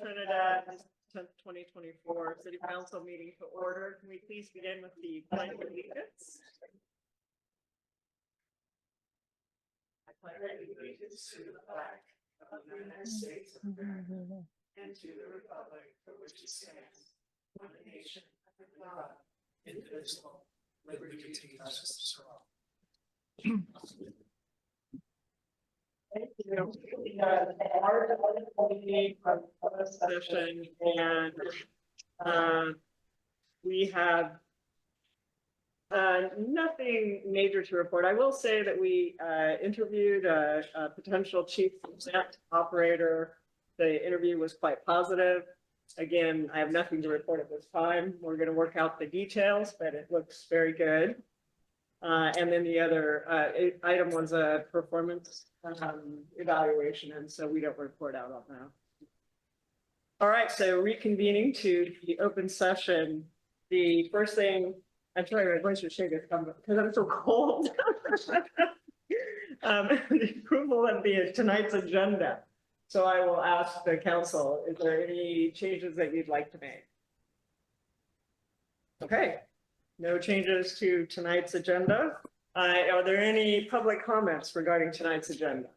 Trinidad 10th, 2024 City Council meeting to order. Can we please begin with the pledge of allegiance? I pledge allegiance to the flag of the United States of America and to the republic for which it stands, one nation, under God, indivisible, with liberty and justice for all. Thank you. Session, and we have nothing major to report. I will say that we interviewed a potential chief plant operator. The interview was quite positive. Again, I have nothing to report at this time. We're going to work out the details, but it looks very good. And then the other item was a performance evaluation, and so we don't report out on that. All right, so reconvening to the open session. The first thing, I'm sorry, my voice was shaking because I'm so cold. The approval of tonight's agenda. So I will ask the council, is there any changes that you'd like to make? Okay. No changes to tonight's agenda. Are there any public comments regarding tonight's agenda?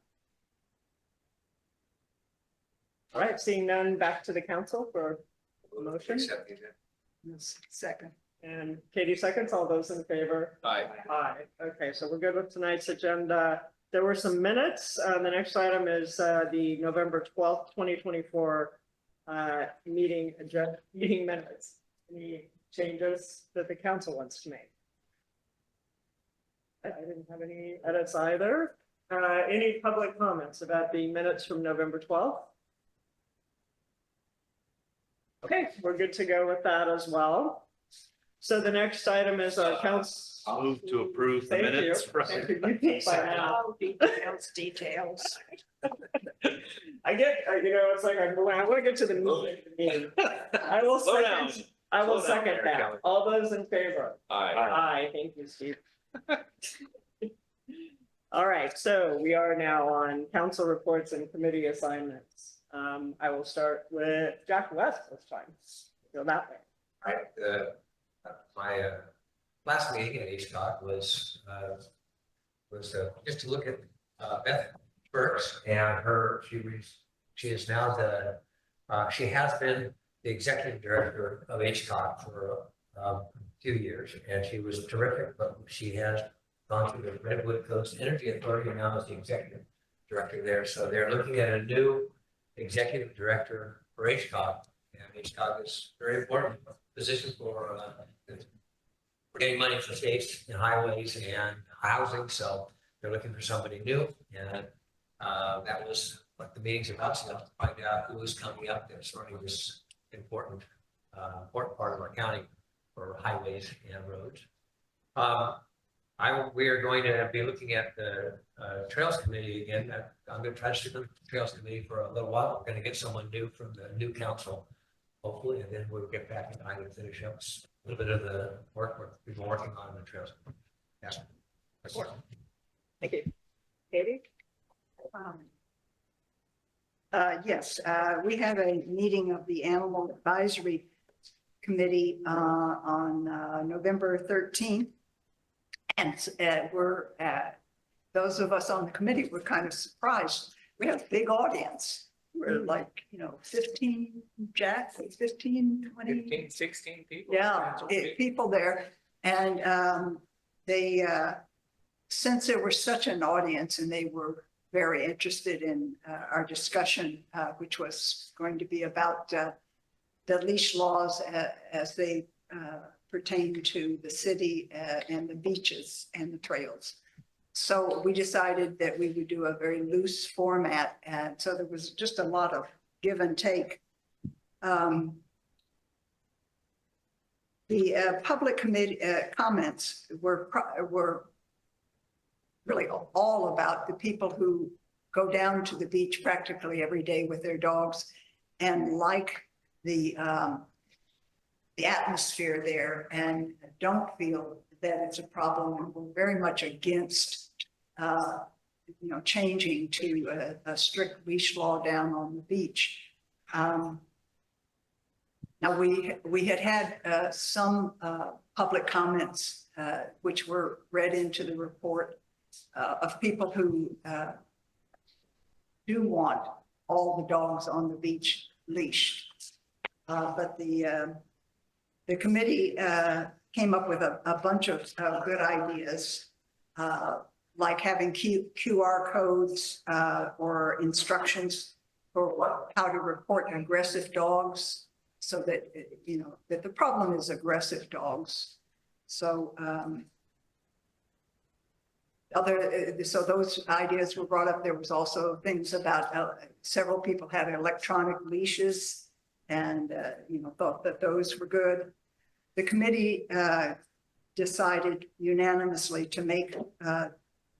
All right, seeing none, back to the council for a motion. Yes, second. And Katie seconds. All those in favor? Aye. Aye. Okay, so we're good with tonight's agenda. There were some minutes. The next item is the November 12th, 2024 meeting minutes. Any changes that the council wants to make? I didn't have any edits either. Any public comments about the minutes from November 12th? Okay, we're good to go with that as well. So the next item is our council. I'll move to approve the minutes. Thank you. Details. I get, it's like I want to get to the meeting. I will second. I will second that. All those in favor? Aye. Aye. Thank you, Steve. All right, so we are now on council reports and committee assignments. I will start with Jack West this time. Go that way. All right. My last meeting at HCOG was just to look at Beth Burks and she is now she has been the executive director of HCOG for a few years, and she was terrific, but she has gone through the Redwood Coast Energy Authority and now is the executive director there. So they're looking at a new executive director for HCOG, and HCOG is a very important position for getting money for states and highways and housing. So they're looking for somebody new, and that was what the meeting's about, so to find out who is coming up that's running this important part of our county for highways and roads. We are going to be looking at the Trails Committee again. I'm going to try to stick with the Trails Committee for a little while. We're going to get someone new from the new council, hopefully, and then we'll get back and I can finish up a little bit of the work we've been working on in the Trails. Yeah. Thank you. Katie? Yes, we have a meeting of the Animal Advisory Committee on November 13th. And those of us on the committee were kind of surprised. We have a big audience. We're like, 15, Jack, 15, 20? 15, 16 people. Yeah, people there. And they, since there was such an audience and they were very interested in our discussion, which was going to be about the leash laws as they pertain to the city and the beaches and the trails. So we decided that we would do a very loose format, and so there was just a lot of give and take. The public committee comments were really all about the people who go down to the beach practically every day with their dogs and like the atmosphere there and don't feel that it's a problem. And we're very much against changing to a strict leash law down on the beach. Now, we had some public comments, which were read into the report of people who do want all the dogs on the beach leashed. But the committee came up with a bunch of good ideas, like having QR codes or instructions for how to report aggressive dogs, so that, you know, that the problem is aggressive dogs. So so those ideas were brought up. There was also things about several people had electronic leashes, and you know, thought that those were good. The committee decided unanimously to make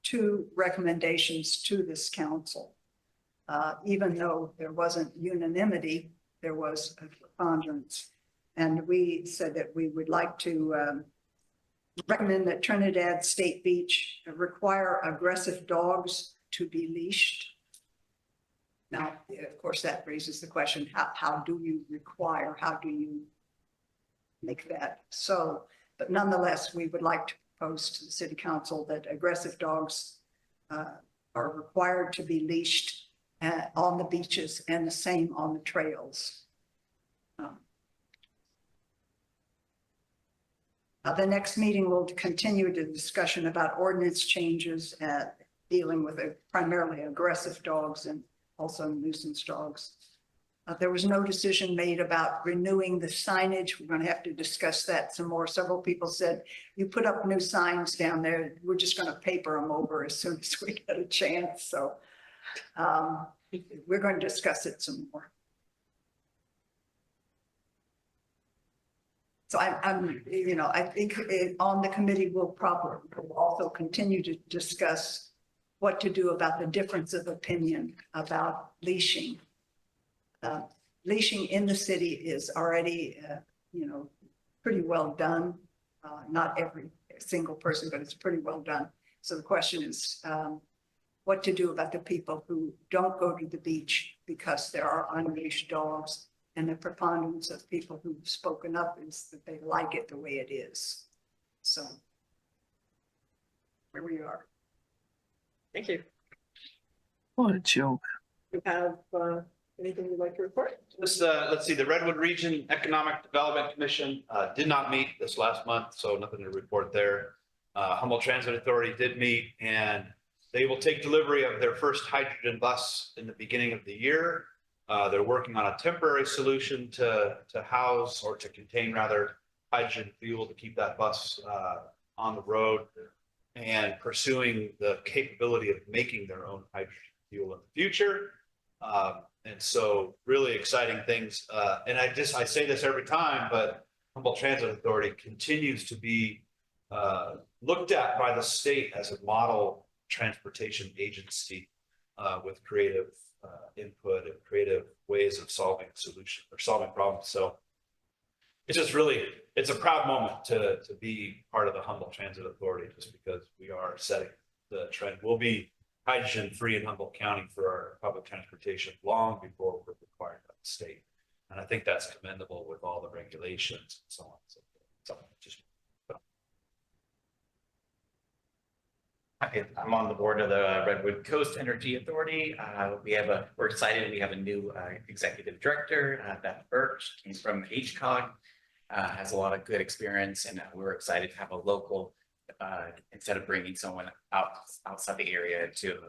2 recommendations to this council. Even though there wasn't unanimity, there was a preponderance. And we said that we would like to recommend that Trinidad State Beach require aggressive dogs to be leashed. Now, of course, that raises the question, how do you require, how do you make that so? But nonetheless, we would like to propose to the city council that aggressive dogs are required to be leashed on the beaches, and the same on the trails. The next meeting will continue the discussion about ordinance changes dealing with primarily aggressive dogs and also nuisance dogs. There was no decision made about renewing the signage. We're going to have to discuss that some more. Several people said, you put up new signs down there, we're just going to paper them over as soon as we get a chance. So we're going to discuss it some more. So you know, I think on the committee, we'll also continue to discuss what to do about the difference of opinion about leashing. Leashing in the city is already, you know, pretty well done. Not every single person, but it's pretty well done. So the question is what to do about the people who don't go to the beach because there are unleashed dogs. And the preponderance of people who've spoken up is that they like it the way it is. So here we are. Thank you. What a joke. You have anything you'd like to report? This, let's see, the Redwood Region Economic Development Commission did not meet this last month, so nothing to report there. Humboldt Transit Authority did meet, and they will take delivery of their first hydrogen bus in the beginning of the year. They're working on a temporary solution to house, or to contain rather, hydrogen fuel to keep that bus on the road, and pursuing the capability of making their own hydrogen fuel in the future. And so really exciting things. And I say this every time, but Humboldt Transit Authority continues to be looked at by the state as a model transportation agency with creative input and creative ways of solving problems. So it's just really, it's a proud moment to be part of the Humboldt Transit Authority, just because we are setting the trend. We'll be hydrogen free in Humboldt County for our public transportation long before we're required by the state. And I think that's commendable with all the regulations and so on. So just I'm on the board of the Redwood Coast Energy Authority. We're excited. We have a new executive director, Beth Birch, came from HCOG, has a lot of good experience, and we're excited to have a local, instead of bringing someone outside the area to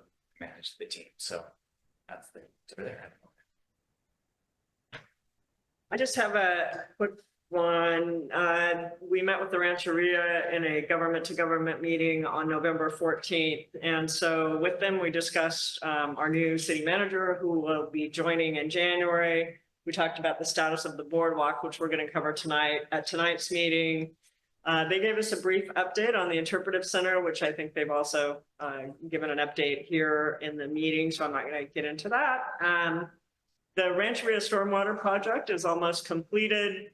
manage the team. So that's there. I just have a quick one. We met with the Rancheria in a government to government meeting on November 14th. And so with them, we discussed our new city manager who will be joining in January. We talked about the status of the boardwalk, which we're going to cover tonight at tonight's meeting. They gave us a brief update on the interpretive center, which I think they've also given an update here in the meeting. So I'm not going to get into that. The Rancheria Stormwater Project is almost completed.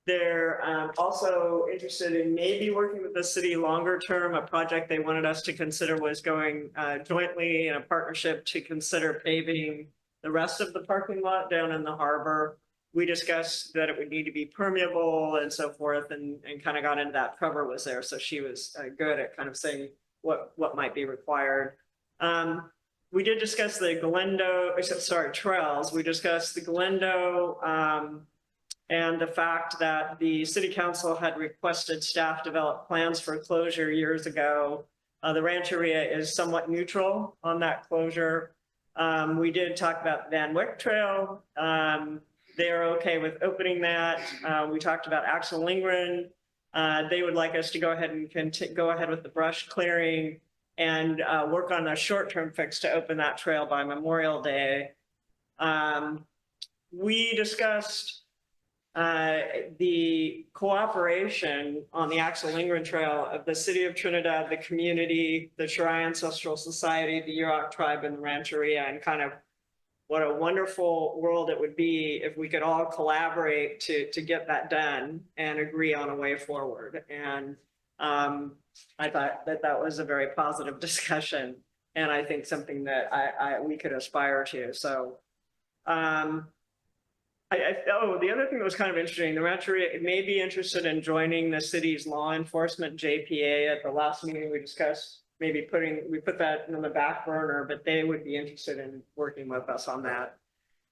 They're also interested in maybe working with the city longer term. A project they wanted us to consider was going jointly in a partnership to consider paving the rest of the parking lot down in the harbor. We discussed that it would need to be permeable and so forth, and kind of got into that. Trevor was there, so she was good at kind of saying what might be required. We did discuss the trails. We discussed the Glendo, and the fact that the city council had requested staff develop plans for closure years ago. The Rancheria is somewhat neutral on that closure. We did talk about Van Wyck Trail. They're okay with opening that. We talked about Axel Lindgren. They would like us to go ahead and go ahead with the brush clearing and work on a short-term fix to open that trail by Memorial Day. We discussed the cooperation on the Axel Lindgren Trail of the city of Trinidad, the community, the Shirai Ancestral Society, the Yurok tribe, and the Rancheria, and kind of what a wonderful world it would be if we could all collaborate to get that done and agree on a way forward. And I thought that was a very positive discussion, and I think something that we could aspire to. So the other thing that was kind of interesting, the Rancheria may be interested in joining the city's law enforcement JPA. At the last meeting we discussed maybe we put that on the back burner, but they would be interested in working with us on that.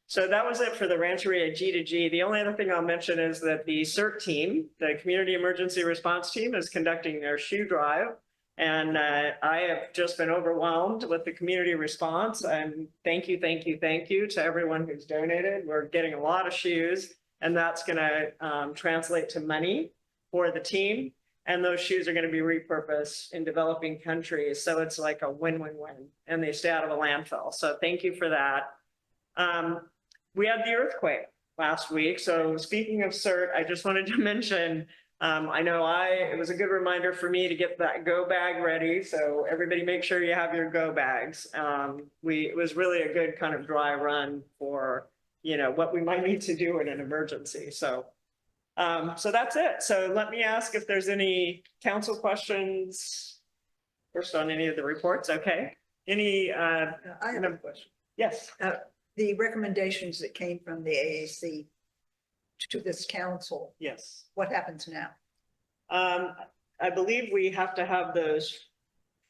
So that was it for the Rancheria G2G. The only other thing I'll mention is that the CERT team, the Community Emergency Response Team, is conducting their shoe drive. And I have just been overwhelmed with the community response, and thank you to everyone who's donated. We're getting a lot of shoes, and that's going to translate to money for the team. And those shoes are going to be repurposed in developing countries. So it's like a win-win-win, and they stay out of a landfill. So thank you for that. We had the earthquake last week. So speaking of CERT, I just wanted to mention, I know it was a good reminder for me to get that go bag ready. So everybody make sure you have your go bags. It was really a good kind of dry run for, what we might need to do in an emergency. So that's it. So let me ask if there's any council questions first on any of the reports. Okay. Any, I have a question. Yes. The recommendations that came from the AAC to this council, Yes. what happens now? I believe we have to have those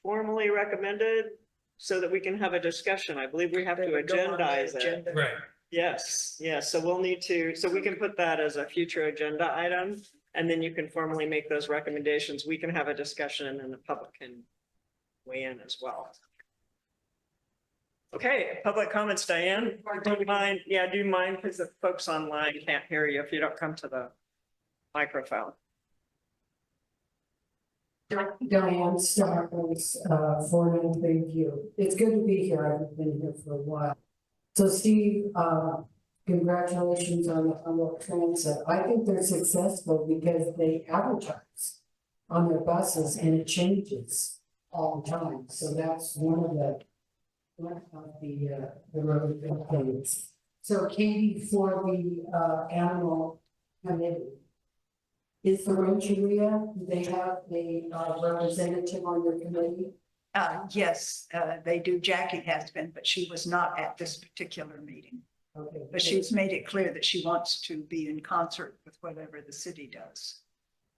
formally recommended so that we can have a discussion. I believe we have to They would go on the agendize it. agenda. Right. Yes, yes. So we'll need to, so we can put that as a future agenda item, and then you can formally make those recommendations. We can have a discussion, and then the public can weigh in as well. Okay, public comments, Diane. Do you mind? Yeah, do you mind? Because the folks online can't hear you if you don't come to the microphone. Diane Starkers, 493 View. It's good to be here. I've been here for a while. So Steve, congratulations on the Humboldt Transit. I think they're successful because they advertise on their buses and it changes all the time. So that's one of the really good things. So Katie, for the animal committee, is the Rancheria, do they have a representative on your committee? Yes, they do. Jackie has been, but she was not at this particular meeting. Okay. But she's made it clear that she wants to be in concert with whatever the city does.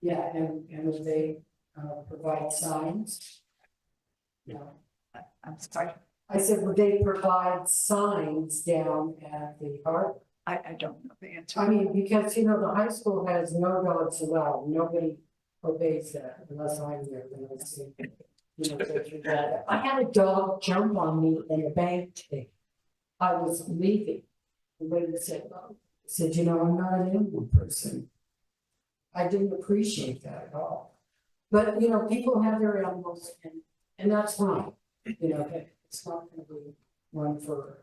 Yeah, and will they provide signs? No. I'm sorry, I said, would they provide signs down at the park? I don't know the answer. I mean, because, the high school has no dogs allowed. Nobody obeys that unless I'm there. Then I see, go through that. I had a dog jump on me in a bank today. I was leaving. The waiter said, I'm not an animal person. I didn't appreciate that at all. But, people have their animals and that's fine. It's not going to be one for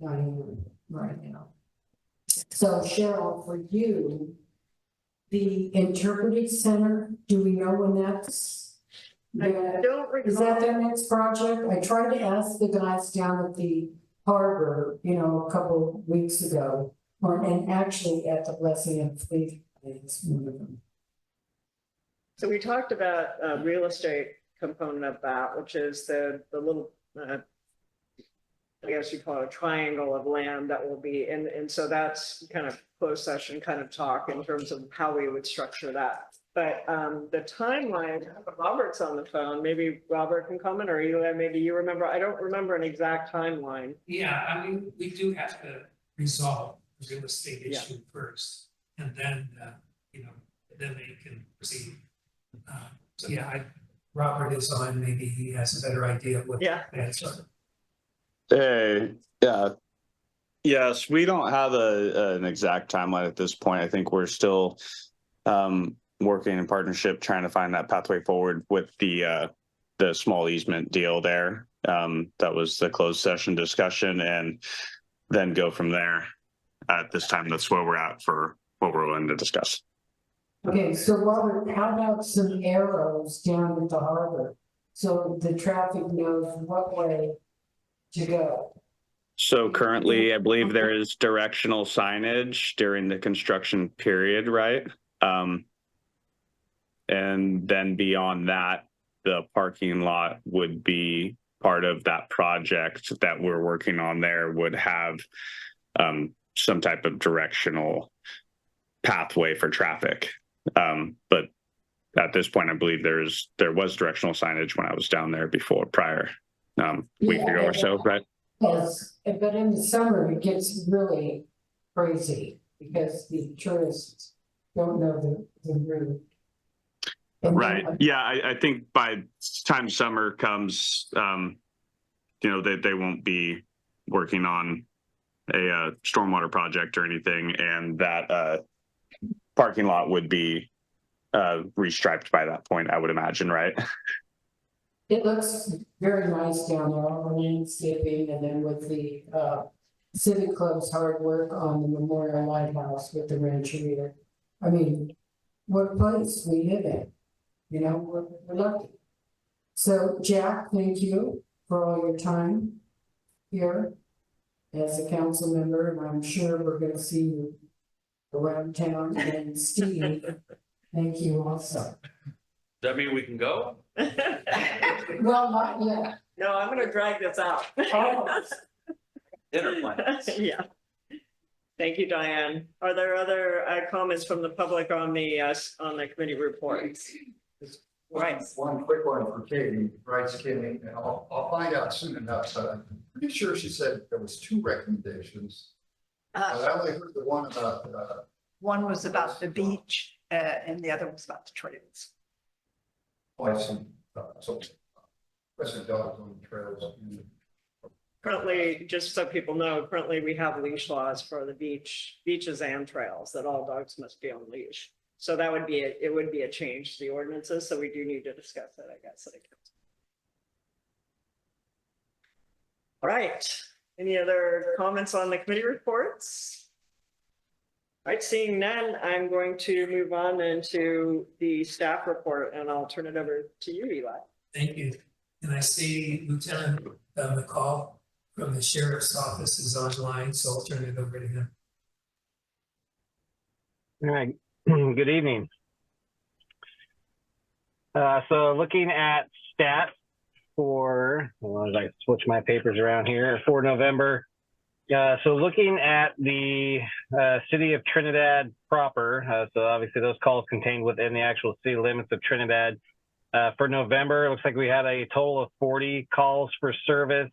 Diane right now. So Cheryl, for you, the interpretive center, do we know when that's? I don't recall. Is that their next project? I tried to ask the guys down at the harbor, a couple of weeks ago, and actually at the Blessing and Fleet, is one of them. So we talked about real estate component of that, which is the little I guess you call it a triangle of land that will be, and so that's kind of closed session kind of talk in terms of how we would structure that. But the timeline, Robert's on the phone, maybe Robert can comment, or Eli, maybe you remember, I don't remember an exact timeline. Yeah, I mean, we do have to resolve the real estate Yeah. issue first, and then, then they can proceed. So yeah, Robert is on, maybe he has a better idea of what. Yeah. That's right. Yeah. Yes, we don't have an exact timeline at this point. I think we're still working in partnership, trying to find that pathway forward with the small easement deal there. That was the closed session discussion, and then go from there. At this time, that's where we're at for what we're willing to discuss. Okay, so Robert, how about some arrows down at the harbor? So the traffic knows what way to go. So currently, I believe there is directional signage during the construction period, right? And then beyond that, the parking lot would be part of that project that we're working on there, would have some type of directional pathway for traffic. But at this point, I believe there was directional signage when I was down there prior week ago or so, right? Yes, but in the summer, it gets really crazy because the tourists don't know the route. And Right. Yeah, I think by the time summer comes, they won't be working on a stormwater project or anything, and that parking lot would be restriped by that point, I would imagine, right? It looks very nice down there, all the landscaping, and then with the Civic Club's hard work on the Memorial Lighthouse with the Rancheria. I mean, what place we live in, we're lucky. So Jack, thank you for all your time here as a council member, and I'm sure we're gonna see you around town. And Steve, thank you also. Does that mean we can go? Well, not yet. No, I'm gonna drag this out. Dinner plans. Yeah. Thank you, Diane. Are there other comments from the public on the committee reports? Right. One quick one for Katie, writes Katie, and I'll find out soon enough, but I'm pretty sure she said there was 2 recommendations. But I only heard the one about, One was about the beach, and the other was about the trails. some dogs on the trails. Currently, just so people know, currently we have leash laws for the beaches and trails, that all dogs must be on leash. So that would be, it would be a change to the ordinances, so we do need to discuss that, I guess. All right, any other comments on the committee reports? All right, seeing none, I'm going to move on into the staff report, and I'll turn it over to you, Eli. Thank you. And I see Lieutenant McCall from the Sheriff's Office is online, so I'll turn it over to him. All right. Good evening. So looking at stats for, I switch my papers around here, for November. So looking at the city of Trinidad proper, so obviously those calls contained within the actual city limits of Trinidad. For November, it looks like we had a total of 40 calls for service.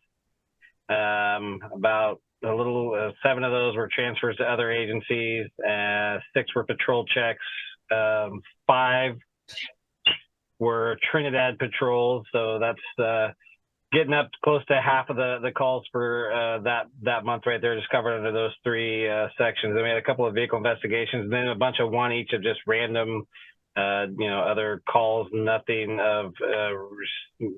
About a little 7 of those were transfers to other agencies, 6 were patrol checks, 5 were Trinidad patrols. So that's getting up close to half of the calls for that month right there, just covered under those 3 sections. Then we had a couple of vehicle investigations, and then a bunch of 1 each of just random other calls. Nothing of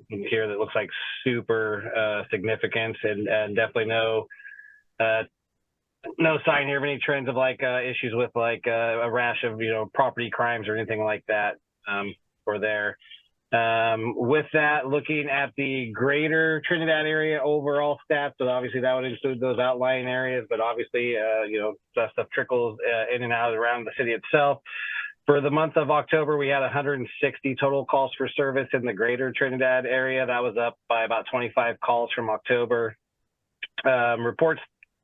here that looks like super significant, and definitely no sign here of any trends of issues with a rash of property crimes or anything like that for there. With that, looking at the greater Trinidad area overall stats, so obviously that would include those outlying areas, but obviously that stuff trickles in and out around the city itself. For the month of October, we had 160 total calls for service in the greater Trinidad area. That was up by about 25 calls from October. Reports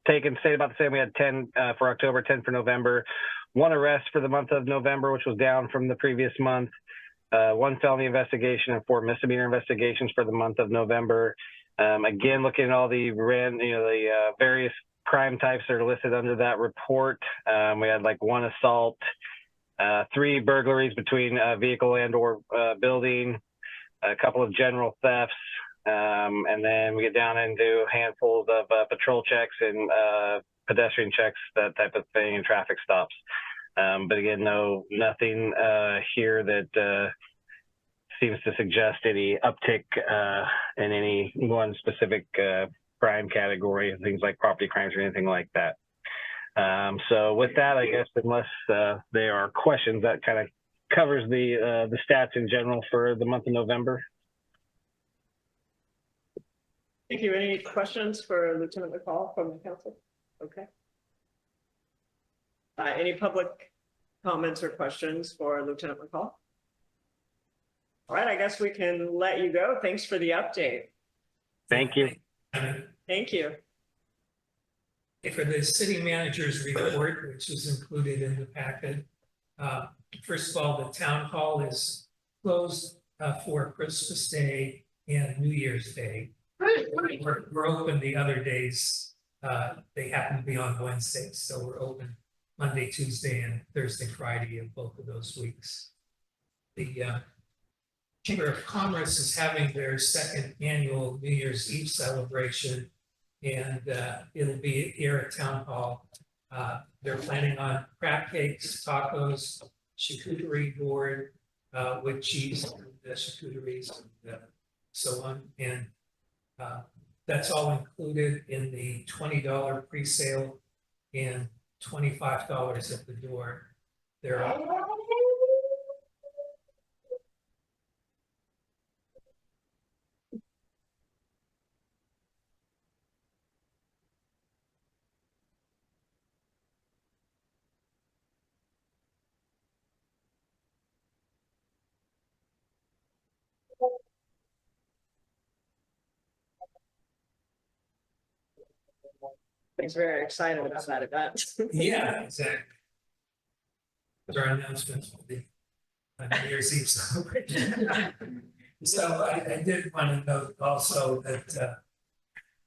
taken stayed about the same. We had 10 for October, 10 for November. 1 arrest for the month of November, which was down from the previous month. 1 felony investigation and 4 misdemeanor investigations for the month of November. Again, looking at all the various crime types that are listed under that report. We had like 1 assault, 3 burglaries between vehicle and or building, a couple of general thefts, and then we get down into handfuls of patrol checks and pedestrian checks, that type of thing, and traffic stops. But again, nothing here that seems to suggest any uptick in any one specific crime category, things like property crimes or anything like that. So with that, I guess unless there are questions, that kind of covers the stats in general for the month of November. Thank you. Any questions for Lieutenant McCall from the council? Okay. Any public comments or questions for Lieutenant McCall? All right, I guess we can let you go. Thanks for the update. Thank you. Thank you. For the city manager's report, which is included in the packet, first of all, the town hall is closed for Christmas Day and New Year's Day. We're open the other days. They happen to be on Wednesdays, so we're open Monday, Tuesday, and Thursday, Friday of both of those weeks. The Chamber of Commerce is having their 2nd annual New Year's Eve celebration, and it'll be here at Town Hall. They're planning on crab cakes, tacos, charcuterie board with cheese, charcuteries, and so on. And that's all included in the $20 pre-sale and $25 at the door. There are He's very excited about that event. yeah, exactly. There are announcements for the New Year's Eve celebration. So I did want to note also that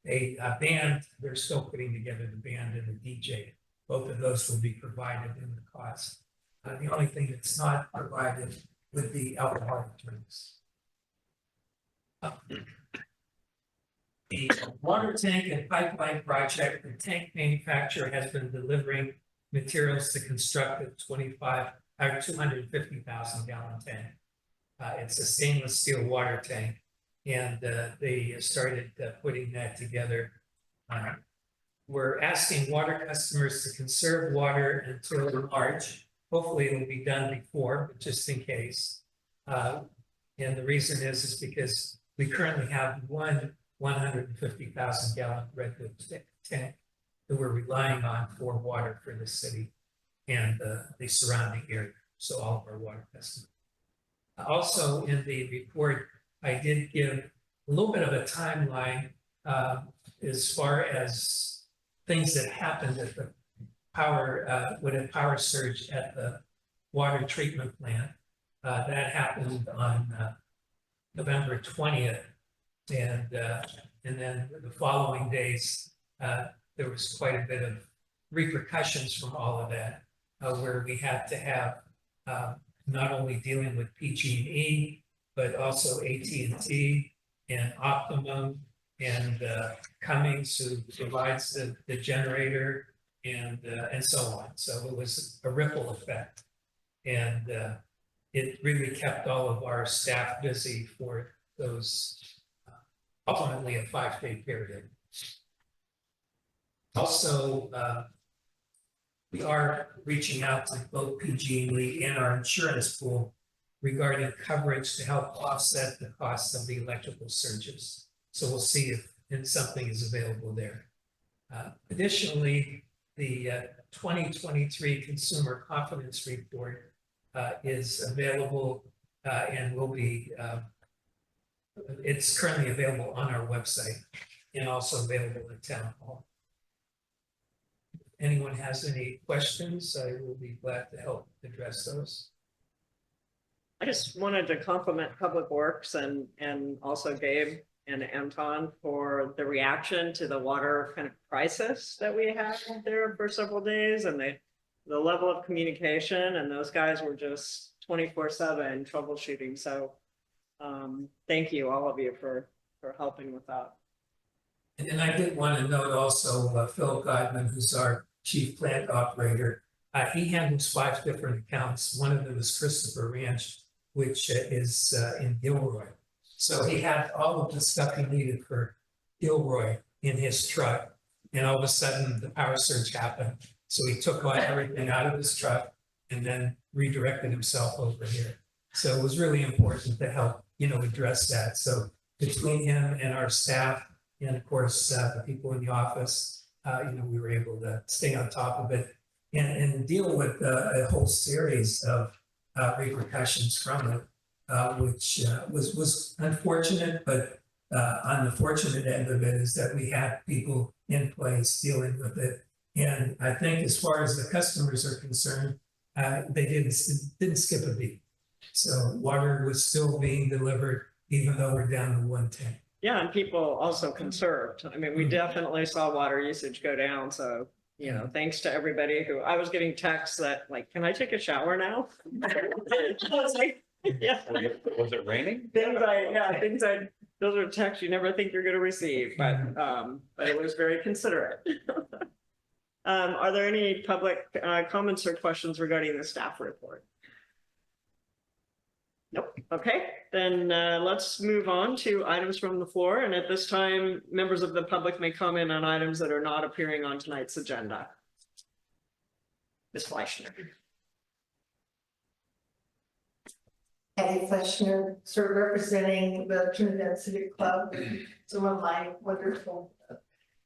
a band, they're still putting together the band and the DJ. Both of those will be provided in the cost. The only thing that's not provided would be alcoholic drinks. The water tank and pipeline project, the tank manufacturer has been delivering materials to construct a 250,000 gallon tank. It's a stainless steel water tank, and they started putting that together. We're asking water customers to conserve water until March. Hopefully it'll be done before, but just in case. And the reason is because we currently have one 150,000 gallon redwood tank that we're relying on for water for the city and the surrounding area. So all of our water customers. Also in the report, I did give a little bit of a timeline as far as things that happened at the power, with a power surge at the water treatment plant. That happened on November 20th. And then the following days, there was quite a bit of repercussions from all of that, where we had to have not only dealing with PG&E, but also AT&T and Optimum and Cummings, who provides the generator, and so on. So it was a ripple effect, and it really kept all of our staff busy for those ultimately a 5-day period. Also, we are reaching out to both PG&E and our insurance pool regarding coverage to help offset the costs of the electrical surges. So we'll see if something is available there. Additionally, the 2023 Consumer Confidence Report is available and will be it's currently available on our website. and also available at town hall. If anyone has any questions, I will be glad to help address those. I just wanted to compliment Public Works and also Gabe and Anton for the reaction to the water kind of crisis that we had there for several days, and the level of communication, and those guys were just 24/7 troubleshooting. So thank you, all of you, for helping with that. And then I did want to note also Phil Godman, who's our chief plant operator. He handles 5 different accounts. One of them is Christopher Ranch, which is in Gilroy. So he had all of the stuff he needed for Gilroy in his truck. And all of a sudden the power surge happened. So he took everything out of his truck and then redirected himself over here. So it was really important to help, address that. So between him and our staff, and of course, the people in the office, we were able to stay on top of it and deal with a whole series of repercussions from it, which was unfortunate, but on the fortunate end of it is that we had people in place dealing with it. And I think as far as the customers are concerned, they didn't skip a beat. So water was still being delivered, even though we're down to 1 tank. Yeah, and people also conserved. I mean, we definitely saw water usage go down. So, thanks to everybody who, I was getting texts that like, can I take a shower now? I was like, yeah. Was it raining? Those are texts you never think you're going to receive, but it was very considerate. Are there any public comments or questions regarding the staff report? Nope. Okay, then let's move on to items from the floor. And at this time, members of the public may comment on items that are not appearing on tonight's agenda. Ms. Fleischner. Patty Fleischner, sort of representing the Trinidad Civic Club, some of my wonderful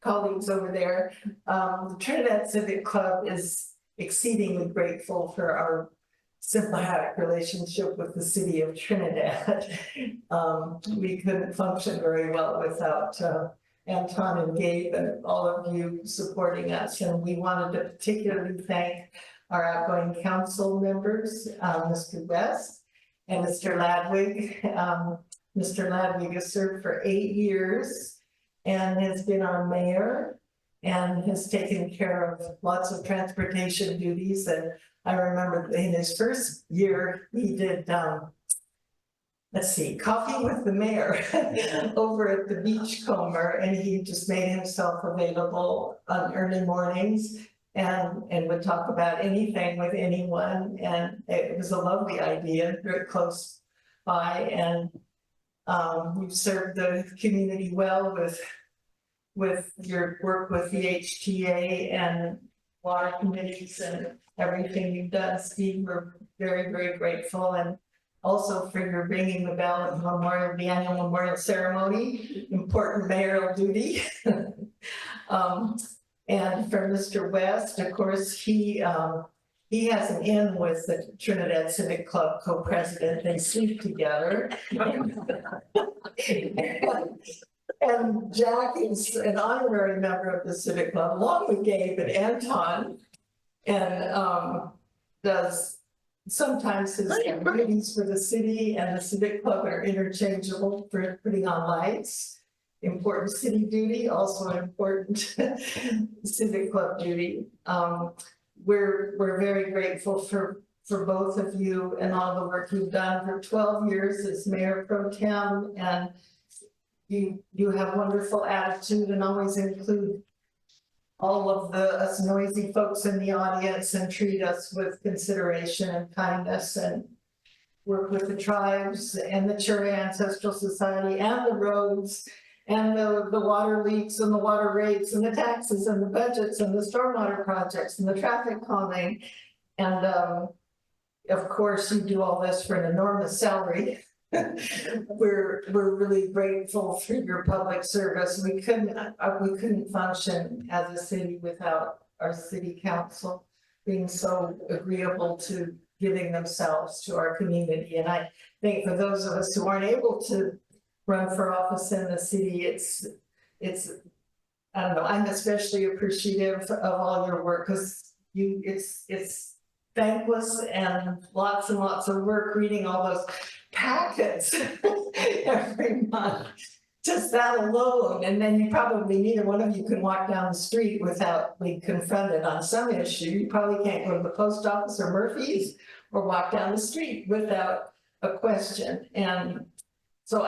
colleagues over there. The Trinidad Civic Club is exceedingly grateful for our symbiotic relationship with the city of Trinidad. We couldn't function very well without Anton and Gabe and all of you supporting us. And we wanted to particularly thank our outgoing council members, Mr. West and Mr. Ladwig. Mr. Ladwig has served for 8 years and has been our mayor and has taken care of lots of transportation duties. And I remember in his first year, he did, coffee with the mayor over at the Beachcomber, and he just made himself available on early mornings and would talk about anything with anyone. And it was a lovely idea, very close by. And you've served the community well with your work with the HTA and water committees and everything you've done, Steve. We're very, very grateful. And also for your ringing the bell at the annual memorial ceremony, important mayoral duty. And for Mr. West, of course, he has an in with the Trinidad Civic Club co-president. They sleep together. And Jack is an honorary member of the Civic Club, along with Gabe and Anton, and does sometimes his duties for the city and the Civic Club are interchangeable for putting on lights. Important city duty, also an important Civic Club duty. We're very grateful for both of you and all the work you've done for 12 years as Mayor Pro Tem, and you have wonderful attitude and always include all of us noisy folks in the audience and treat us with consideration and kindness, and work with the tribes and the Cherry Ancestral Society and the roads and the water leaks and the water rates and the taxes and the budgets and the stormwater projects and the traffic calming. And of course, you do all this for an enormous salary. We're really grateful for your public service. We couldn't function as a city without our city council being so agreeable to giving themselves to our community. And I think for those of us who aren't able to run for office in the city, it's, I don't know, I'm especially appreciative of all your work because it's thankless and lots of work reading all those packets every month. Just that alone, and then you probably, neither one of you can walk down the street without being confronted on some issue. You probably can't go to the post office or Murphy's or walk down the street without a question. And so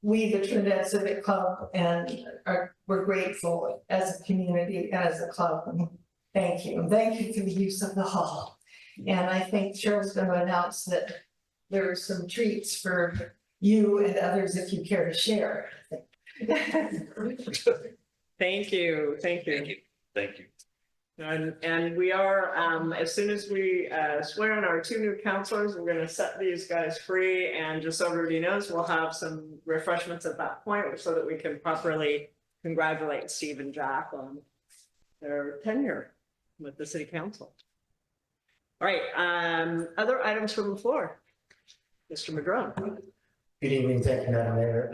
we, the Trinidad Civic Club, we're grateful as a community, as a club. And thank you. And thank you for the use of the hall. And I think Cheryl's going to announce that there are some treats for you and others if you care to share. Thank you. Thank you. And we are, as soon as we swear in our 2 new counselors, we're going to set these guys free. And just so everybody knows, we'll have some refreshments at that point so that we can properly congratulate Steve and Jack on their tenure with the city council. All right, other items from the floor. Mr. Madrone. Good evening, thank you, Madam Mayor.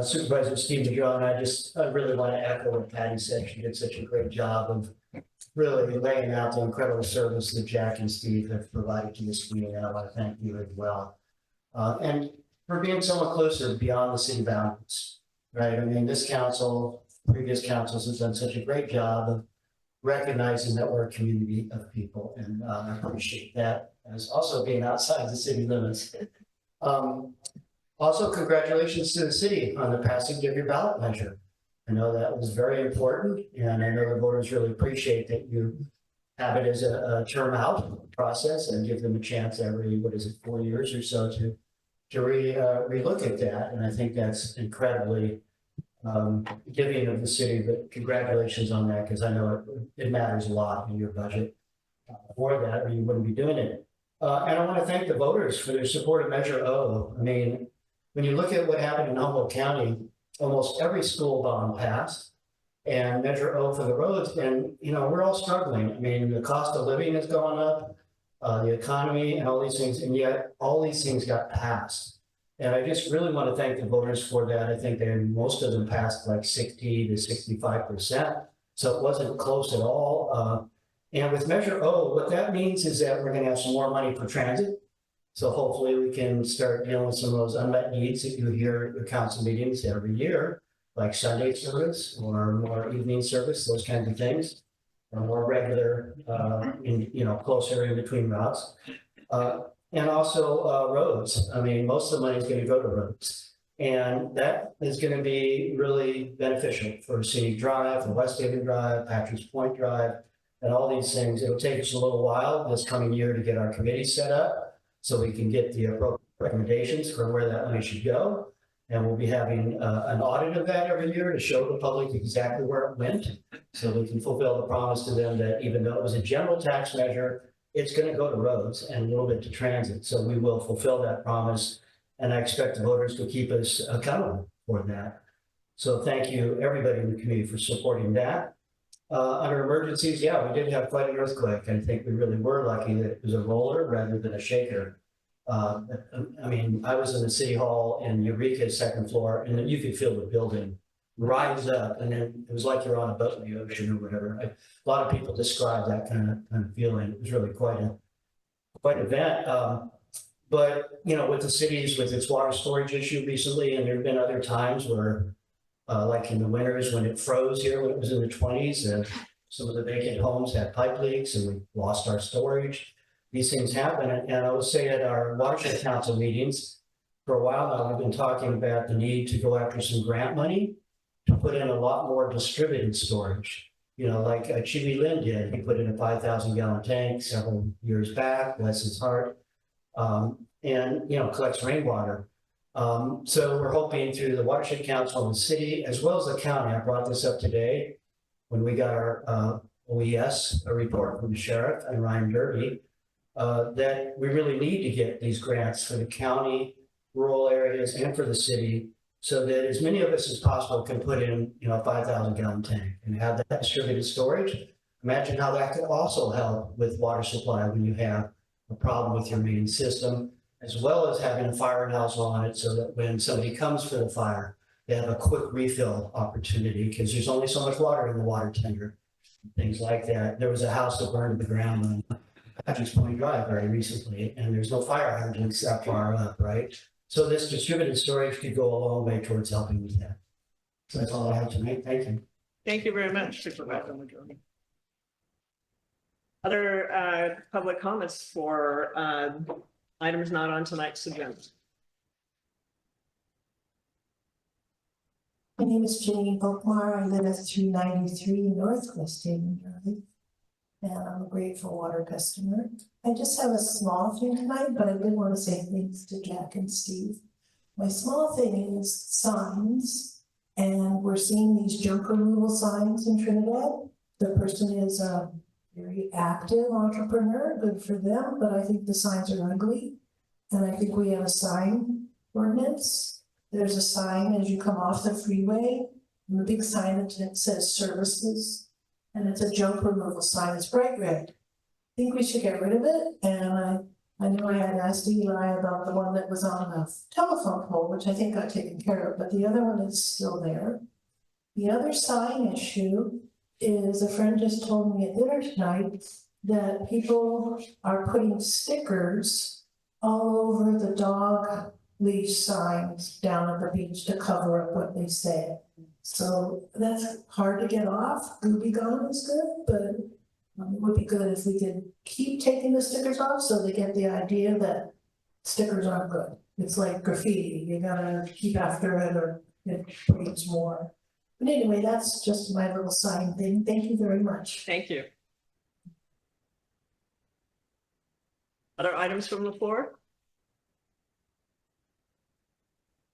Supervisor Steve Madrone, I really want to echo what Patty said. She did such a great job of really laying out the incredible service that Jack and Steve have provided to this community. And I want to thank you as well. And for being somewhat closer beyond the city boundaries, right? I mean, this council, previous councils have done such a great job of recognizing that we're a community of people. And I appreciate that as also being outside the city limits. Also, congratulations to the city on the passing of your ballot measure. I know that was very important, and I know the voters really appreciate that you have it as a term out process and give them a chance every, 4 years or so to relook at that. And I think that's incredibly giving of the city, but congratulations on that, because I know it matters a lot in your budget for that, or you wouldn't be doing it. And I want to thank the voters for their support of Measure O. I mean, when you look at what happened in Humboldt County, almost every school bond passed and Measure O for the roads. And, you know, we're all struggling. I mean, the cost of living has gone up, the economy and all these things, and yet all these things got passed. And I just really want to thank the voters for that. I think most of them passed like 60 to 65%. So it wasn't close at all. And with Measure O, what that means is that we're going to have some more money for transit. So hopefully we can start dealing with some of those unmet needs that you hear at your council meetings every year, like Sunday service or more evening service, those kinds of things, or more regular, closer in between routes. And also roads. I mean, most of the money is going to go to roads. And that is going to be really beneficial for Scenic Drive, for West Haven Drive, Patrick's Point Drive, and all these things. It'll take us a little while this coming year to get our committee set up so we can get the appropriate recommendations for where that money should go. And we'll be having an audit of that every year to show the public exactly where it went, so we can fulfill the promise to them that even though it was a general tax measure, it's going to go to roads and a little bit to transit. So we will fulfill that promise. And I expect the voters to keep us accountable for that. So thank you, everybody in the community, for supporting that. Under emergencies, yeah, we did have quite an earthquake. I think we really were lucky that it was a roller rather than a shaker. I mean, I was in the city hall in Eureka's second floor, and then you could feel the building rise up, and then it was like you're on a boat in the ocean or whatever. A lot of people describe that kind of feeling. It was really quite an event. But you know, with the cities, with its water storage issue recently, and there have been other times where, like in the winters when it froze here, when it was in the 20s, some of the vacant homes had pipe leaks, and we lost our storage. These things happen, and I would say at our watershed council meetings, for a while now, we've been talking about the need to go after some grant money to put in a lot more distributed storage. You know, like Chibi Lynn did. He put in a 5,000 gallon tank several years back, bless his heart, and, you know, collects rainwater. So we're hoping through the Watershed Council in the city, as well as the county. I brought this up today when we got our OES, a report from the sheriff and Ryan Derby, that we really need to get these grants for the county, rural areas, and for the city, so that as many of us as possible can put in, you know, a 5,000 gallon tank and have that distributed storage. Imagine how that could also help with water supply when you have a problem with your main system, as well as having a fire nozzle on it so that when somebody comes for the fire, they have a quick refill opportunity because there's only so much water in the water tender, things like that. There was a house that burned to the ground on Patrick's Point Drive very recently, and there's no fire hydrants that far up, right? So this distributed storage could go a long way towards helping with that. So that's all I have tonight. Thank you. Thank you very much, Supervisor Madroni. Other public comments for items not on tonight's agenda? My name is Janine Volkmar. I live at 393 Northwest Haven Drive. And I'm a grateful water customer. I just have a small thing tonight, but I did want to say thanks to Jack and Steve. My small thing is signs, and we're seeing these junk removal signs in Trinidad. The person is a very active entrepreneur, good for them, but I think the signs are ugly. And I think we have a sign ordinance. There's a sign as you come off the freeway, and the big sign that says services. And it's a junk removal sign, it's bright red. I think we should get rid of it, and I know I had asked Eli about the one that was on the telephone pole, which I think got taken care of, but the other one is still there. The other sign issue is, a friend just told me at dinner tonight that people are putting stickers all over the dog leash signs down at the beach to cover up what they say. So that's hard to get off. Be Gone is good, but it would be good if we could keep taking the stickers off so they get the idea that stickers aren't good. It's like graffiti, you gotta keep after it or it breeds more. But anyway, that's just my little sign thing. Thank you very much. Thank you. Other items from the floor?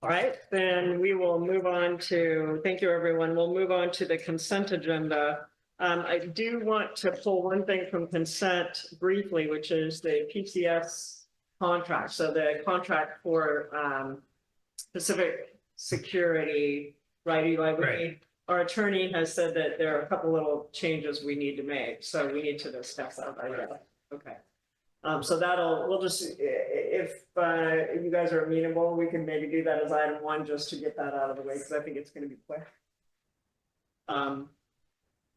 All right, then we will move on to, thank you, everyone. We'll move on to the consent agenda. I do want to pull one thing from consent briefly, which is the PCS contract. So the contract for Pacific Security, right, Eli? Right. Our attorney has said that there are a couple little changes we need to make, so we need to discuss that. Okay. So we'll just, if you guys are amenable, we can maybe do that as item 1 just to get that out of the way, because I think it's going to be quick.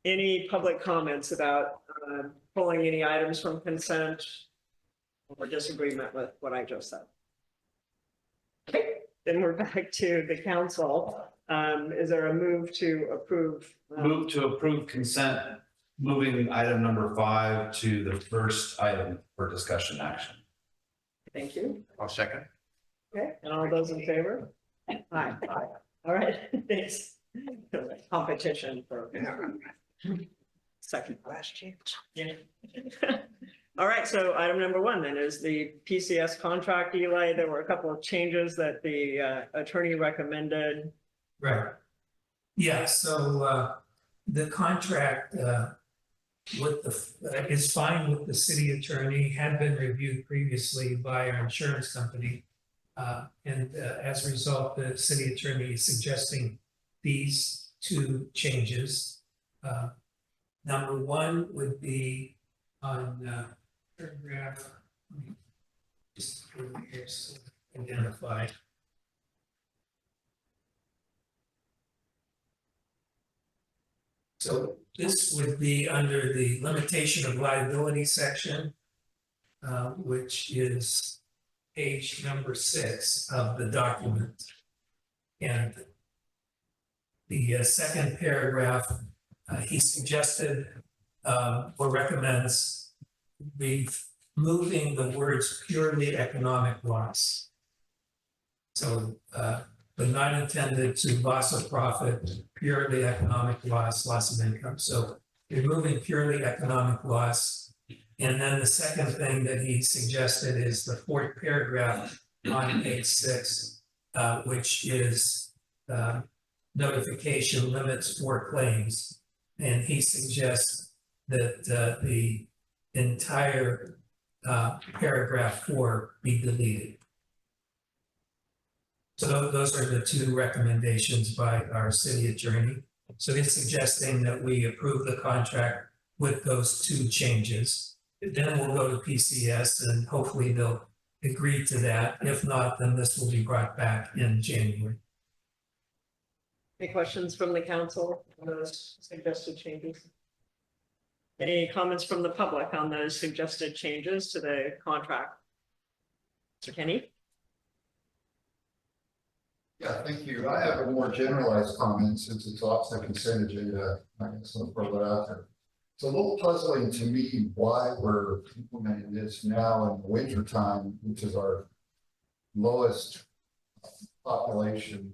Any public comments about pulling any items from consent or disagreement with what I just said? Okay, then we're back to the council. Is there a move to approve? Move to approve consent, moving item number 5 to the first item for discussion action. Thank you. I'll second. Okay, and all those in favor? Aye. All right, thanks. Competition for second last chance. Yeah. All right, so item number 1 then is the PCS contract, Eli. There were a couple of changes that the attorney recommended. Right. Yeah, so the contract is fine with the city attorney, had been reviewed previously by our insurance company. And as a result, the city attorney is suggesting these 2 changes. Number 1 would be on paragraph, let me just go here so identify. So this would be under the limitation of liability section, which is page number 6 of the document. And the second paragraph, he suggested or recommends removing the words purely economic loss. So but not intended to loss of profit, purely economic loss, loss of income. So removing purely economic loss. And then the second thing that he suggested is the 4th paragraph on page 6, which is notification limits for claims. And he suggests that the entire paragraph 4 be deleted. So those are the 2 recommendations by our city attorney. So he's suggesting that we approve the contract with those 2 changes. Then we'll go to PCS and hopefully they'll agree to that. If not, then this will be brought back in January. Any questions from the council on those suggested changes? Any comments from the public on those suggested changes to the contract? Mr. Kenny? Yeah, thank you. I have a more generalized comment since it's off the consent agenda. I guess I'll throw that out there. It's a little puzzling to me why we're implementing this now in the winter time, which is our lowest population,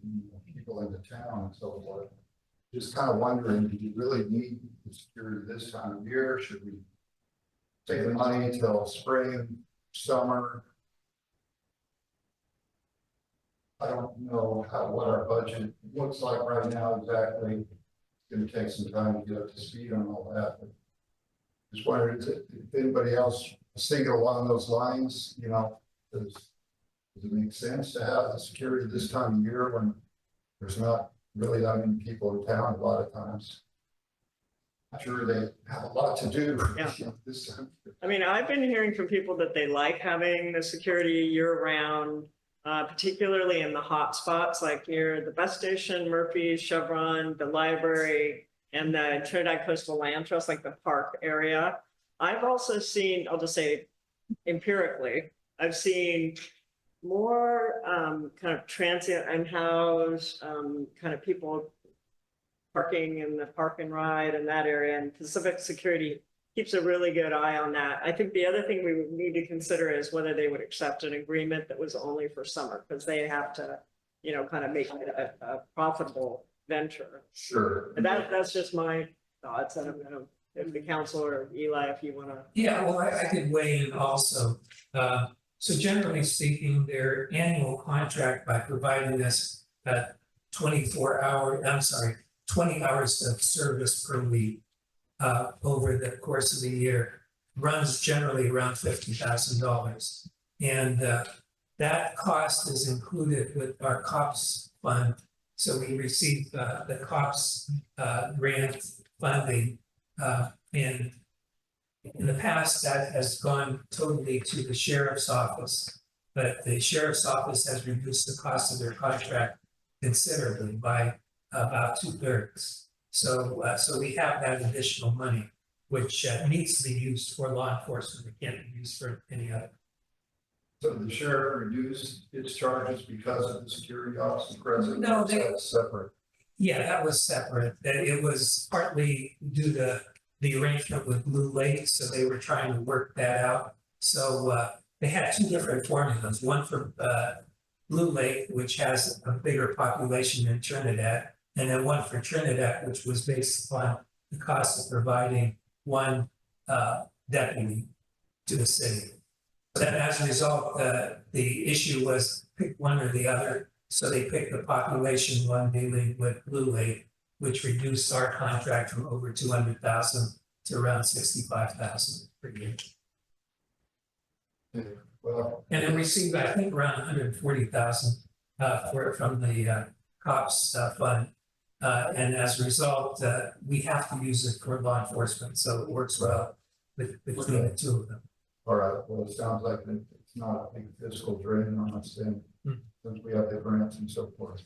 people in the town and so forth. Just kind of wondering, do you really need the security this time of year? Should we take the money until spring, summer? I don't know what our budget looks like right now exactly. It's going to take some time to get up to speed on all that. But just wondering if anybody else is thinking along those lines, you know, does it make sense to have the security this time of year when there's not really that many people in town a lot of times? I'm sure they have a lot to do. Yeah. This time. I mean, I've been hearing from people that they like having the security year round, particularly in the hot spots like near the bus station, Murphy's, Chevron, the library, and the Trinidad Coastal Land Trust, like the park area. I've also seen, I'll just say empirically, I've seen more kind of transient unhoused kind of people parking in the park and ride in that area, and Pacific Security keeps a really good eye on that. I think the other thing we would need to consider is whether they would accept an agreement that was only for summer, because they have to, you know, kind of make it a profitable venture. Sure. And that's just my thoughts. I don't know if the council or Eli, if you want to. Yeah, well, I could weigh in also. So generally speaking, their annual contract by providing us 20 hours of service per week over the course of the year runs generally around $50,000. And that cost is included with our COPS fund. So we receive the COPS grant funding, and in the past, that has gone totally to the sheriff's office, but the sheriff's office has reduced the cost of their contract considerably by about 2/3. So we have that additional money, which needs to be used for law enforcement. It can't be used for any other. So the sheriff reduced its charges because of the security officer present? No, that's separate. Yeah, that was separate. It was partly due to the arrangement with Blue Lake, so they were trying to work that out. So they had two different formulas, one for Blue Lake, which has a bigger population than Trinidad, and then one for Trinidad, which was based upon the cost of providing one deputy to the city. Then as a result, the issue was pick one or the other. So they picked the population one dealing with Blue Lake, which reduced our contract from over 200,000 to around 65,000 per year. Yeah, well, And then received, I think, around 140,000 from the COPS fund. And as a result, we have to use it for law enforcement, so it works well between the two of them. all right, well, it sounds like it's not a big fiscal drain on us then, since we have the grants and so forth.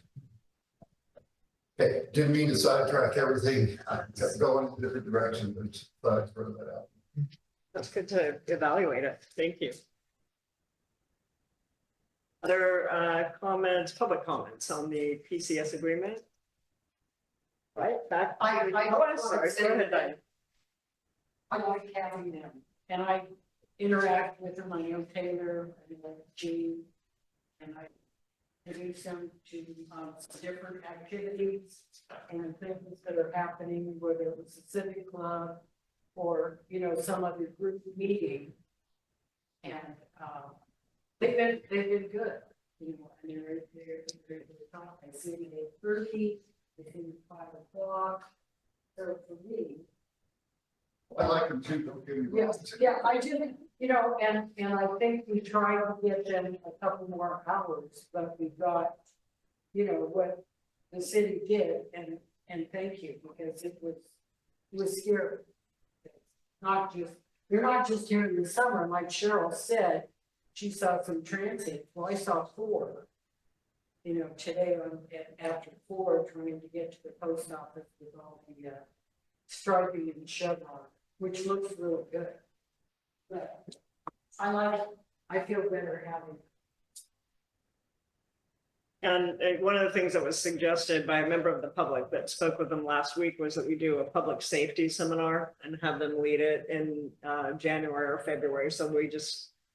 Okay, didn't mean to sidetrack everything. I kept going in a different direction, but thought I'd throw that out. That's good to evaluate it. Thank you. Other comments, public comments on the PCS agreement? Right, back. I Sorry, go ahead, Diane. I like having them, and I interact with them. I know Taylor and Jean, and I introduce them to different activities and things that are happening, whether it was a civic club or, you know, some other group meeting. And they've been good, you know, and they're top. I see them at 8:30, they see them at 5 o'clock. So for me, I like them too, don't get me wrong. yeah, I do, you know, and I think we tried to get them a couple more hours, but we got, you know, what the city did, and thank you, because it was scary. You're not just here in the summer, like Cheryl said, she saw some transit, well, I saw 4. you know, today after 4, trying to get to the post office with all the striping and chevron, which looks really good. But I feel better having. And one of the things that was suggested by a member of the public that spoke with them last week was that we do a public safety seminar and have them lead it in January or February. So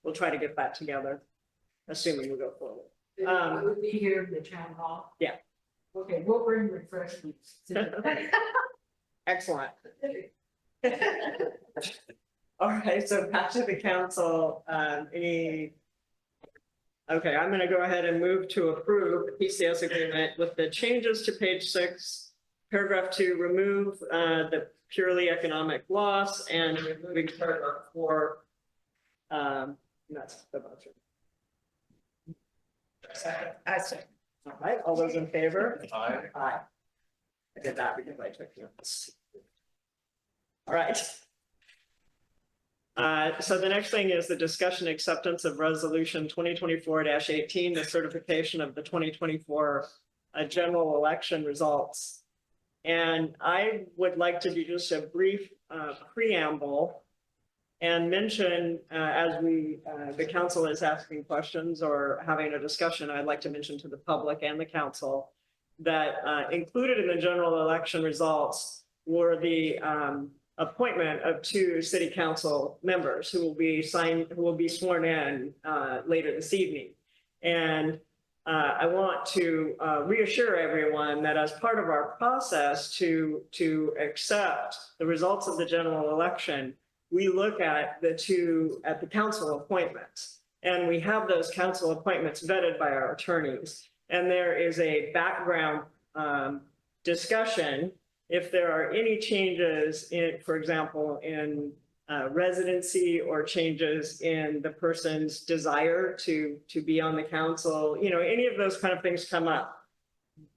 we'll try to get that together, assuming we go forward. It would be here in the town hall? Yeah. Okay, we'll bring refreshments. Excellent. All right, so back to the council, okay, I'm gonna go ahead and move to approve the PCS agreement with the changes to page 6, paragraph 2, remove the purely economic loss and removing paragraph 4. That's the motion. Second. I second. All right, all those in favor? Aye. Aye. I did that because I took notes. All right. So the next thing is the discussion acceptance of resolution 2024-18, the certification of the 2024 general election results. And I would like to do just a brief preamble and mention as the council is asking questions or having a discussion, I'd like to mention to the public and the council that included in the general election results were the appointment of 2 city council members who will be sworn in later this evening. And I want to reassure everyone that as part of our process to accept the results of the general election, we look at the council appointments, and we have those council appointments vetted by our attorneys. And there is a background discussion if there are any changes in, for example, in residency or changes in the person's desire to be on the council, you know, any of those kind of things come up.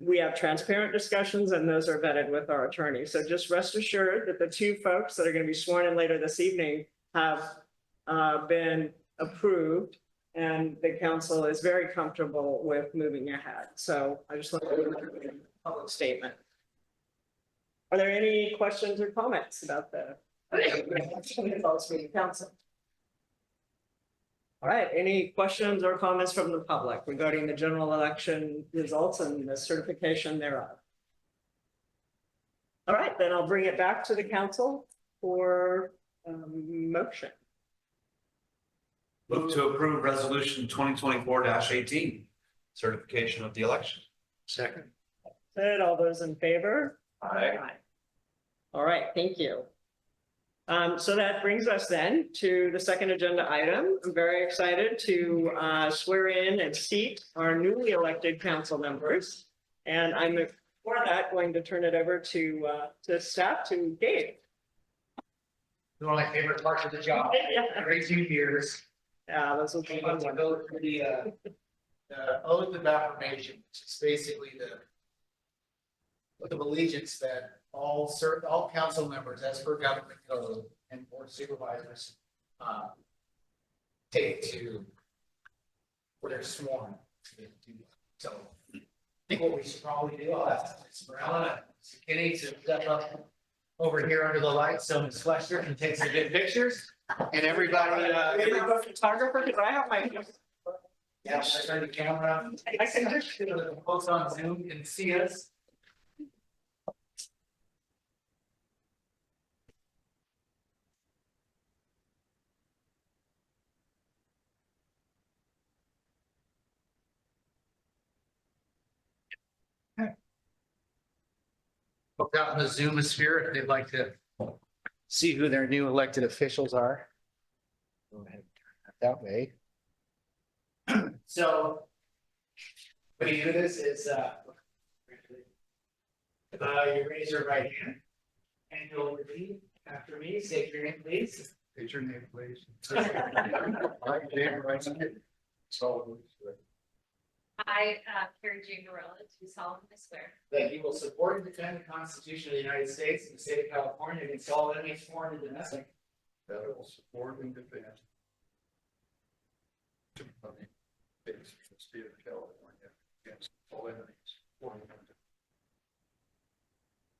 We have transparent discussions and those are vetted with our attorney. So just rest assured that the 2 folks that are going to be sworn in later this evening have been approved and the council is very comfortable with moving ahead. So I just want to make a public statement. Are there any questions or comments about the results meeting council? All right, any questions or comments from the public regarding the general election results and the certification thereof? All right, then I'll bring it back to the council for motion. Move to approve resolution 2024-18, certification of the election. Second. Good, all those in favor? Aye. All right, thank you. So that brings us then to the second agenda item. I'm very excited to swear in and seat our newly elected council members. And I'm, for that, going to turn it over to staff, to Gabe. One of my favorite parts of the job. Yeah. Great 2 years. Yeah, this will be fun. To go through the oath of affirmation, which is basically the oath of allegiance that all council members, as per government code and board supervisors, take to where they're sworn to do. So I think what we should probably do, I'll ask Ms. Morella and Mr. Kinney to step up over here under the light so Ms. Fletcher can take some good pictures. And everybody, Do you have a photographer? Because I have my. yeah, turn the camera. I can just. The folks on Zoom can see us. Folks out in the Zoomosphere, if they'd like to see who their new elected officials are. Go ahead, turn that way. So. When you do this is, you raise your right hand and you'll repeat after me. State your name, please. State your name, please. I, David Reisinger, solemnly swear I, Carrie Jane Gorilla, do solemnly swear that you will support and defend the Constitution of the United States and the state of California against all enemies, foreign and domestic. that I will support and defend the state of California against all enemies, foreign and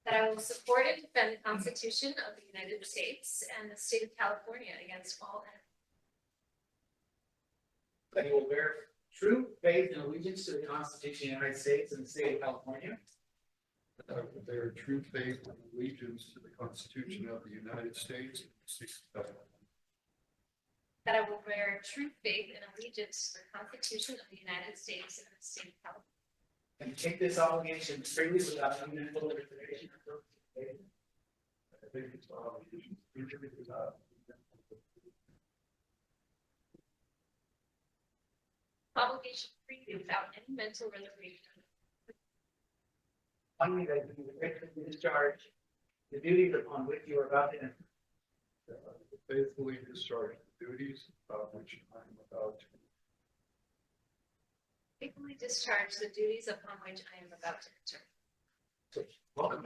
that I will support and defend the Constitution of the United States and the state of California against all enemies. That you will bear true faith and allegiance to the Constitution of the United States and the state of California. that I will bear true faith and allegiance to the Constitution of the United States and the state of California. That I will bear true faith and allegiance to the Constitution of the United States and the state of California. And take this obligation freely without any mental reservation or purpose. I think it's our obligation to do it without Obligation free without any mental reservation. Finally, that you will faithfully discharge the duties upon which you are about to enter. faithfully discharge the duties of which I am about to. Faithfully discharge the duties upon which I am about to enter. Welcome.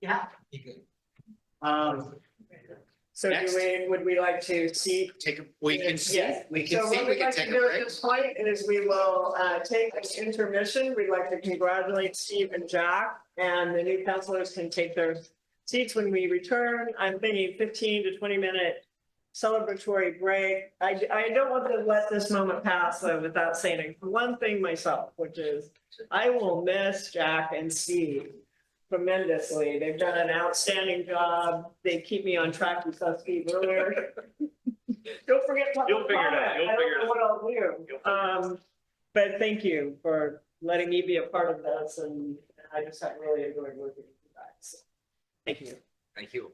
Yeah. So would we like to see? We can see, Yes. we can So see, what we we'd can like to take a do at break. this point is we will take this intermission. We'd like to congratulate Steve and Jack, and the new counselors can take their seats when we return. I'm thinking 15 to 20-minute celebratory break. I don't want to let this moment pass though without saying one thing myself, which is I will miss Jack and Steve tremendously. They've done an outstanding job. They keep me on track. You saw Steve earlier. Don't forget. You'll figure it out. You'll I don't figure it know what I'll do. But thank you for letting me be a part of this, and I just have really enjoyed working with you guys. Thank you. Thank you.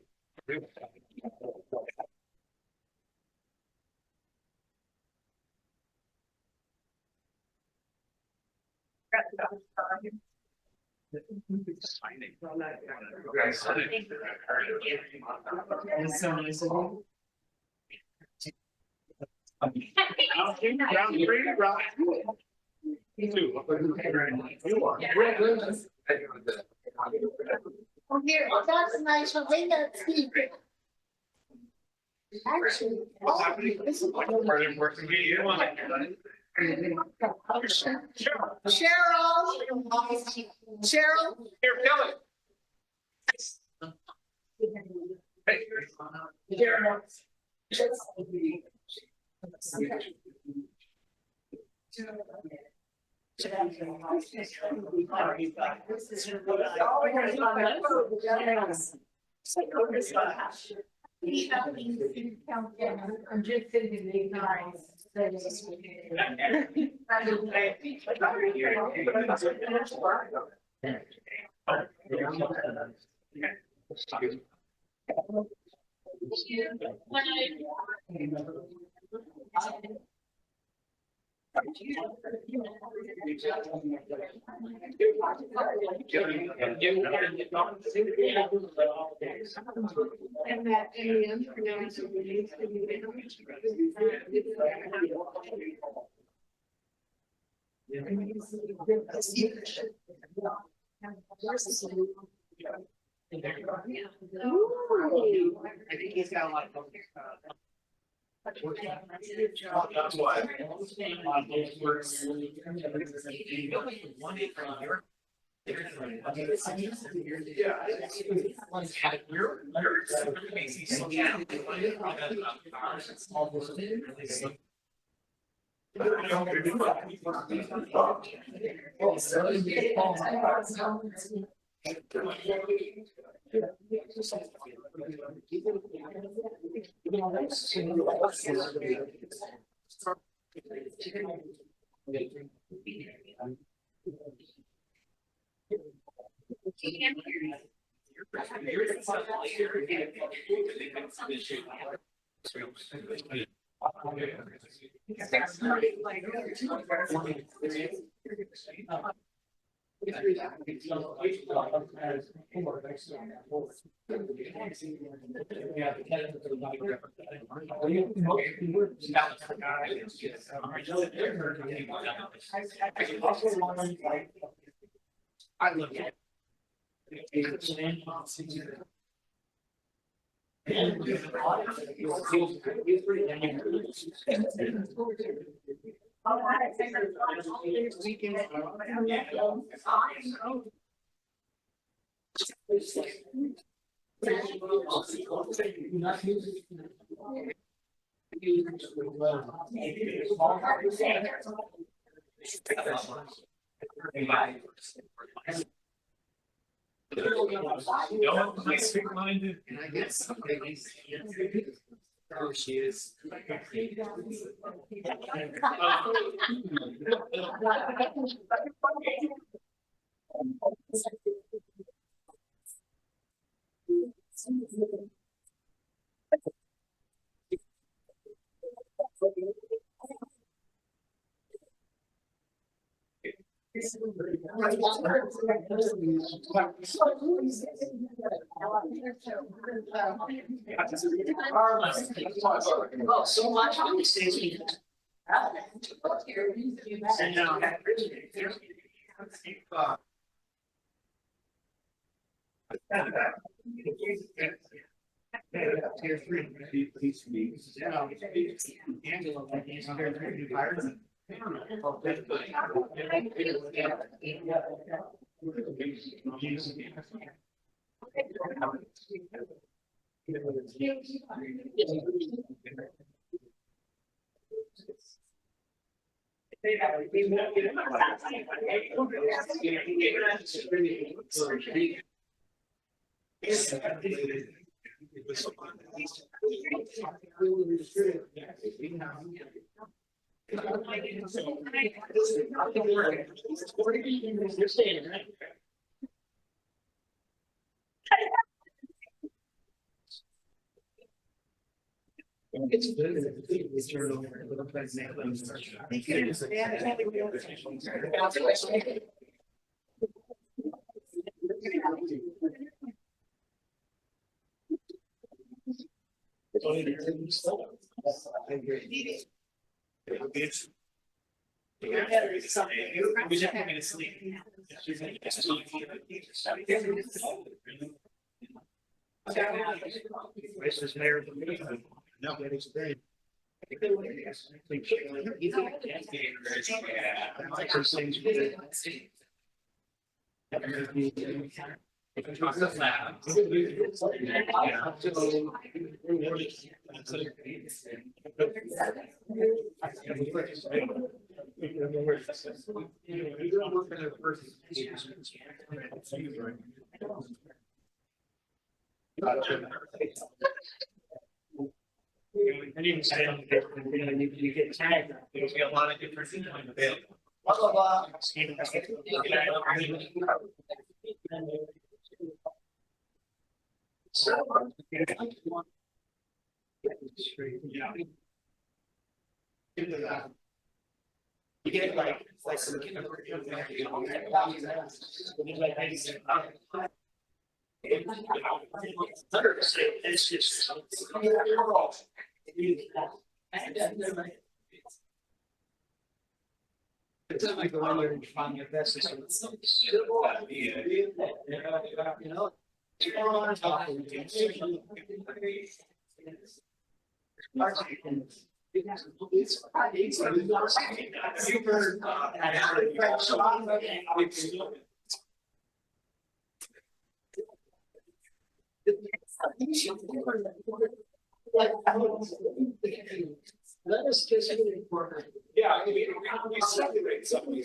It's so nice of you. Oh, here, that's a nice one. They got Steve. Actually. Cheryl. Here, Kelly. I'm just thinking the guys. And that any unpronounced release to be I think he's got a lot of. That's why. I look at it. Minded, and I guess somebody. Oh, she is. Oh, so much. It's good. It's turned over. It looks like no, it's great. And even say, you get tagged, there's a lot of different things available. Blah, blah, blah. You get like some kind of. It's just. It's like go in there and find your best. You know. Let us just. Yeah, I mean, we separate something.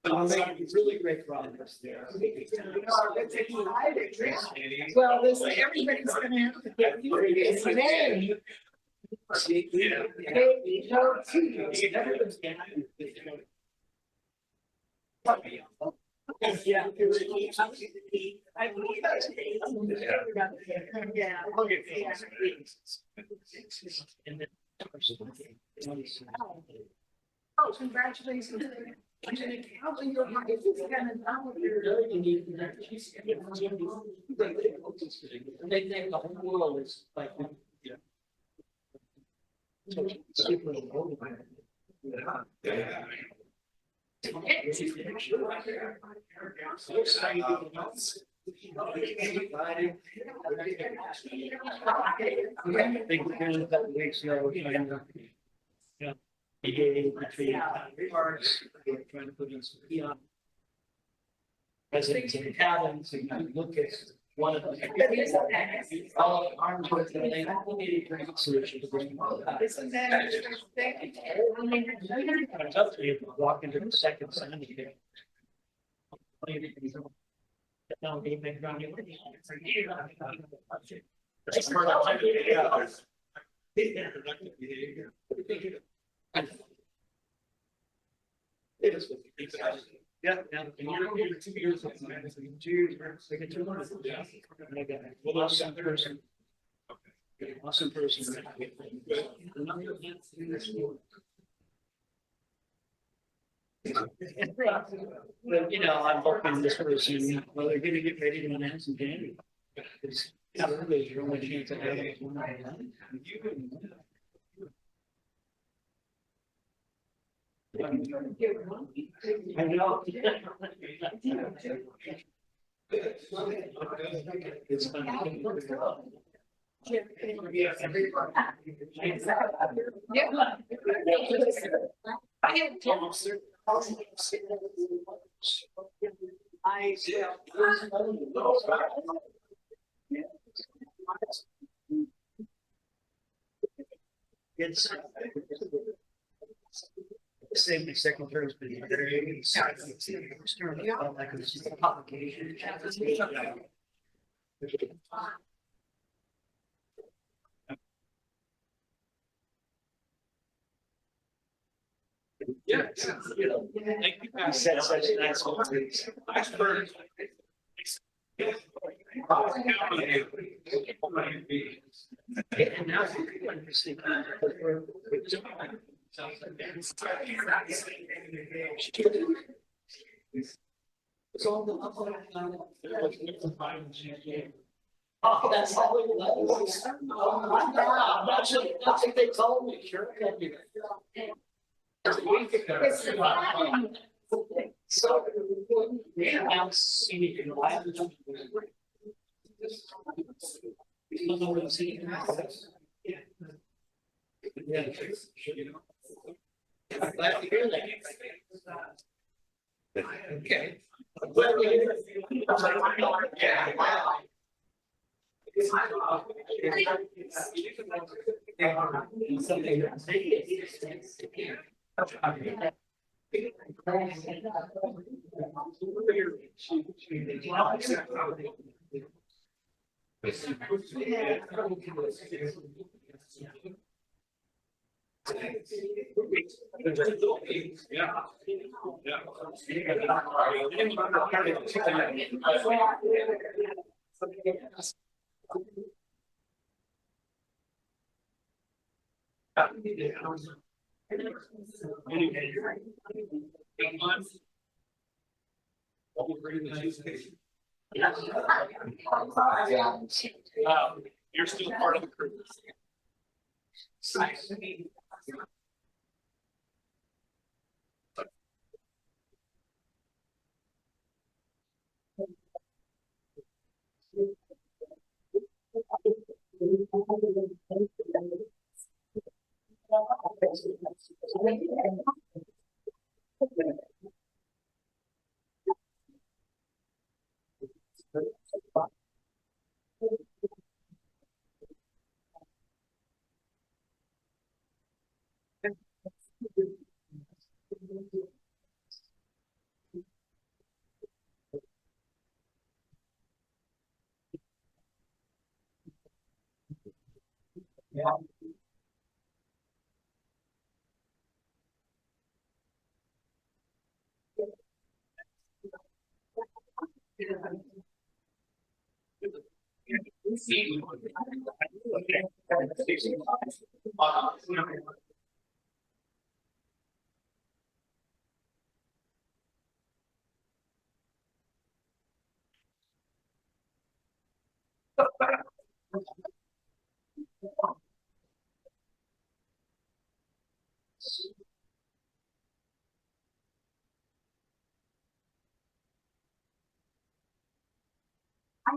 I'm making really great progress there. Well, this, everybody's gonna have to get used to it. Yeah. Oh, congratulations. They think the whole world is like. Trying to put in some peon residents in cabins, and you look at one of the. All arms with the solution to bring them all back. It's up to you to walk into the second sanitary. Don't be big around you. That's part of behavior. It is. Yeah, yeah. And you're 2 years. 2 years. They get 2 months. Well, awesome person. Awesome person. But, you know, I'm hoping this person, well, they're gonna get ready to announce in January. Because early is your only chance of having one. I know. It's funny. Yeah, everybody. I have cancer. It's same with second term, but it's like a publication. Yeah. I said such a nice one. And now it's all the oh, that's all it was. Oh, that's what they told me. Sure. So, yeah, I'm seeing it in the live. Yeah. I'm glad to hear that. Okay. Yeah. You're still part of the crew.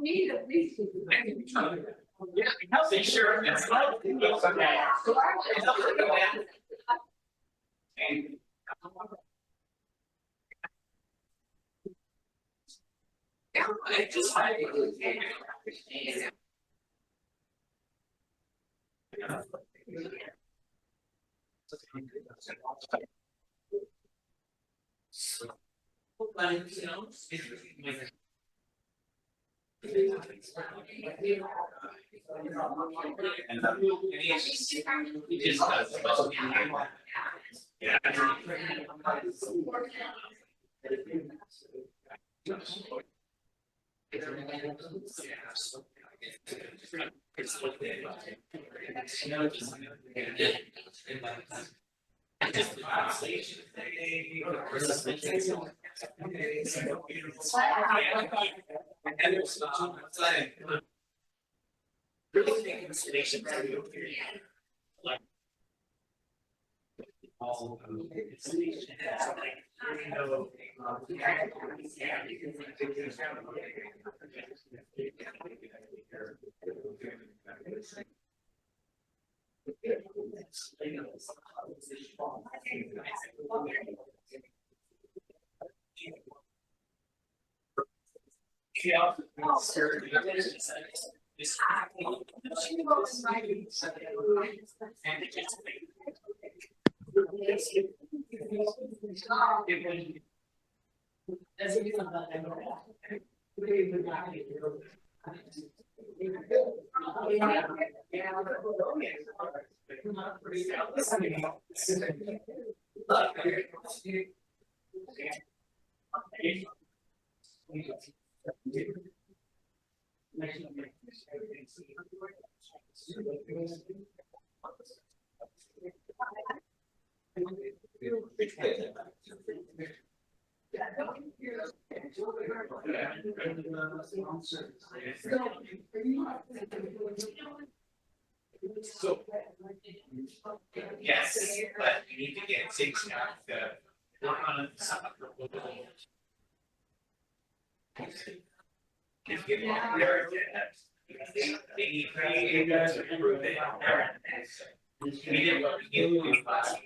need at least. Yeah, healthy, sure. It's not. It's okay. And yeah, I just. So, yes, but we need to get things out the work on some of the. If you want there, they need creative to improve it. We did what we did with last.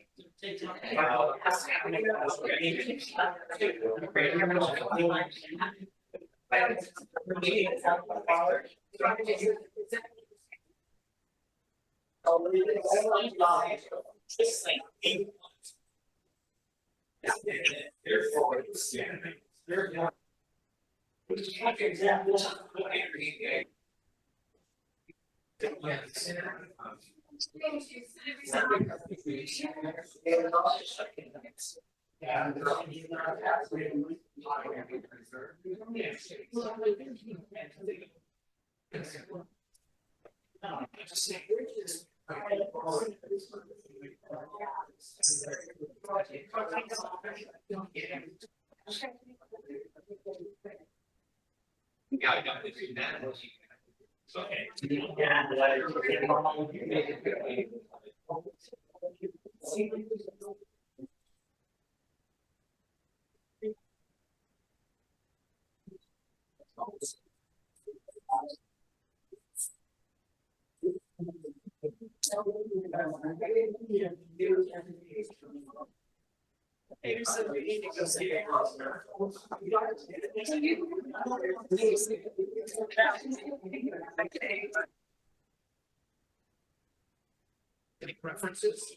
Any preferences?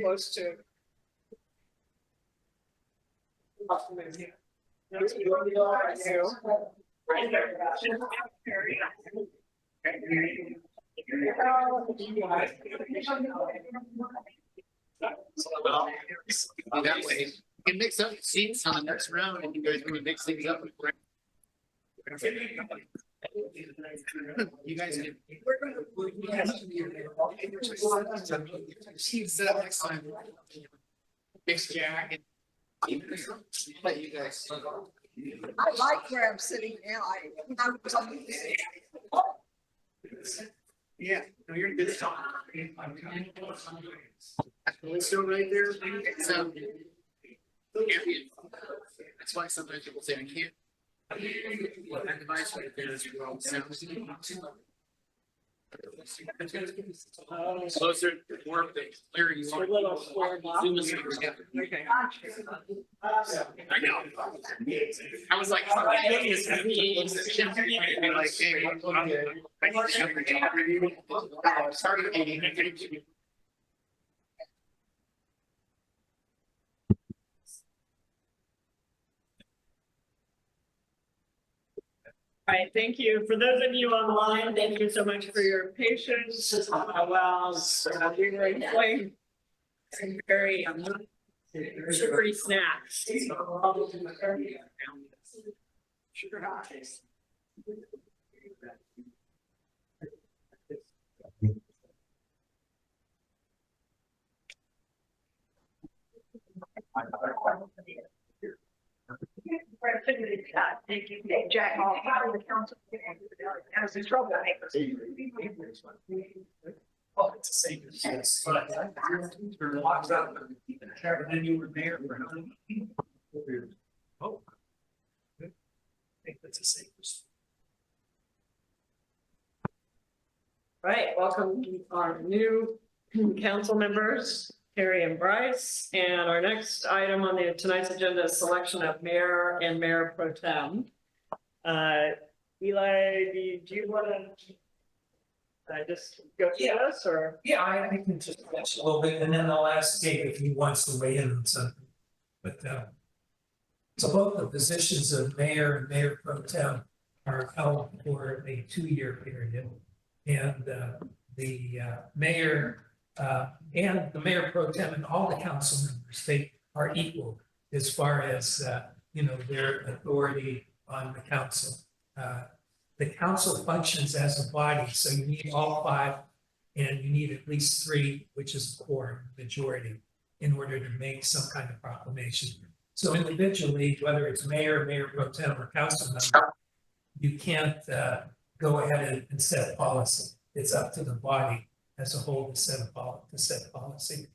Close to. That way, you can mix up seats on the next round and you guys can mix things up. You guys. Set up next time. Mix Jack. Let you guys. I like where I'm sitting now. Yeah, no, you're in good spot. So right there, so. That's why sometimes people say I can't. That device right there is wrong sound. Closer, more of the clearer you are. Zoom this in. Okay. I know. I was like, like, hey, sorry. All right, thank you. For those of you online, thank you so much for your patience. We were enjoying some very sugary snacks. Sugar highs. Thank you, Jack. The council has his troublemakers. Oh, it's the same. Yes. Locks up. And then you were there for how many? Oh. I think that's the same. Right, welcome our new council members, Carrie and Bryce. And our next item on tonight's agenda is selection of mayor and mayor pro tem. Eli, do you want to just go through this or? Yeah, I can just finish a little bit and then I'll ask Dave if he wants to weigh in on something. But so both the positions of mayor and mayor pro tem are held for a 2-year period. And the mayor and the mayor pro tem and all the council members, they are equal as far as, their authority on the council. The council functions as a body, so you need all 5 and you need at least 3, which is a quorum majority, in order to make some kind of proclamation. So individually, whether it's mayor, mayor pro tem, or council member, you can't go ahead and set policy. It's up to the body as a whole to set policy.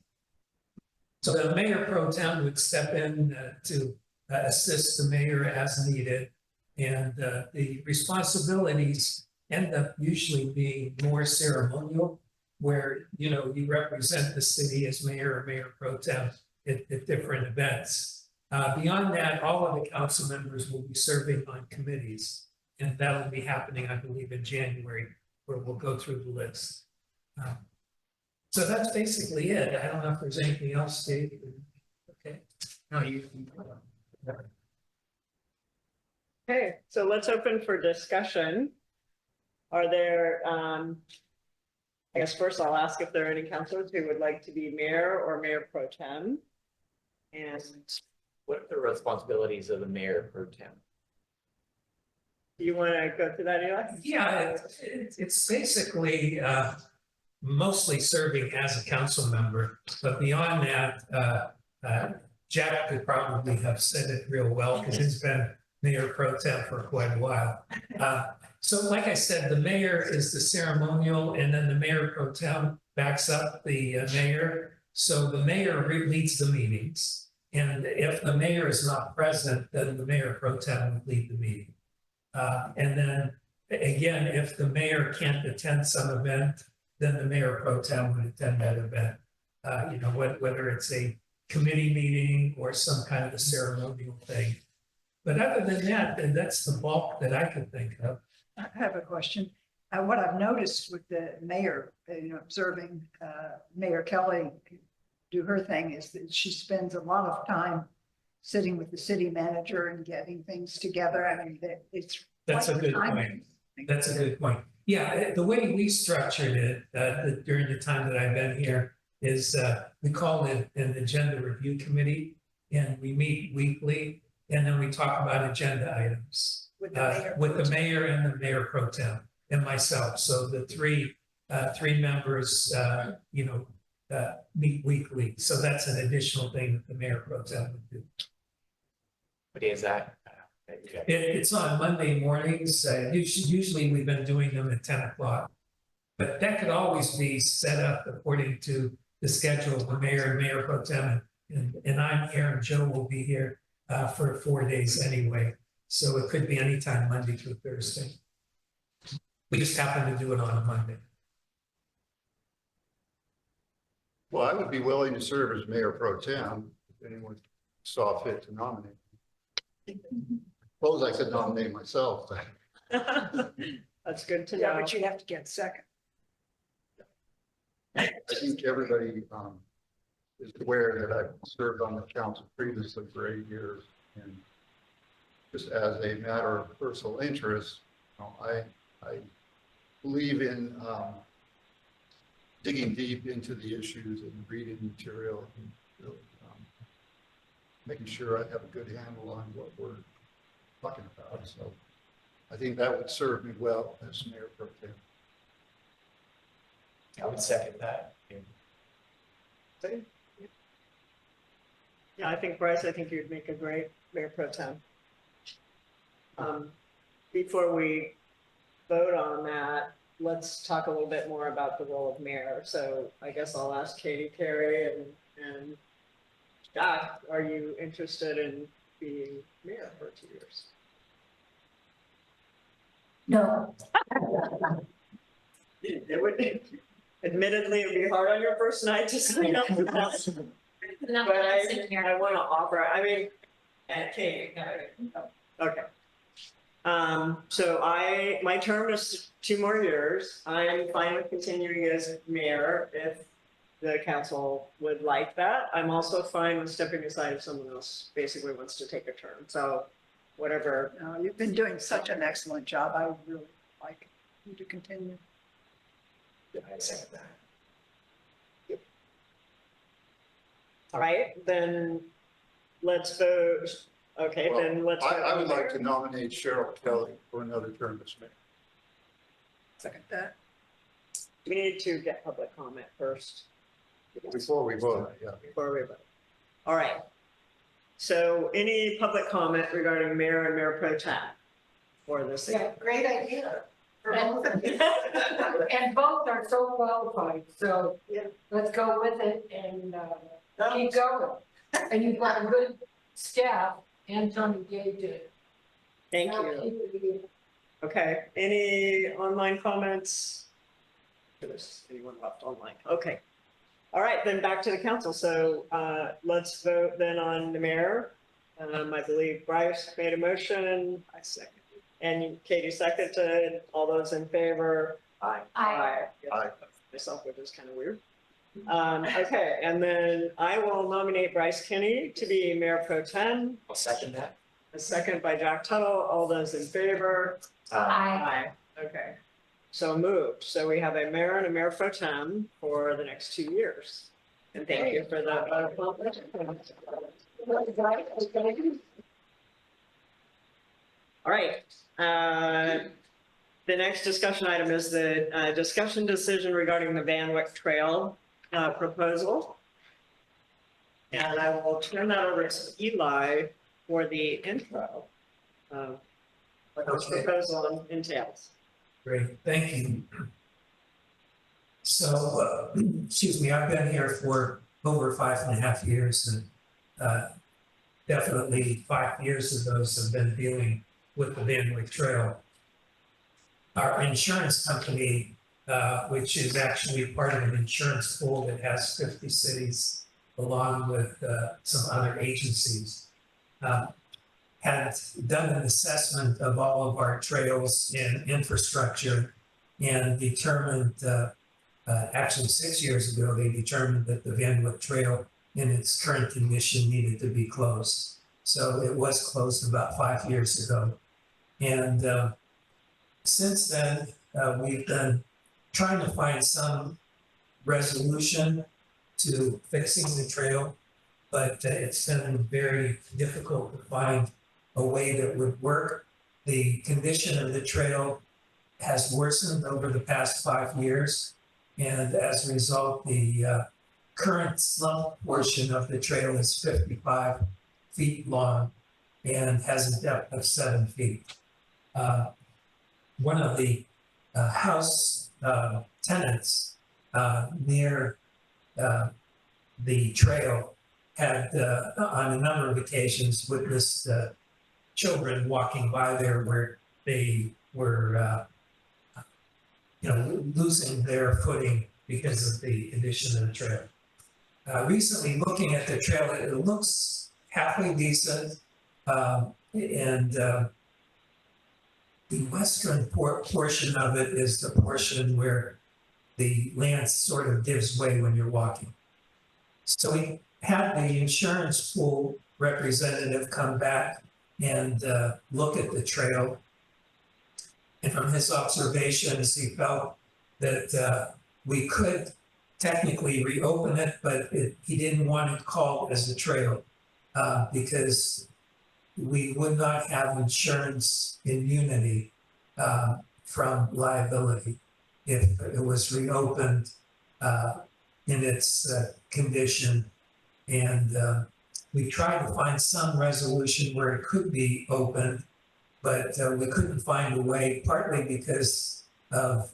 So the mayor pro tem would step in to assist the mayor as needed. And the responsibilities end up usually being more ceremonial, where, you represent the city as mayor or mayor pro tem at different events. Beyond that, all of the council members will be serving on committees. And that'll be happening, I believe, in January, where we'll go through the list. So that's basically it. I don't know if there's anything else, Dave. Okay. No, you. Okay, so let's open for discussion. Are there, I guess first I'll ask if there are any councilors who would like to be mayor or mayor pro tem. And What are the responsibilities of the mayor pro tem? do you want to go through that, Eli? Yeah, it's basically mostly serving as a council member, but beyond that, Jack could probably have said it real well because he's been mayor pro tem for quite a while. So like I said, the mayor is the ceremonial and then the mayor pro tem backs up the mayor. So the mayor leads the meetings. And if the mayor is not present, then the mayor pro tem would lead the meeting. And then again, if the mayor can't attend some event, then the mayor pro tem would attend that event. Whether it's a committee meeting or some kind of a ceremonial thing. But other than that, then that's the bulk that I could think of. I have a question. What I've noticed with the mayor, observing Mayor Kelly do her thing, is that she spends a lot of time sitting with the city manager and getting things together. I mean, That's a good point. That's a good point. Yeah, the way we structured it during the time that I've been here is we call it an agenda review committee, and we meet weekly, and then we talk about agenda items with the mayor and the mayor pro tem and myself. So the three members, meet weekly. So that's an additional thing that the mayor pro tem would do. What day is that? It's on Monday mornings. Usually we've been doing them at 10 o'clock. But that could always be set up according to the schedule of the mayor and mayor pro tem. And I'm here and Joe will be here for 4 days anyway. So it could be anytime Monday through Thursday. We just happen to do it on a Monday. Well, I would be willing to serve as mayor pro tem if anyone saw fit to nominate. Suppose I could nominate myself, but That's good to Yeah, know. but you have to get second. I think everybody is aware that I've served on the council previously for 8 years. And just as a matter of personal interest, you know, I believe in digging deep into the issues and reading material and really, making sure I have a good handle on what we're talking about. So I think that would serve me well as mayor pro tem. I would second that. Yeah, I think Bryce, I think you'd make a great mayor pro tem. Before we vote on that, let's talk a little bit more about the role of mayor. So I guess I'll ask Katie, Carey, and Scott, are you interested in being mayor for 2 years? No. It would, admittedly, it'd be hard on your first night to sign up for that. Not But sitting here. I want to offer, I mean, and Katie, okay. So my term is 2 more years. I'm fine with continuing as mayor if the council would like that. I'm also fine with stepping aside if someone else basically wants to take a turn. So whatever. You've been doing such an excellent job. I would really like you to continue. I second that. All right, then let's vote. Okay, Well, then let's. vote I on would the like mayor. to nominate Cheryl Kelly for another term as mayor. Second that. We need to get public comment first. Before we vote, yeah. Before we vote. All right. So any public comment regarding mayor and mayor pro tem for this? Yeah, great idea. For both of you. And both are so qualified, so let's go with it and keep going. And you've got a good staff and Tony gave to. Thank you. Okay, any online comments? There's anyone left online? Okay. All right, then back to the council. So let's vote then on the mayor. I believe Bryce made a motion. I second. And Katie seconded. All those in favor? Aye. Aye. Aye. Myself, which is kind of weird. Okay, and then I will nominate Bryce Kinney to be mayor pro tem. I'll second that. A second by Jack Tuttle. All those in favor? Aye. Okay, so moved. So we have a mayor and a mayor pro tem for the next 2 years. And thank you for that. All right. The next discussion item is the discussion decision regarding the Van Wyck Trail proposal. And I will turn that over to Eli for the intro of what this proposal entails. Great, thank you. So, excuse me, I've been here for over 5.5 years, and definitely 5 years of those have been dealing with the Van Wyck Trail. Our insurance company, which is actually part of an insurance pool that has 50 cities, along with some other agencies, had done an assessment of all of our trails and infrastructure and determined, actually 6 years ago, they determined that the Van Wyck Trail in its current condition needed to be closed. So it was closed about 5 years ago. And since then, we've been trying to find some resolution to fixing the trail, but it's been very difficult to find a way that would work. The condition of the trail has worsened over the past 5 years, and as a result, the current slump portion of the trail is 55 feet long and has a depth of 7 feet. One of the house tenants near the trail had on a number of occasions witnessed children walking by there where they were losing their footing because of the condition of the trail. Recently, looking at the trail, it looks halfway decent, and the western portion of it is the portion where the land sort of gives way when you're walking. So we had the insurance pool representative come back and look at the trail. And from his observations, he felt that we could technically reopen it, but he didn't want it called as a trail because we would not have insurance immunity from liability if it was reopened in its condition. And we tried to find some resolution where it could be opened, but we couldn't find a way, partly because of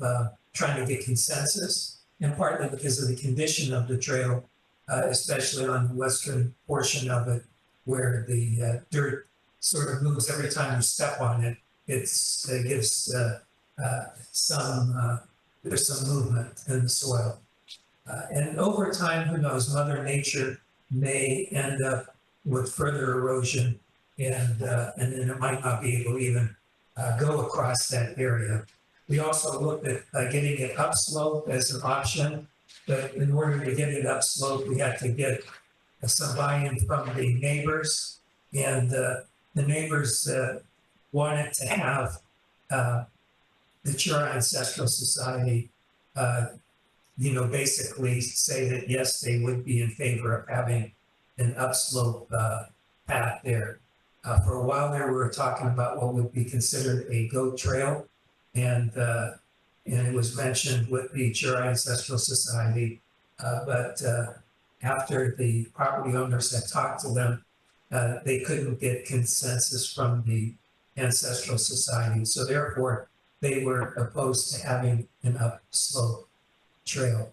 trying to get consensus, and partly because of the condition of the trail, especially on the western portion of it, where the dirt sort of moves every time you step on it. It gives there's some movement in the soil. And over time, who knows, Mother Nature may end up with further erosion, and then it might not be able to even go across that area. We also looked at getting it upslope as an option, but in order to get it upslope, we had to get some buy-in from the neighbors, and the neighbors wanted to have the Chura Ancestral Society, basically say that yes, they would be in favor of having an upslope path there. For a while there, we were talking about what would be considered a goat trail, and it was mentioned with the Chura Ancestral Society, but after the property owners had talked to them, they couldn't get consensus from the Ancestral Society, so therefore they were opposed to having an upslope trail.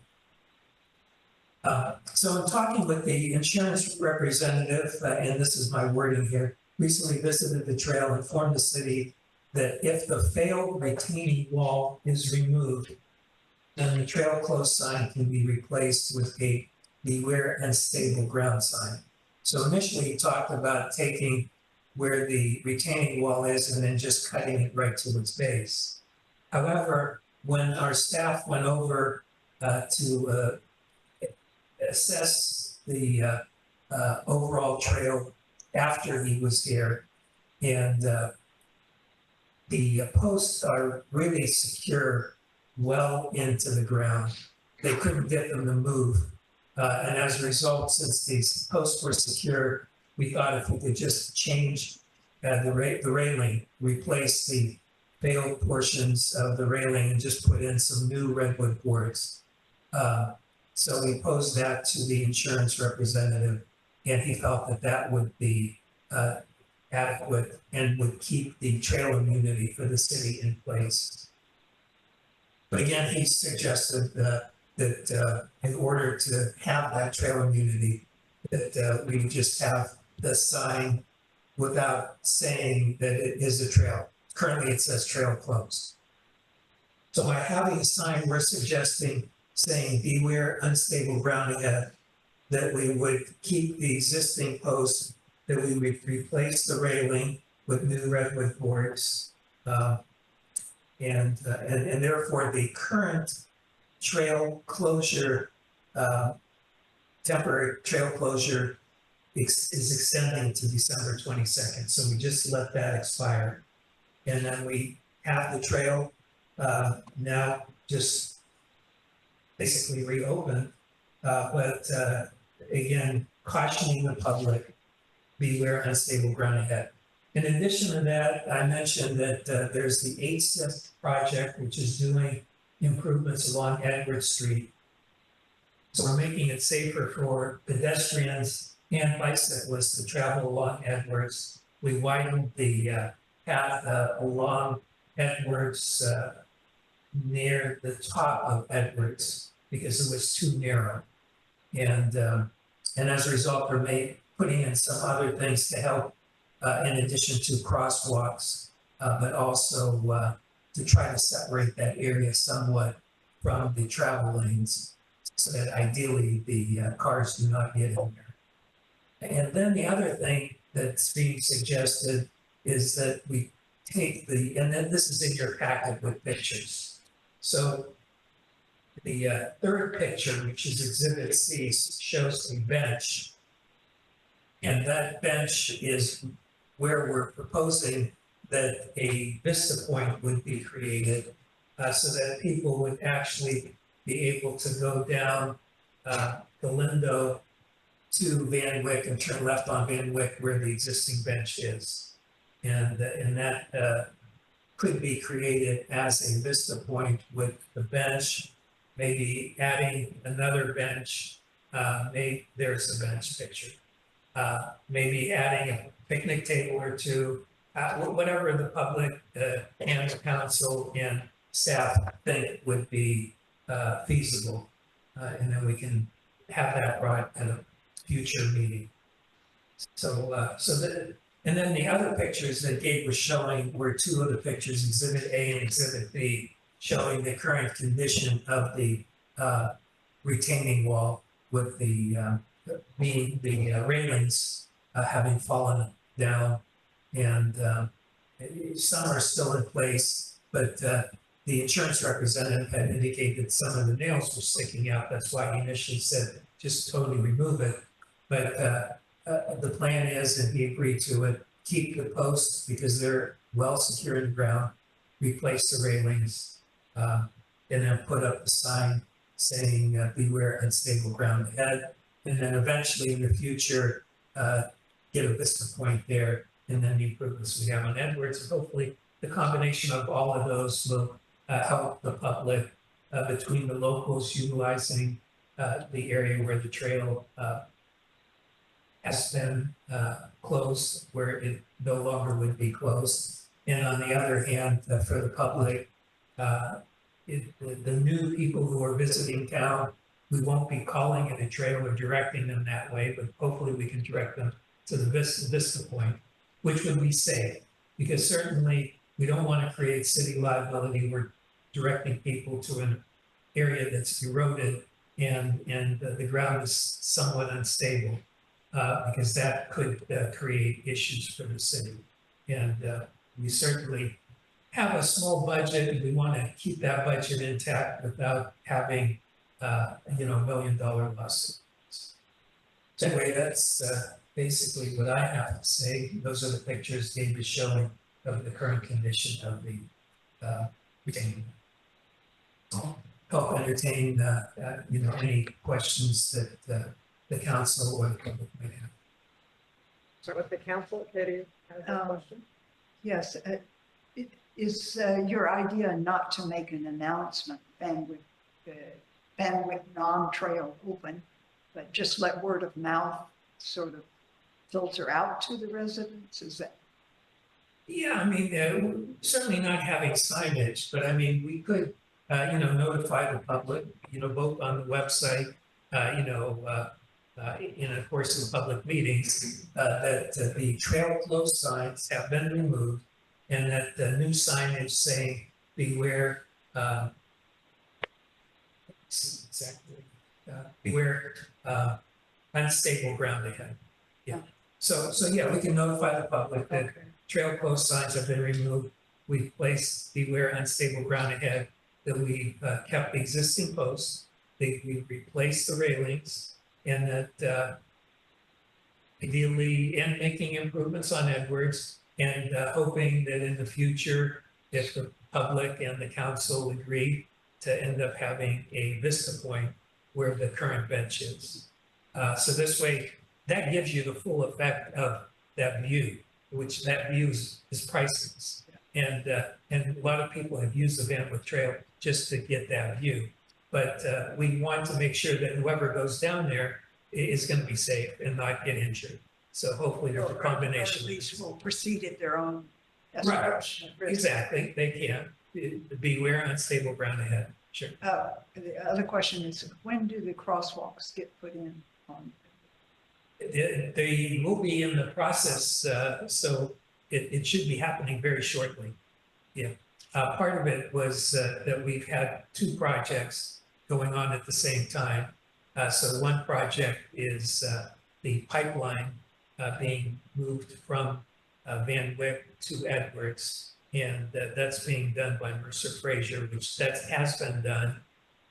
So in talking with the insurance representative, and this is my wording here, recently visited the trail, informed the city that if the failed retaining wall is removed, then the trail closed sign can be replaced with a beware unstable ground sign. So initially he talked about taking where the retaining wall is and then just cutting it right to its base. However, when our staff went over to assess the overall trail after he was here, and the posts are really secure well into the ground. They couldn't get them to move. And as a result, since these posts were secure, we thought if we could just change the railing, replace the failed portions of the railing and just put in some new redwood boards. So we posed that to the insurance representative, and he felt that that would be adequate and would keep the trail immunity for the city in place. But again, he suggested that in order to have that trail immunity, that we just have the sign without saying that it is a trail. Currently, it says trail closed. So by having a sign, we're suggesting saying beware unstable ground ahead, that we would keep the existing posts, that we would replace the railing with new redwood boards, and therefore the current trail closure, temporary trail closure is extending to December 22nd. So we just let that expire. And then we have the trail now just basically reopened, but again, cautioning the public, beware unstable ground ahead. In addition to that, I mentioned that there's the 8-SIP project, which is doing improvements along Edward Street. So we're making it safer for pedestrians and bicyclists to travel along Edwards. We widened the path along Edwards near the top of Edwards because it was too narrow. And as a result, we're putting in some other things to help, in addition to crosswalks, but also to try to separate that area somewhat from the travel lanes, so that ideally the cars do not get in there. And then the other thing that's being suggested is that we take and then this is in your packet with pictures. So the third picture, which is Exhibit C, shows the bench. And that bench is where we're proposing that a vista point would be created, so that people would actually be able to go down Galindo to Van Wyck and turn left on Van Wyck where the existing bench is. And that could be created as a vista point with the bench, maybe adding another bench. There's a bench picture. Maybe adding a picnic table or two, whatever the public and the council and staff think would be feasible. And then we can have that brought at a future meeting. And then the other pictures that Gabe was showing were two of the pictures, Exhibit A and Exhibit B, showing the current condition of the retaining wall with the railings having fallen down, and some are still in place, but the insurance representative had indicated some of the nails were sticking out. That's why he initially said just totally remove it. But the plan is, and he agreed to it, keep the posts because they're well secure in the ground, replace the railings, and then put up the sign saying beware unstable ground ahead. And then eventually in the future, get a vista point there, and then the improvements we have on Edwards. And hopefully the combination of all of those will help the public between the locals utilizing the area where the trail has been closed, where it no longer would be closed. And on the other hand, for the public, the new people who are visiting town, we won't be calling it a trail or directing them that way, but hopefully we can direct them to the vista point, which would be safe. Because certainly we don't want to create city liability. We're directing people to an area that's eroded and the ground is somewhat unstable, because that could create issues for the city. And we certainly have a small budget, and we want to keep that budget intact without having $1 million losses. So anyway, that's basically what I have to say. Those are the pictures Dave is showing of the current condition of the retaining. Help entertain any questions that the council or the public may have. Start with the council. Katie has a question. Yes, is your idea not to make an announcement, bandwidth non-trail open, but just let word of mouth sort of filter out to the residents? Is that? Yeah, I mean, certainly not having signage, but I mean, we could, notify the public, both on the website, and of course in public meetings, that the trail closed signs have been removed, and that the new signage saying beware, beware unstable ground ahead. Yeah. So yeah, we can notify the public that trail closed signs have been removed. We've placed beware unstable ground ahead, that we kept the existing posts, we replaced the railings, and that ideally, and making improvements on Edwards, and hoping that in the future, if the public and the council agree, to end up having a vista point where the current bench is. So this way, that gives you the full effect of that view, which that view is priceless. And a lot of people have used the Van Wyck Trail just to get that view. But we want to make sure that whoever goes down there is going to be safe and not get injured. So hopefully there's a combination. At least will proceed at their own. Right, exactly, they can. Beware unstable ground ahead. Sure. The other question is, when do the crosswalks get put in on? They will be in the process, so it should be happening very shortly. Yeah. Part of it was that we've had two projects going on at the same time. So one project is the pipeline being moved from Van Wyck to Edwards. And that's being done by Mercer Fraser, which that has been done.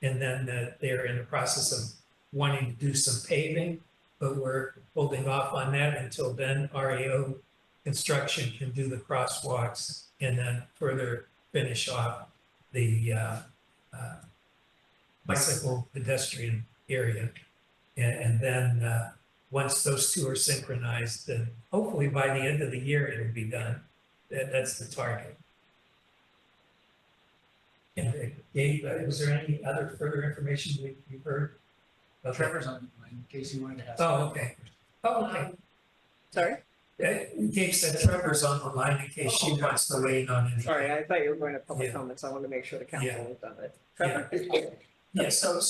And then they're in the process of wanting to do some paving, but we're holding off on that until then. REO Construction can do the crosswalks and then further finish off the bicycle pedestrian area. And then once those two are synchronized, then hopefully by the end of the year, it'll be done. That's the target. And Gabe, was there any other further information you've heard? Okay. Trevor's on the line, in case you wanted to ask. Oh, okay. Oh, okay. Sorry? Gabe said Trevor's on the line in case she wants to weigh in on anything. Sorry, I thought you were going to public Yeah. comments. I wanted to make sure the council Yeah. has done it. Yeah. Trevor? Yeah, so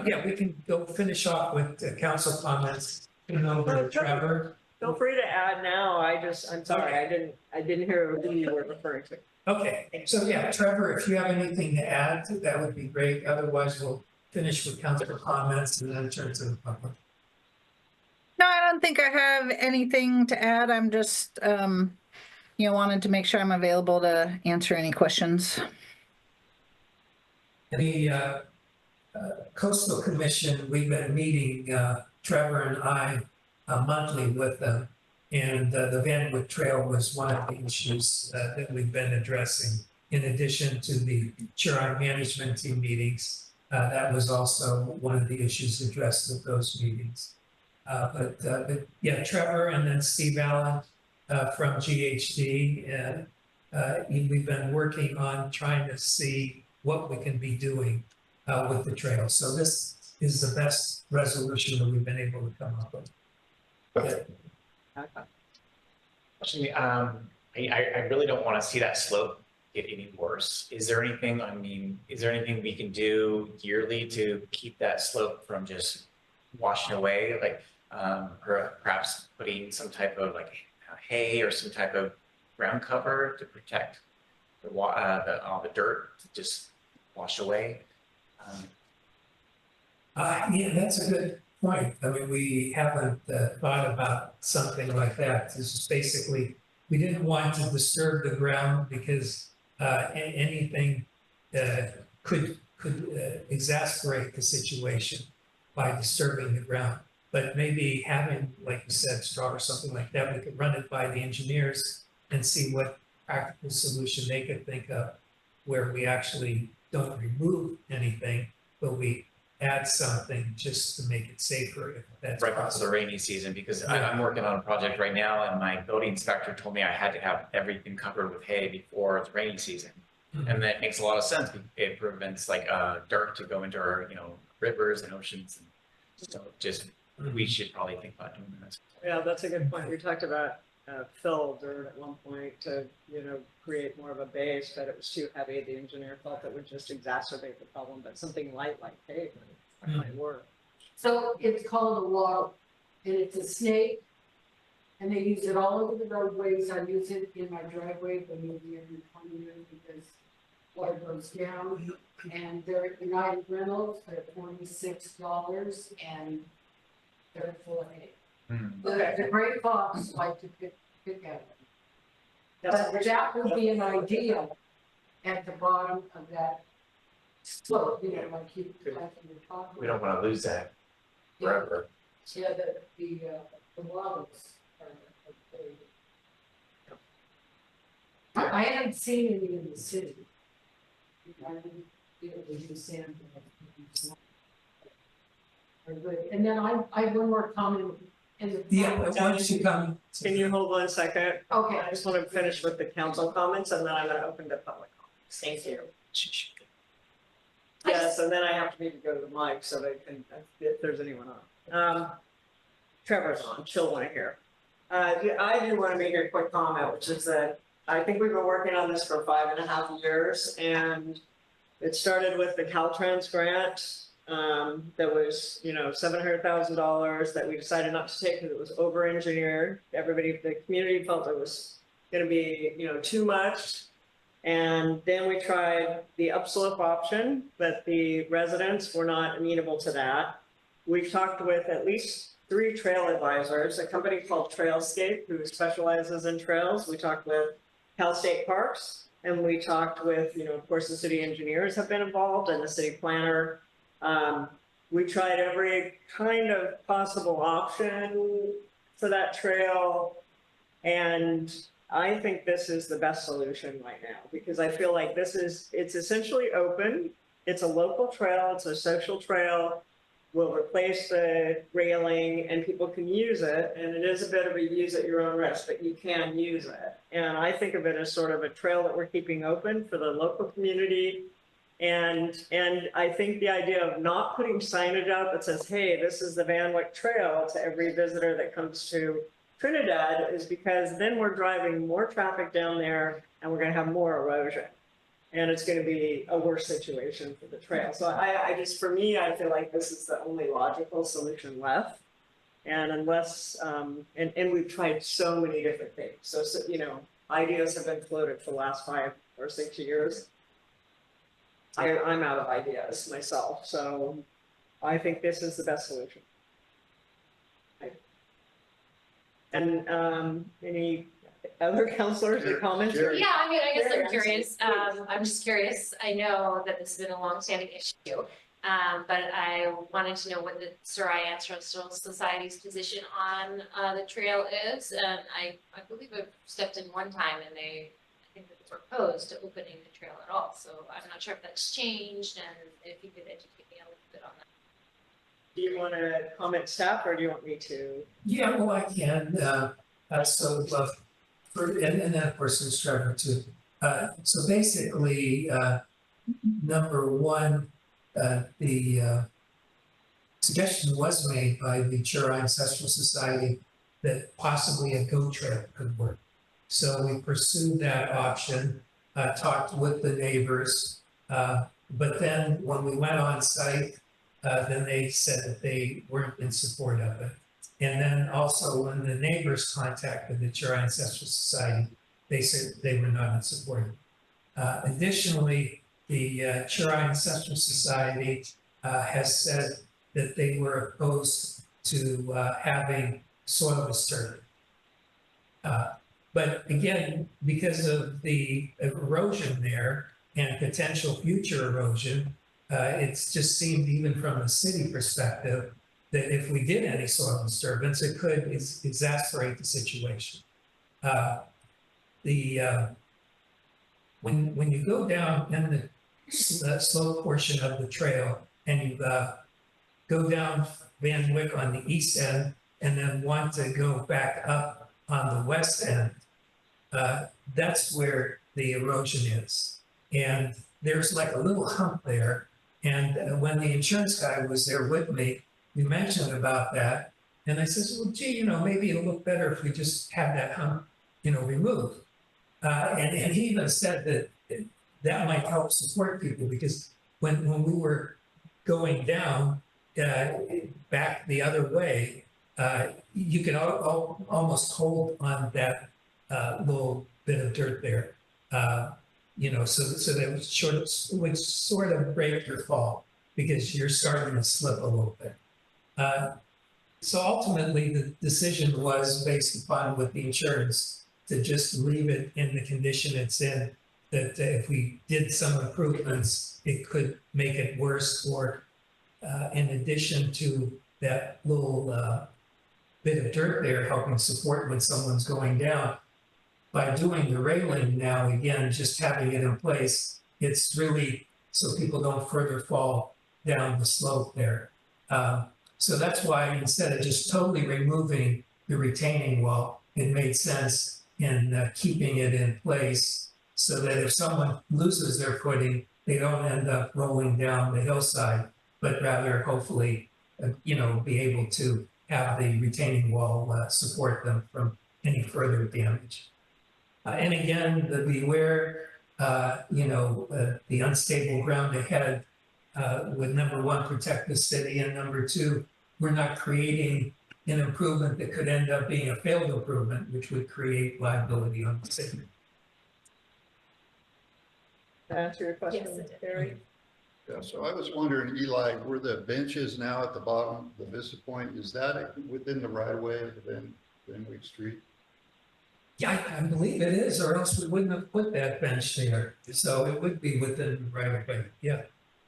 yeah, we can go finish off with council comments. Turn it over to Trevor. Feel free to add now. I'm sorry, I didn't hear who you were referring to. Okay, so yeah, Trevor, if you have anything to add, that would be great. Otherwise, we'll finish with council comments and then turn to the public. No, I don't think I have anything to add. I'm just, wanted to make sure I'm available to answer any questions. The Coastal Commission, we've been meeting, Trevor and I, monthly with them. And the Van Wyck Trail was one of the issues that we've been addressing. In addition to the Huron management team meetings, that was also one of the issues addressed at those meetings. But yeah, Trevor and then Steve Allen from GHD, and we've been working on trying to see what we can be doing with the trail. So this is the best resolution that we've been able to come up with. Actually, I really don't want to see that slope get any worse. Is there anything we can do yearly to keep that slope from just washing away? Like perhaps putting some type of like hay or some type of ground cover to protect all the dirt to just wash away. Yeah, that's a good point. I mean, we haven't thought about something like that. This is basically, we didn't want to disturb the ground because anything could exacerbate the situation by disturbing the ground. But maybe having, like you said, straw or something like that, we could run it by the engineers and see what practical solution they could think of where we actually don't remove anything, but we add something just to make it safer if that's right possible. for the rainy season, because I'm working on a project right now and my building inspector told me I had to have everything covered with hay before the rainy season. Mm-hmm. And that makes a lot of sense. It prevents like dirt to go into our, rivers and oceans. And so just, we should probably think about doing that. Yeah, that's a good point. We talked about fill dirt at one point to, create more of a base, but it was too heavy. The engineer felt it would just exacerbate the problem, but something light like pavement might work. So it's called a wattle, and it's a snake. And they use it all over the roadways. I use it in my driveway, but maybe every 20 years because water goes down. And they're at United Rentals, they're $46, and they're full of hay. The gray fox like to pick at them. But that would be an idea at the bottom of that slope, like you were talking about. We don't want to lose that forever. Yeah, the wattles are. I haven't seen any in the city. I didn't, they do sand. Are good. And then I have one more comment. Yeah, why don't you come? Can you hold 1 second? Okay. I just want to finish with the council comments and then I'm going to open to public comments. Thank you. Yes, and then I have to need to go to the mic so they can, if there's anyone on. Trevor's on, she'll want to hear. I do want to make a quick comment, which is that I think we've been working on this for 5.5 years, and It started with the Caltrans grant, that was, $700,000 that we decided not to take because it was over-engineered. The community felt it was gonna be, too much. And then we tried the upslope option, but the residents were not amenable to that. We've talked with at least 3 trail advisors, a company called Trailscape, who specializes in trails. We talked with Cal State Parks, and we talked with, of course, the city engineers have been involved and the city planner. We tried every kind of possible option for that trail. And I think this is the best solution right now, because I feel like it's essentially open. It's a local trail, it's a social trail. We'll replace the railing and people can use it. And it is a bit of a use at your own risk, but you can use it. And I think of it as sort of a trail that we're keeping open for the local community. And I think the idea of not putting signage out that says, hey, this is the Van Wyck Trail to every visitor that comes to Trinidad is because then we're driving more traffic down there and we're going to have more erosion. And it's going to be a worse situation for the trail. So for me, I feel like this is the only logical solution left. And unless, and we've tried so many different things. So, ideas have been floated for the last 5 or 6 years. I'm out of ideas myself. So I think this is the best solution. And any other counselors or comments? Yeah, I guess I'm curious. I'm just curious. I know that this has been a long-standing issue, but I wanted to know what the Sarai Ancestral Society's position on the trail is. And I believe I've stepped in one time, and I think that they were opposed to opening the trail at all. So I'm not sure if that's changed, and if you could educate me a little bit on that. Do you want to comment, staff, or do you want me to? Yeah, well, I can. And then of course, there's Trevor too. So basically, number one, the suggestion was made by the Chura Ancestral Society that possibly a goat trail could work. So we pursued that option, talked with the neighbors, but then when we went on site, then they said that they weren't in support of it. And then also when the neighbors contacted the Chura Ancestral Society, they said they were not in support. Additionally, the Chura Ancestral Society has said that they were opposed to having soil disturbed. But again, because of the erosion there and potential future erosion, it's just seemed, even from a city perspective, that if we did any soil disturbance, it could exacerbate the situation. When you go down in the slope portion of the trail and you go down Van Wyck on the east end and then want to go back up on the west end, that's where the erosion is. And there's like a little hump there. And when the insurance guy was there with me, we mentioned about that. And I said, well, gee, maybe it'll look better if we just have that hump, removed. And he even said that that might help support people, because when we were going down back the other way, you can almost hold on that little bit of dirt there. So that would sort of break your fall, because you're starting to slip a little bit. So ultimately, the decision was based upon with the insurance to just leave it in the condition it's in, that if we did some improvements, it could make it worse, or in addition to that little bit of dirt there helping support when someone's going down. By doing the railing now, again, just having it in place, it's really so people don't further fall down the slope there. So that's why instead of just totally removing the retaining wall, it made sense in keeping it in place so that if someone loses their footing, they don't end up rolling down the hillside, but rather hopefully, be able to have the retaining wall support them from any further damage. And again, the beware the unstable ground ahead would, number one, protect the city, and number two, we're not creating an improvement that could end up being a failed improvement, which would create liability on the city. That answer your question, Yes, it did. Barry? Yeah, so I was wondering, Eli, where the bench is now at the bottom, the Vista Point, is that within the right of way of Van Wyck Street? Yeah, I believe it is, or else we wouldn't have put that bench there. So it would be within the right of way, yeah.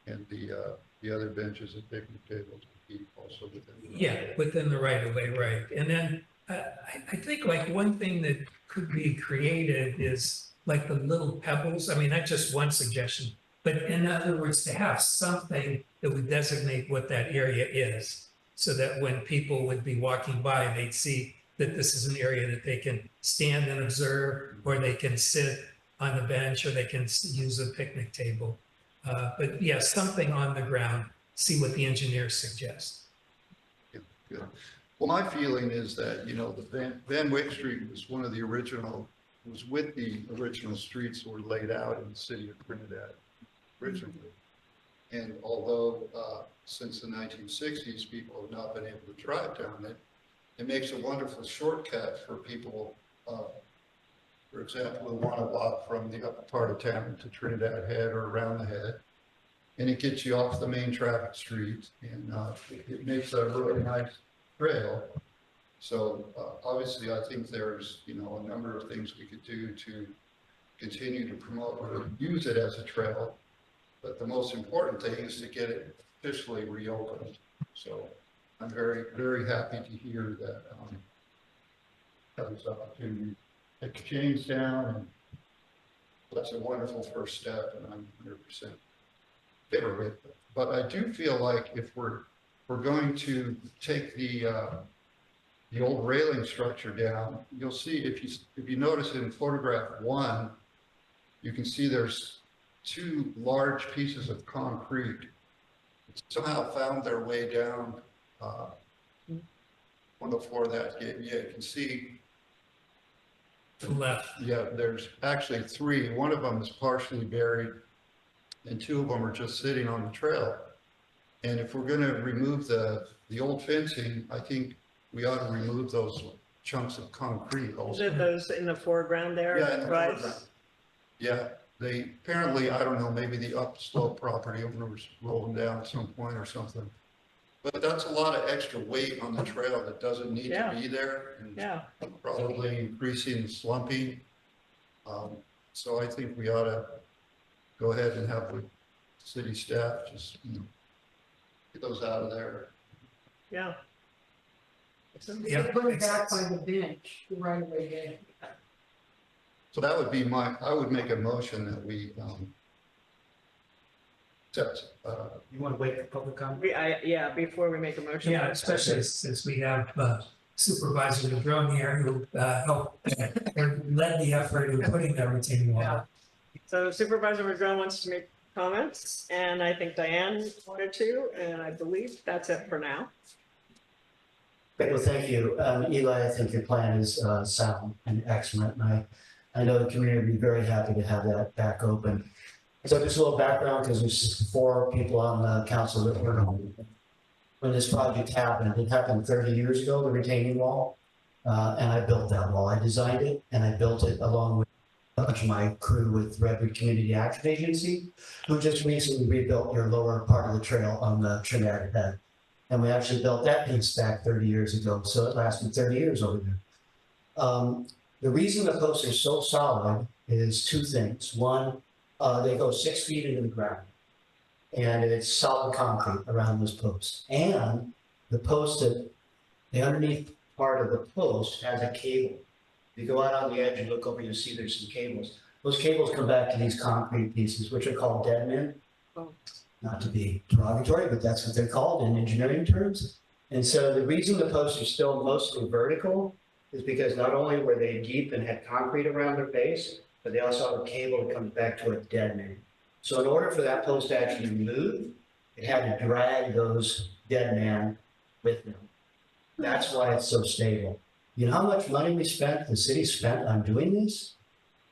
And the other benches and picnic tables would be also within. Yeah, within the right of way, right. And then I think like one thing that could be created is like the little pebbles. I mean, that's just one suggestion. But in other words, to have something that would designate what that area is, so that when people would be walking by, they'd see that this is an area that they can stand and observe, or they can sit on the bench, or they can use a picnic table. But yeah, something on the ground, see what the engineers suggest. Good. Well, my feeling is that, the Van Wyck Street was one of the original, was with the original streets that were laid out in the city of Trinidad originally. And although since the 1960s, people have not been able to drive down it, it makes a wonderful shortcut for people, for example, who want to walk from the upper part of town to Trinidad Head or around the head. And it gets you off the main traffic street, and it makes a really nice trail. So obviously, I think there's, a number of things we could do to continue to promote or use it as a trail. But the most important thing is to get it officially reopened. So I'm very, very happy to hear that there's opportunity to take the chains down, and that's a wonderful first step, and I'm 100% favor it. But I do feel like if we're going to take the old railing structure down, you'll see if you notice in photograph 1, you can see there's 2 large pieces of concrete that somehow found their way down on the floor of that gate. Yeah, you can see To the left. Yeah, there's actually 3. One of them is partially buried, and 2 of them are just sitting on the trail. And if we're going to remove the old fencing, I think we ought to remove those chunks of concrete also. Is it those in the foreground there? Yeah, in the right? foreground. Yeah, they apparently, I don't know, maybe the upslope property owners rolled them down at some point or something. But that's a lot of extra weight on the trail that doesn't need to be there, and probably increasing the slumping. So I think we ought to go ahead and have the city staff just get those out of there. Yeah. Put it back by the bench, right away there. So that would be I would make a motion that we accept. You want to wait for public comment? Yeah, before we make a motion. Yeah, especially since we have Supervisor Madrone here who helped or led the effort in putting that retaining wall. So Supervisor Madrone wants to make comments, and I think Diane wanted to, and I believe that's it for now. Great, well, thank you. Eli, I think your plan is sound and excellent, and I know the community would be very happy to have that back open. So just a little background, because there's 4 people on the council that were on when this project happened. It happened 30 years ago, the retaining wall, and I built that wall. I designed it, and I built it along with a bunch of my crew with Redwood Community Action Agency, who just recently rebuilt your lower part of the trail on the Trinidad Head. And we actually built that piece back 30 years ago, so it lasted 30 years over there. The reason the posts are so solid is 2 things. One, they go 6 feet into the ground, and it's solid concrete around those posts. And the post, the underneath part of the post has a cable. If you go out on the edge and look over, you'll see there's some cables. Those cables come back to these concrete pieces, which are called dead men. Not to be derogatory, but that's what they're called in engineering terms. And so the reason the posts are still mostly vertical is because not only were they deep and had concrete around their base, but they also have a cable that comes back to a dead man. So in order for that post to actually move, it had to drag those dead men with them. That's why it's so stable. You know how much money the city spent on doing this?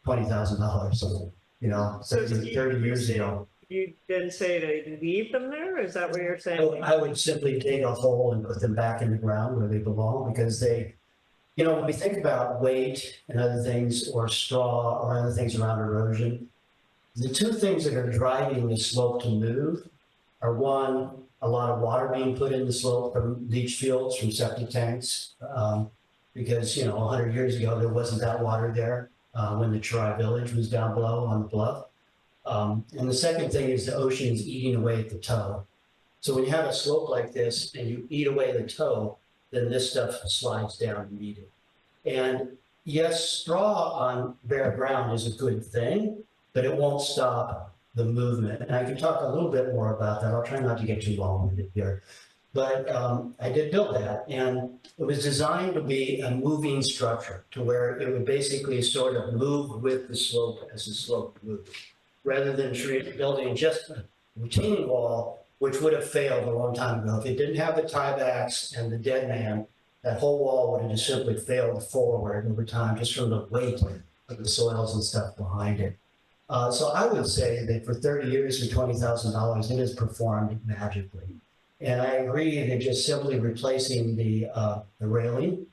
$20,000. So 30 years ago. You then say to leave them there? Is that what you're saying? I would simply dig a hole and put them back in the ground where they belong, because when we think about weight and other things, or straw or other things around erosion, the two things that are driving the slope to move are, one, a lot of water being put in the slope from leach fields, from septic tanks, because 100 years ago there wasn't that water there when the Chirai village was down below on the bluff. And the second thing is the ocean is eating away at the toe. So when you have a slope like this and you eat away the toe, then this stuff slides down immediately. And yes, straw on bare ground is a good thing, but it won't stop the movement. And I can talk a little bit more about that. I'll try not to get too long-winded here. But I did build that, and it was designed to be a moving structure, to where it would basically sort of move with the slope as the slope moved, rather than building just a retaining wall, which would have failed a long time ago. If it didn't have the tiebacks and the dead man, that whole wall would have just simply failed forward over time, just from the weight of the soils and stuff behind it. So I would say that for 30 years and $20,000, it has performed magically. And I agree that just simply replacing the railing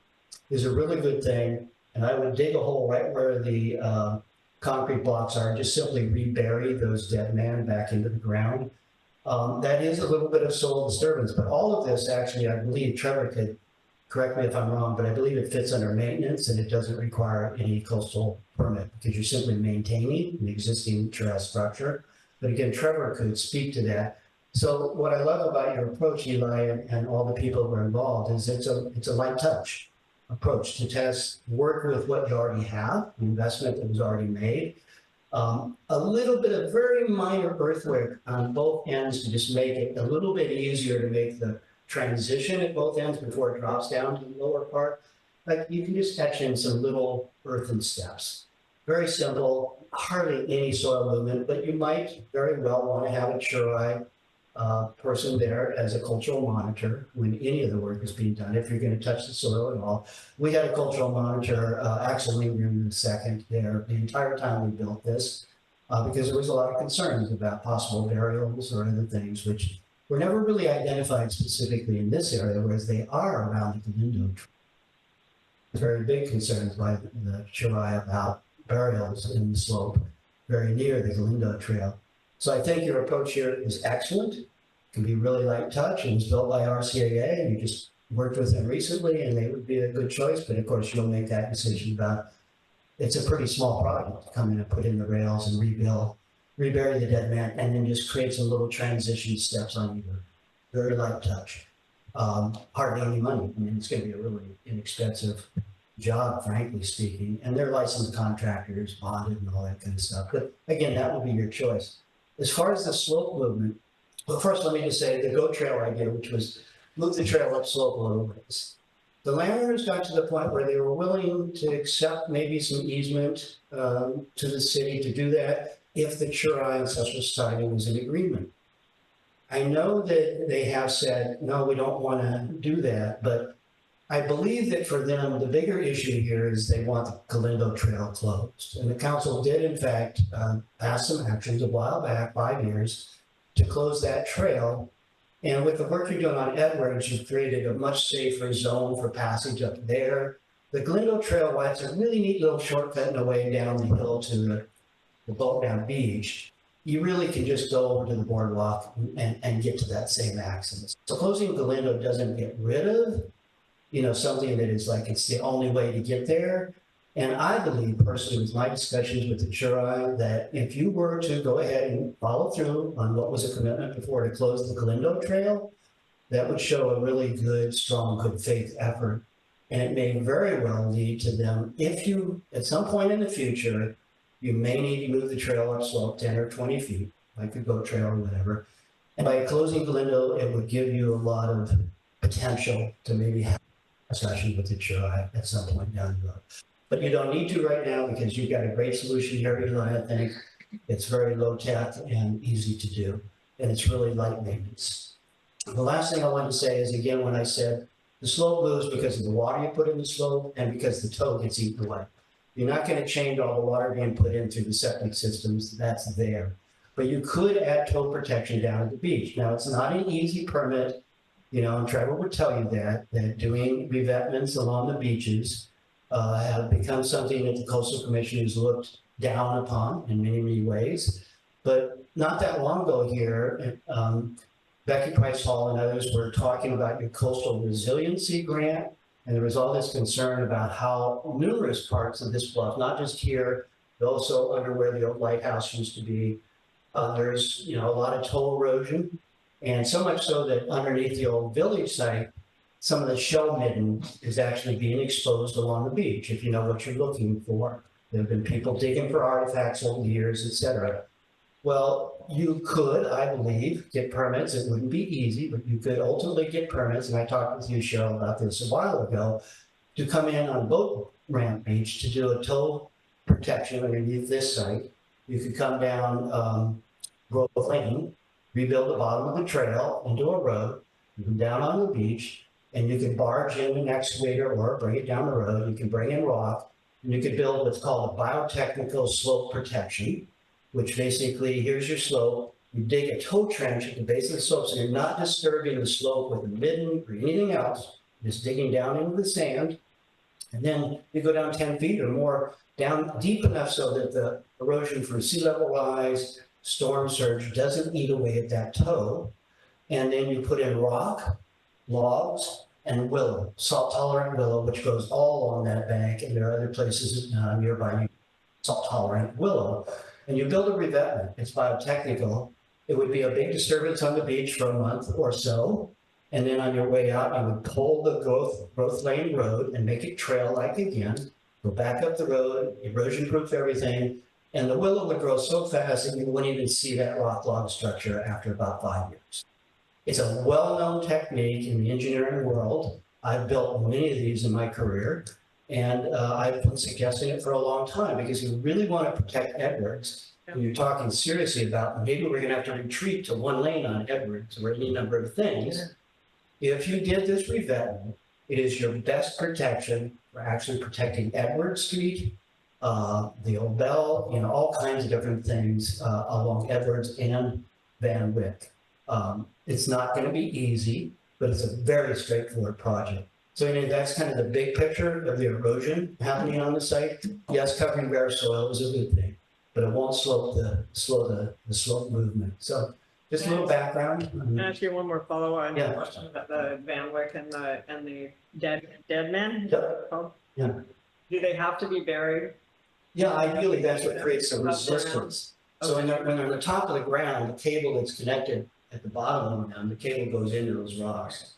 is a really good thing. And I would dig a hole right where the concrete blocks are, and just simply rebury those dead men back into the ground. That is a little bit of soil disturbance, but all of this actually, I believe, Trevor could correct me if I'm wrong, but I believe it fits under maintenance and it doesn't require any coastal permit, because you're simply maintaining an existing Chirai structure. But again, Trevor could speak to that. So what I love about your approach, Eli, and all the people who are involved, is it's a light touch approach to test, work with what you already have, the investment that was already made. A little bit of very minor earthwork on both ends to just make it a little bit easier to make the transition at both ends before it drops down to the lower part. Like, you can just etch in some little earthen steps. Very simple, hardly any soil movement, but you might very well want to have a Chirai person there as a cultural monitor when any of the work is being done, if you're going to touch the soil at all. We had a cultural monitor, Axel Lindgren II, there the entire time we built this, because there was a lot of concerns about possible burials or other things, which were never really identified specifically in this area, whereas they are around the Galindo Trail. Very big concerns by the Chirai about burials in the slope very near the Galindo Trail. So I think your approach here is excellent. It can be really light touch, and was built by RCAA, and you just worked with them recently, and they would be a good choice. But of course, you'll make that decision about, it's a pretty small project to come in and put in the rails and rebury the dead man, and then just create some little transition steps on either. Very light touch. Hardly any money. I mean, it's going to be a really inexpensive job, frankly speaking. And they're licensed contractors, bonded, and all that kind of stuff. But again, that will be your choice. As far as the slope movement, well, first let me just say the goat trail idea, which was move the trail up slope a little ways. The landowners got to the point where they were willing to accept maybe some easement to the city to do that if the Chirai Ancestral Society was in agreement. I know that they have said, no, we don't want to do that, but I believe that for them, the bigger issue here is they want the Galindo Trail closed. And the council did, in fact, pass some actions a while back, 5 years, to close that trail. And with the work you're doing on Edwards, you've created a much safer zone for passage up there. The Galindo Trail, while it's a really neat little shortcut in a way down the hill to the boat down beach, you really can just go over to the boardwalk and get to that same access. So closing Galindo doesn't get rid of, something that is like, it's the only way to get there. And I believe personally, with my discussions with the Chirai, that if you were to go ahead and follow through on what was a commitment before to close the Galindo Trail, that would show a really good, strong, good faith effort. And it may very well lead to them, if you, at some point in the future, you may need to move the trail up slope 10 or 20 feet, like the goat trail or whatever. And by closing Galindo, it would give you a lot of potential to maybe have a discussion with the Chirai at some point down the road. But you don't need to right now, because you've got a great solution here, Eli. I think it's very low tech and easy to do, and it's really light maintenance. The last thing I wanted to say is, again, when I said the slope moves because of the water you put in the slope and because the toe gets eaten away. You're not going to change all the water being put in through the septic systems. That's there. But you could add tow protection down at the beach. Now, it's not an easy permit, you know, and Trevor would tell you that doing revetments along the beaches have become something that the Coastal Commission has looked down upon in many, many ways. But not that long ago here, Becky Price Hall and others were talking about your coastal resiliency grant. And there was all this concern about how numerous parts of this bluff, not just here, but also under where the old lighthouse used to be, there's, you know, a lot of toe erosion. And so much so that underneath the old village site, some of the shell midden is actually being exposed along the beach, if you know what you're looking for. There have been people digging for artifacts over the years, et cetera. Well, you could, I believe, get permits. It wouldn't be easy, but you could ultimately get permits. And I talked with you, Cheryl, about this a while ago, to come in on Boat Ramp Beach to do a tow protection underneath this site. You could come down Grove Lane, rebuild the bottom of the trail into a road, you come down on the beach, and you can barge in an excavator or bring it down the road. You can bring in rock, and you could build what's called a biotechnical slope protection, which basically, here's your slope. You dig a toe trench at the base of the slope, so you're not disturbing the slope with a midden or anything else, just digging down into the sand. And then you go down 10 feet or more, down deep enough so that the erosion from sea level rise, storm surge doesn't eat away at that toe. And then you put in rock, logs, and willow, salt-tolerant willow, which goes all along that bank. And there are other places nearby, salt-tolerant willow. And you build a revetment. It's biotechnical. It would be a big disturbance on the beach for a month or so. And then on your way out, you would pull the growth lane road and make it trail-like again. Go back up the road, erosion-proof everything. And the willow would grow so fast that you wouldn't even see that rock log structure after about 5 years. It's a well-known technique in the engineering world. I've built many of these in my career. And I've been suggesting it for a long time because you really want to protect Edwards. And you're talking seriously about maybe we're going to have to retreat to one lane on Edwards or any number of things. If you did this revetment, it is your best protection for actually protecting Edward Street, the Old Bell, you know, all kinds of different things along Edwards and Van Wyck. It's not going to be easy, but it's a very straightforward project. So anyway, that's kind of the big picture of the erosion happening on the site. Yes, covering bare soil is a good thing, but it won't slow the slope movement. So just a little background. Can I ask you one more follow-on Yeah. question about the Van Wyck and the dead men? Yeah. Yeah. Do they have to be buried? Yeah, ideally that's what creates the resistance. So when they're on the top of the ground, the cable that's connected at the bottom of them, the cable goes into those rocks.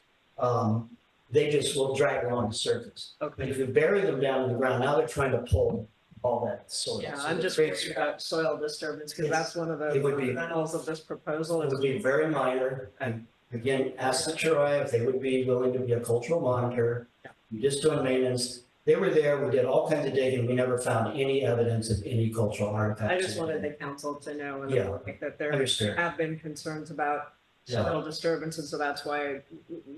They just will drag along the surface. Okay. But if you bury them down in the ground, now they're trying to pull all that soil. Yeah, So I'm it just creates- worried about soil disturbance because Yes. that's one of the It would be- fundamentals of this proposal. It would be very minor. And again, ask the Churai if they would be willing to be a cultural monitor. You're just doing maintenance. They were there. We did all kinds of digging. We never found any evidence of any cultural artifacts. I just wanted the council to know and Yeah. that there Understood. have been concerns about Yeah. soil disturbance, and so that's why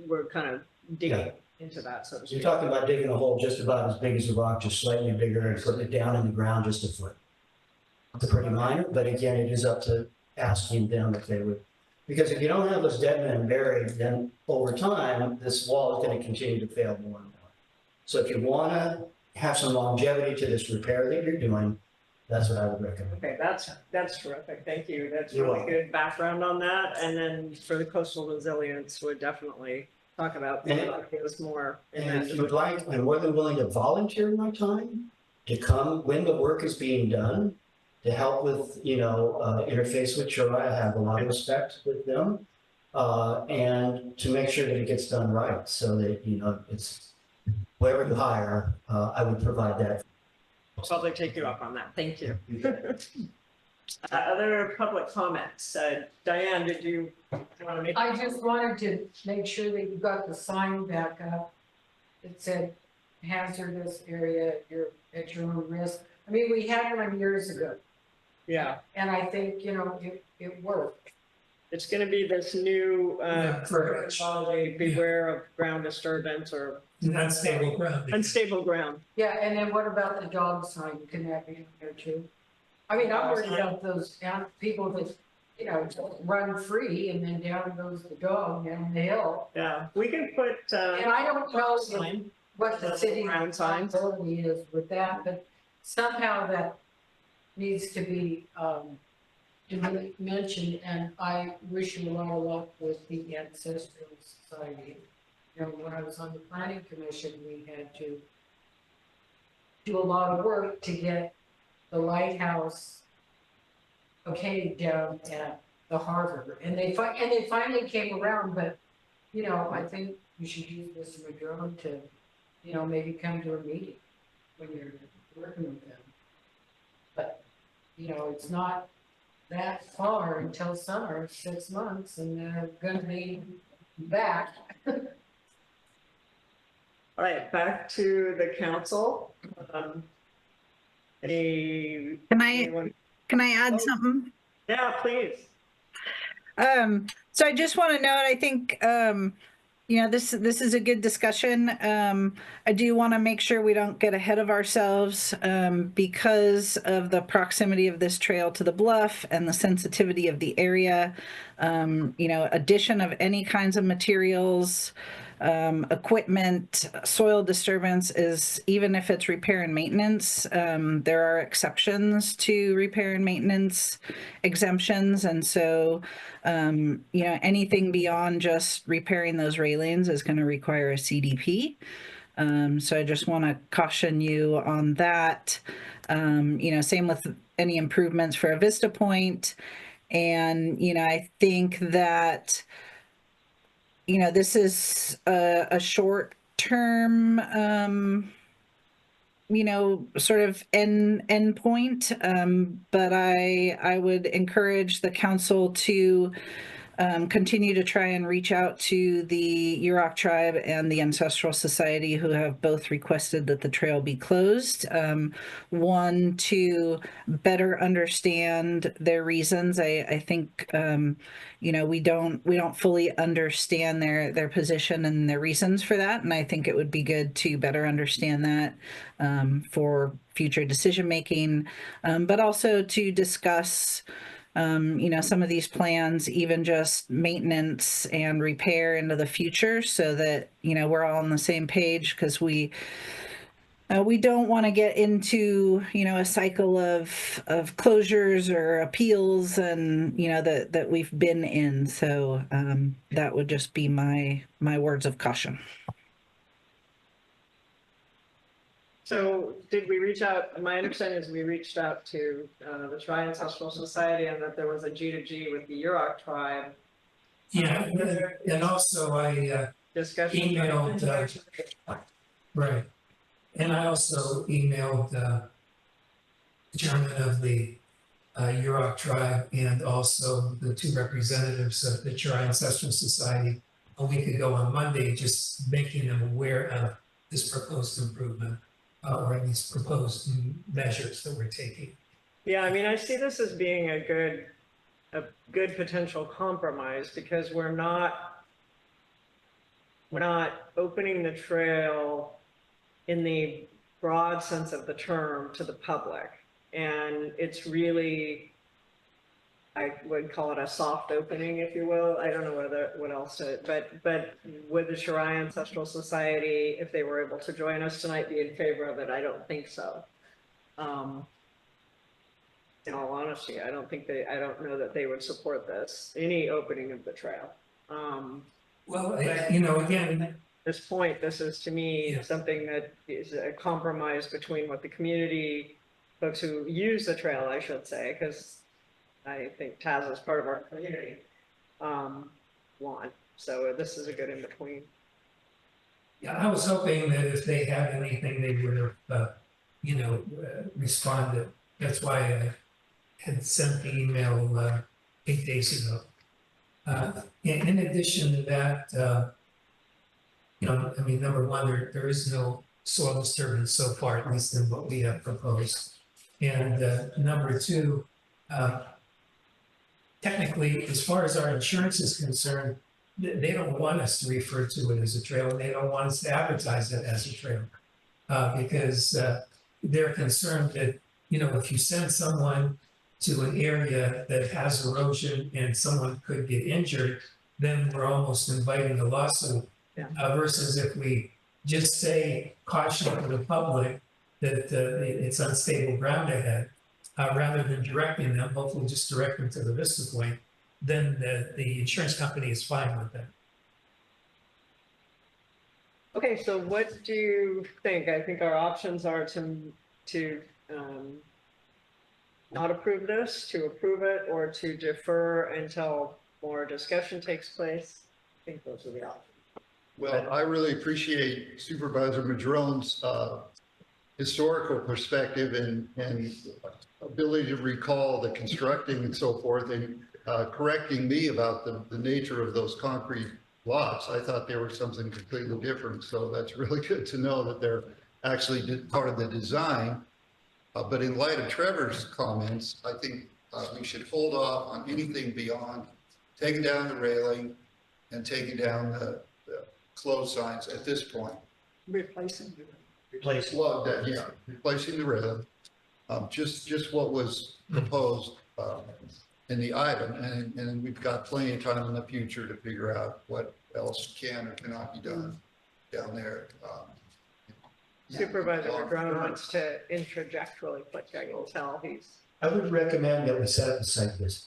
we're kind of digging Yeah. into that. So to You're speak. talking about digging a hole just about as big as a rock, just slightly bigger, and putting it down in the ground just a foot. It's pretty minor, but again, it is up to asking them if they would. Because if you don't have those dead men buried, then over time, this wall is going to continue to fail more and more. So if you want to have some longevity to this repair that you're doing, that's what I would recommend. Okay, that's terrific. Thank you. That's You're really welcome. good background on that. And then for the coastal resilience, would definitely talk about those more. And if you would like, I'm more than willing to volunteer my time to come when the work is being done, to help with, interface with Churai. I have a lot of respect with them. And to make sure that it gets done right so that, it's whoever you hire, I would provide that. I'll probably take you up on that. Thank you. Other public comments. Diane, did you want to make? I just wanted to make sure that you got the sign back up. It said hazardous area at your own risk. I mean, we had one years ago. Yeah. And I think, it worked. It's gonna be this new, Verbiage. beware of ground disturbance or Unstable ground. unstable ground. Yeah, and then what about the dog sign? Can that be in there too? I mean, I'm worried about those people that, you know, run free and then down goes the dog down the hill. Yeah, we can put, And I don't know sign. what the city's Ground signs. responsibility is with that, but somehow that needs to be, mentioned, and I wish you a lot of luck with the Ancestral Society. You know, when I was on the planning commission, we had to do a lot of work to get the lighthouse okay down at the harbor, and they finally came around, but, you know, I think you should use Mr. Madrone to, you know, maybe come to a meeting when you're working with them. But, you know, it's not that far until summer, 6 months, and they're gonna be back. All right, back to the council. Any? anyone- Can I add Oh. something? Yeah, please. So I just want to note, I think, you know, this is a good discussion. I do want to make sure we don't get ahead of ourselves because of the proximity of this trail to the bluff and the sensitivity of the area. You know, addition of any kinds of materials, equipment, soil disturbance is, even if it's repair and maintenance, there are exceptions to repair and maintenance exemptions. And so, you know, anything beyond just repairing those railings is going to require a CDP. So I just want to caution you on that. You know, same with any improvements for a Vista Point. And, you know, I think that, you know, this is a short term, you know, sort of end point. But I would encourage the council to continue to try and reach out to the Yurok tribe and the Ancestral Society, who have both requested that the trail be closed. One, to better understand their reasons. I think, you know, we don't fully understand their position and their reasons for that. And I think it would be good to better understand that for future decision making, but also to discuss you know, some of these plans, even just maintenance and repair into the future, so that, you know, we're all on the same page, because we don't want to get into, you know, a cycle of closures or appeals, and, you know, that we've been in. So that would just be my words of caution. So did we reach out? My understanding is we reached out to the Tri-Ancestral Society, and that there was a G2G with the Yurok tribe. Yeah, and also I Discussion. emailed, right. And I also emailed the chairman of the Yurok tribe and also the two representatives of the Tri-Ancestral Society a week ago on Monday, just making them aware of this proposed improvement or these proposed measures that we're taking. Yeah, I mean, I see this as being a good potential compromise, because we're not opening the trail in the broad sense of the term to the public. And it's really, I would call it a soft opening, if you will. I don't know what else to, but would the Shirai Ancestral Society, if they were able to join us tonight, be in favor of it? I don't think so. In all honesty, I don't know that they would support this, any opening of the trail. Well, you know, again, At this point, this is to me Yes. something that is a compromise between what the community, folks who use the trail, I should say, because I think Taz is part of our community, want. So this is a good in between. yeah, I was hoping that if they had anything, they would have, you know, responded. That's why I had sent the email 8 days ago. In addition to that, you know, I mean, number one, there is no soil disturbance so far, at least in what we have proposed. And number two, technically, as far as our insurance is concerned, they don't want us to refer to it as a trail, and they don't want us to advertise it as a trail. Because they're concerned that, you know, if you send someone to an area that has erosion and someone could get injured, then we're almost inviting a lawsuit. Yeah. Versus if we just say caution to the public that it's unstable ground ahead, rather than directing them, hopefully just direct them to the Vista Point, then the insurance company is fine with that. Okay, so what do you think? I think our options are to not approve this, to approve it, or to defer until more discussion takes place. I think those are the options. Well, I really appreciate Supervisor Madrone's historical perspective and ability to recall the constructing and so forth, and correcting me about the nature of those concrete lots. I thought they were something completely different. So that's really good to know that they're actually part of the design. But in light of Trevor's comments, I think we should hold off on anything beyond taking down the railing and taking down the closed signs at this point. Replacing. Well, replacing the railing. Just what was proposed in the item, and we've got plenty of time in the future to figure out what else can or cannot be done down there. Supervisor Madrone wants to interject really quick. I can tell he's. I would recommend that we set up a site visit.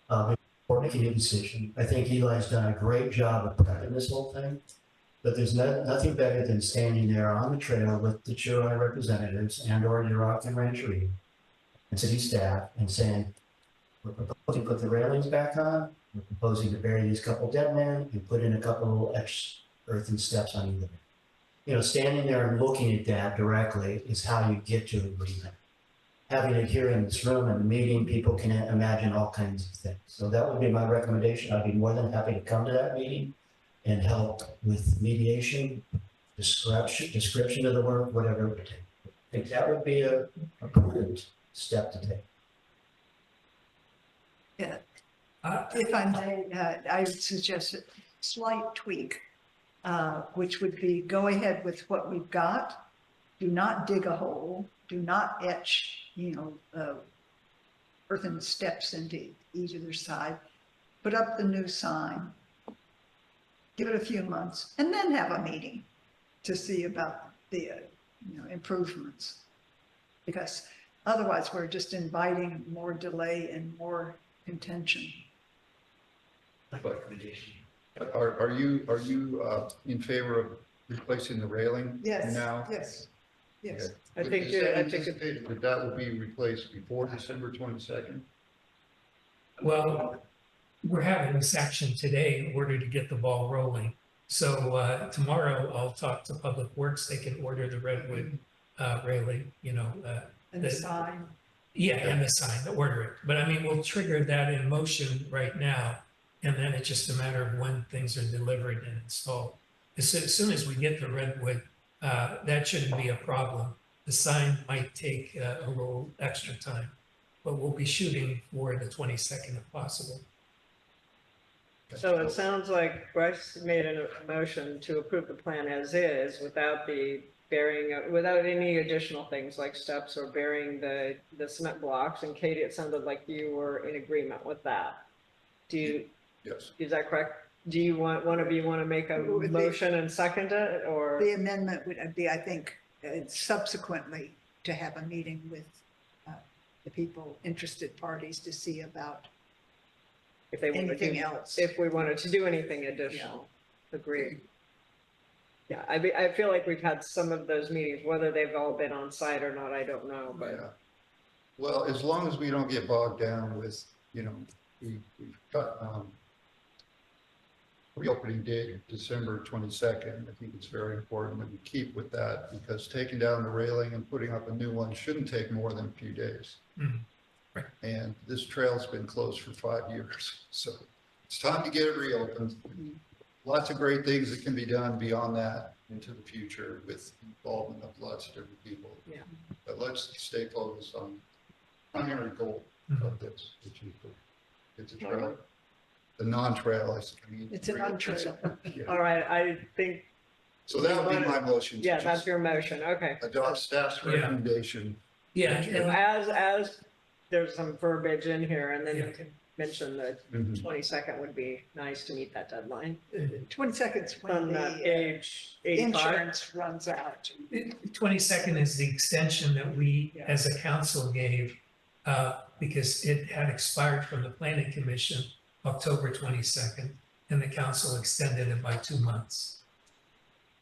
Before making a decision. I think Eli's done a great job of prepping this whole thing. But there's nothing better than standing there on the trail with the Chiroi representatives and or Yurok and Rancheria and city staff and saying, we're proposing to put the railings back on. We're proposing to bury these couple dead men and put in a couple extra earthen steps on either. You know, standing there and looking at that directly is how you get to agreement. Having it here in this room and the meeting, people can imagine all kinds of things. So that would be my recommendation. I'd be more than happy to come to that meeting and help with mediation, description of the work, whatever it would take. I think that would be a prudent step to take. Yeah. If I may, I would suggest a slight tweak, which would be go ahead with what we've got. Do not dig a hole. Do not etch, earthen steps into either side. Put up the new sign. Give it a few months and then have a meeting to see about the, improvements. Because otherwise we're just inviting more delay and more contention. Are you in favor of replacing the railing Yes, now? yes, yes. Okay. I think Is that anticipated that will be replaced before December 22nd? Well, we're having this action today in order to get the ball rolling. So tomorrow I'll talk to Public Works. They can order the redwood railing, And the sign. Yeah, and the sign, to order it. But I mean, we'll trigger that in motion right now. And then it's just a matter of when things are delivered and installed. As soon as we get the redwood, that shouldn't be a problem. The sign might take a little extra time, but we'll be shooting for the 22nd if possible. So it sounds like Bryce made a motion to approve the plan as is without without any additional things like steps or burying the cement blocks. And Katie, it sounded like you were in agreement with that. Yes. Is that correct? Do you one of you want to make a motion and second it, or? The amendment would be, I think, subsequently to have a meeting with the people, interested parties to see about If they want to anything do, else. if we wanted to do anything additional, agreed. Yeah, I feel like we've had some of those meetings, whether they've all been on site or not, I don't know, but. Yeah. Well, as long as we don't get bogged down with, we've got reopening date of December 22nd. I think it's very important that we keep with that, because taking down the railing and putting up a new one shouldn't take more than a few days. Mm-hmm. Right. And this trail's been closed for 5 years. So it's time to get it reopened. Lots of great things that can be done beyond that into the future with involvement of lots of different people. Yeah. But let's stay focused on primary goal of this, which is It's a trail. The non-trail, I mean. It's a non-trail. Yeah. All right, I think, So that would be my motion. to yeah, that's just your motion. Okay. Adopt staff's Yeah. recommendation. Yeah, So and as there's some verbiage in here, and then you Yeah. can mention the Mhm. 22nd would be nice to meet that deadline. 22nd On when the page 85. insurance runs out. 22nd is the extension that we, as a council, gave, because it had expired from the planning commission October 22nd, and the council extended it by 2 months.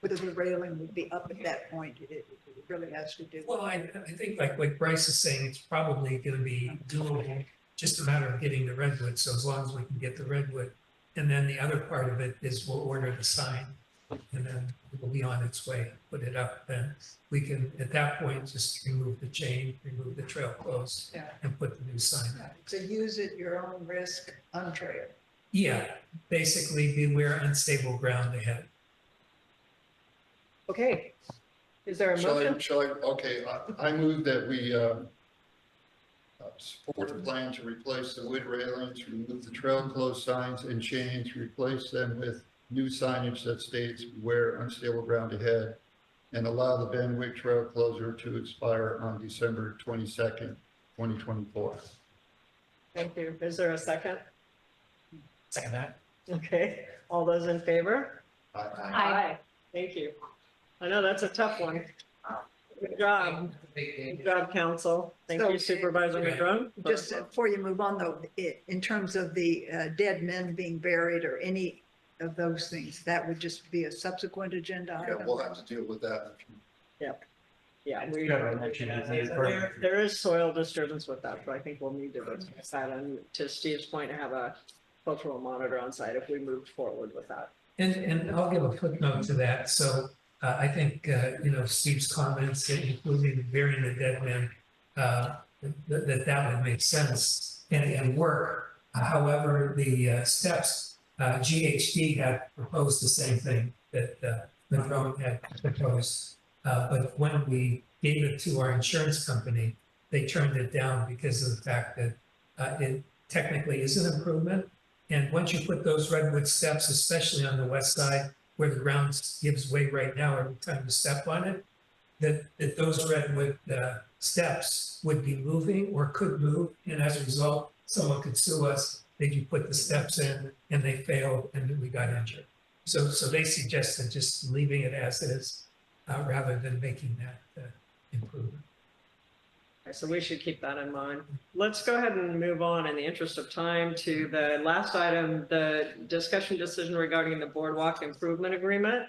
Whether the railing would be up at that point, it really has to do. Well, I think like Bryce is saying, it's probably gonna be doable, just a matter of getting the redwood, so as long as we can get the redwood. And then the other part of it is we'll order the sign, and then it will be on its way, put it up, then we can, at that point, just remove the chain, remove the trail close, Yeah. and put the new sign up. So use at your own risk, untrail. Yeah, basically beware unstable ground ahead. Okay. Is there a motion? Okay, I move that we, support the plan to replace the wood railings, remove the trail closed signs and chains, replace them with new signage that states beware unstable ground ahead, and allow the Van Wyck Trail closure to expire on December 22nd, 2024. Thank you. Is there a second? Second that. Okay. All those in favor? Aye. Thank you. I know that's a tough one. Good job. Good job, council. Thank you, So- Supervisor McDrone. Just before you move on though, in terms of the dead men being buried or any of those things, that would just be a subsequent agenda Yeah, item. we'll have to deal with that. Yeah, Yeah. there is soil disturbance with that, but I think we'll need to discuss that. And to Steve's point, have a cultural monitor on site if we move forward with that. And I'll give a footnote to that. So I think, Steve's comments, including burying the dead men, that would make sense and work. However, the steps, GHD had proposed the same thing that Monroe had proposed. But when we gave it to our insurance company, they turned it down because of the fact that it technically is an improvement. And once you put those redwood steps, especially on the west side, where the ground gives way right now every time you step on it, that those redwood steps would be moving or could move. And as a result, someone could sue us that you put the steps in and they failed and then we got injured. So they suggested just leaving it as is rather than making that improvement. Okay, so we should keep that in mind. Let's go ahead and move on in the interest of time to the last item, the discussion decision regarding the boardwalk improvement agreement.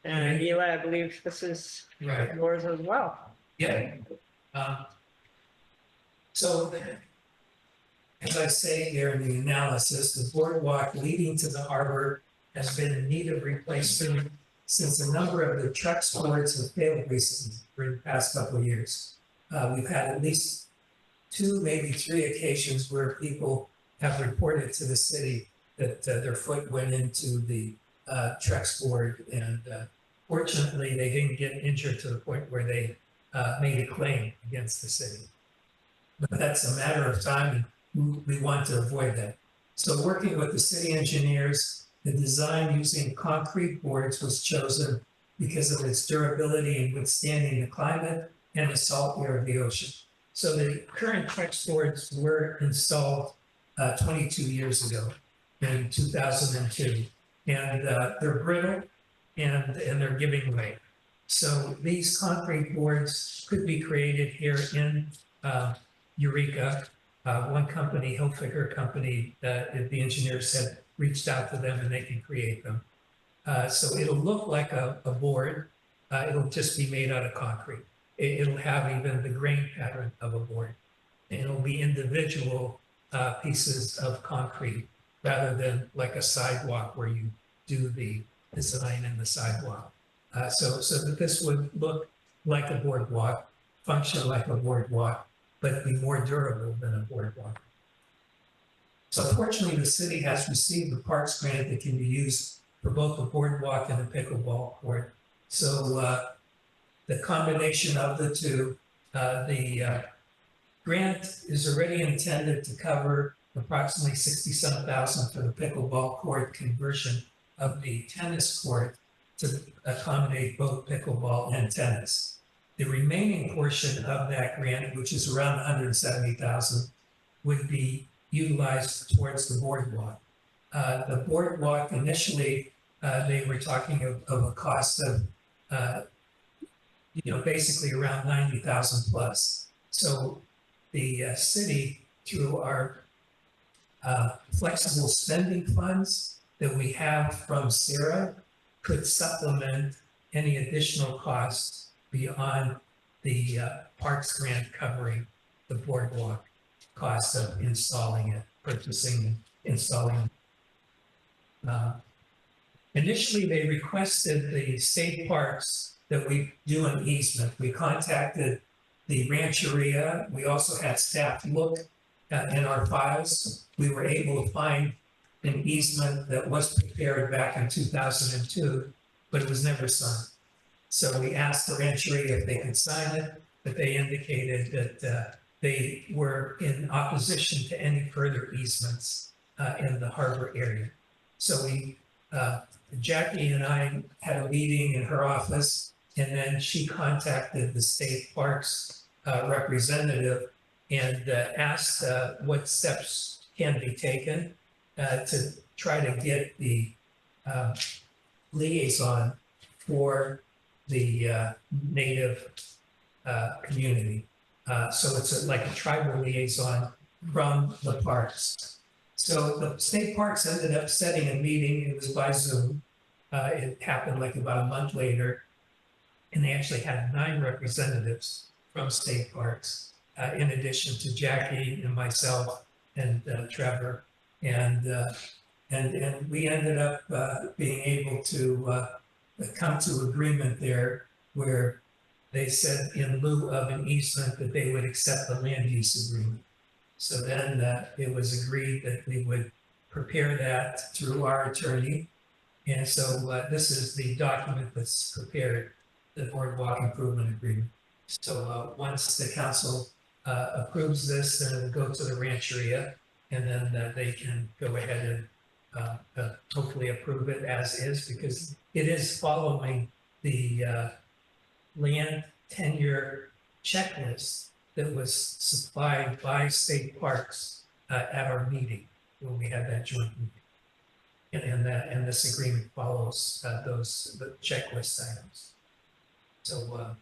And Eli, I believe this is Right. yours as well. Yeah. So, as I say here in the analysis, the boardwalk leading to the harbor has been in need of replacement since a number of the truck sports have failed recently for the past couple of years. We've had at least 2, maybe 3 occasions where people have reported to the city that their foot went into the Trex board, and fortunately, they didn't get injured to the point where they made a claim against the city. But that's a matter of time, and we want to avoid that. So working with the city engineers, the design using concrete boards was chosen because of its durability and withstanding the climate and the salt air of the ocean. So the current Trex boards were installed 22 years ago in 2002. And they're brittle and they're giving way. So these concrete boards could be created here in Eureka. One company, Hilfiger Company, the engineers had reached out to them and they can create them. So it'll look like a board. It'll just be made out of concrete. It'll have even the grain pattern of a board. And it'll be individual pieces of concrete rather than like a sidewalk where you do the design in the sidewalk. So that this would look like a boardwalk, function like a boardwalk, but be more durable than a boardwalk. So fortunately, the city has received the parks grant that can be used for both the boardwalk and the pickleball court. So the combination of the two, the grant is already intended to cover approximately 67,000 for the pickleball court conversion of the tennis court to accommodate both pickleball and tennis. The remaining portion of that grant, which is around 170,000, would be utilized towards the boardwalk. The boardwalk initially, they were talking of a cost of, basically around 90,000 plus. So the city, through our flexible spending funds that we have from SERA, could supplement any additional costs beyond the parks grant covering the boardwalk cost of installing it, purchasing, installing. Initially, they requested the state parks that we do an easement. We contacted the rancheria. We also had staff look in our files. We were able to find an easement that was prepared back in 2002, but it was never signed. So we asked the rancheria if they could sign it, but they indicated that they were in opposition to any further easements in the harbor area. So Jackie and I had a meeting in her office, and then she contacted the state parks representative and asked what steps can be taken to try to get the liaison for the native community. So it's like a tribal liaison from the parks. So the state parks ended up setting a meeting. It was by Zoom. It happened like about a month later. And they actually had 9 representatives from state parks, in addition to Jackie and myself and Trevor. And we ended up being able to come to agreement there where they said in lieu of an easement that they would accept the land use agreement. So then it was agreed that we would prepare that through our attorney. And so this is the document that's prepared, the boardwalk improvement agreement. So once the council approves this, then it'll go to the rancheria, and then they can go ahead and hopefully approve it as is, because it is following the land tenure checklist that was supplied by state parks at our meeting when we had that joint meeting. And this agreement follows the checklist items. So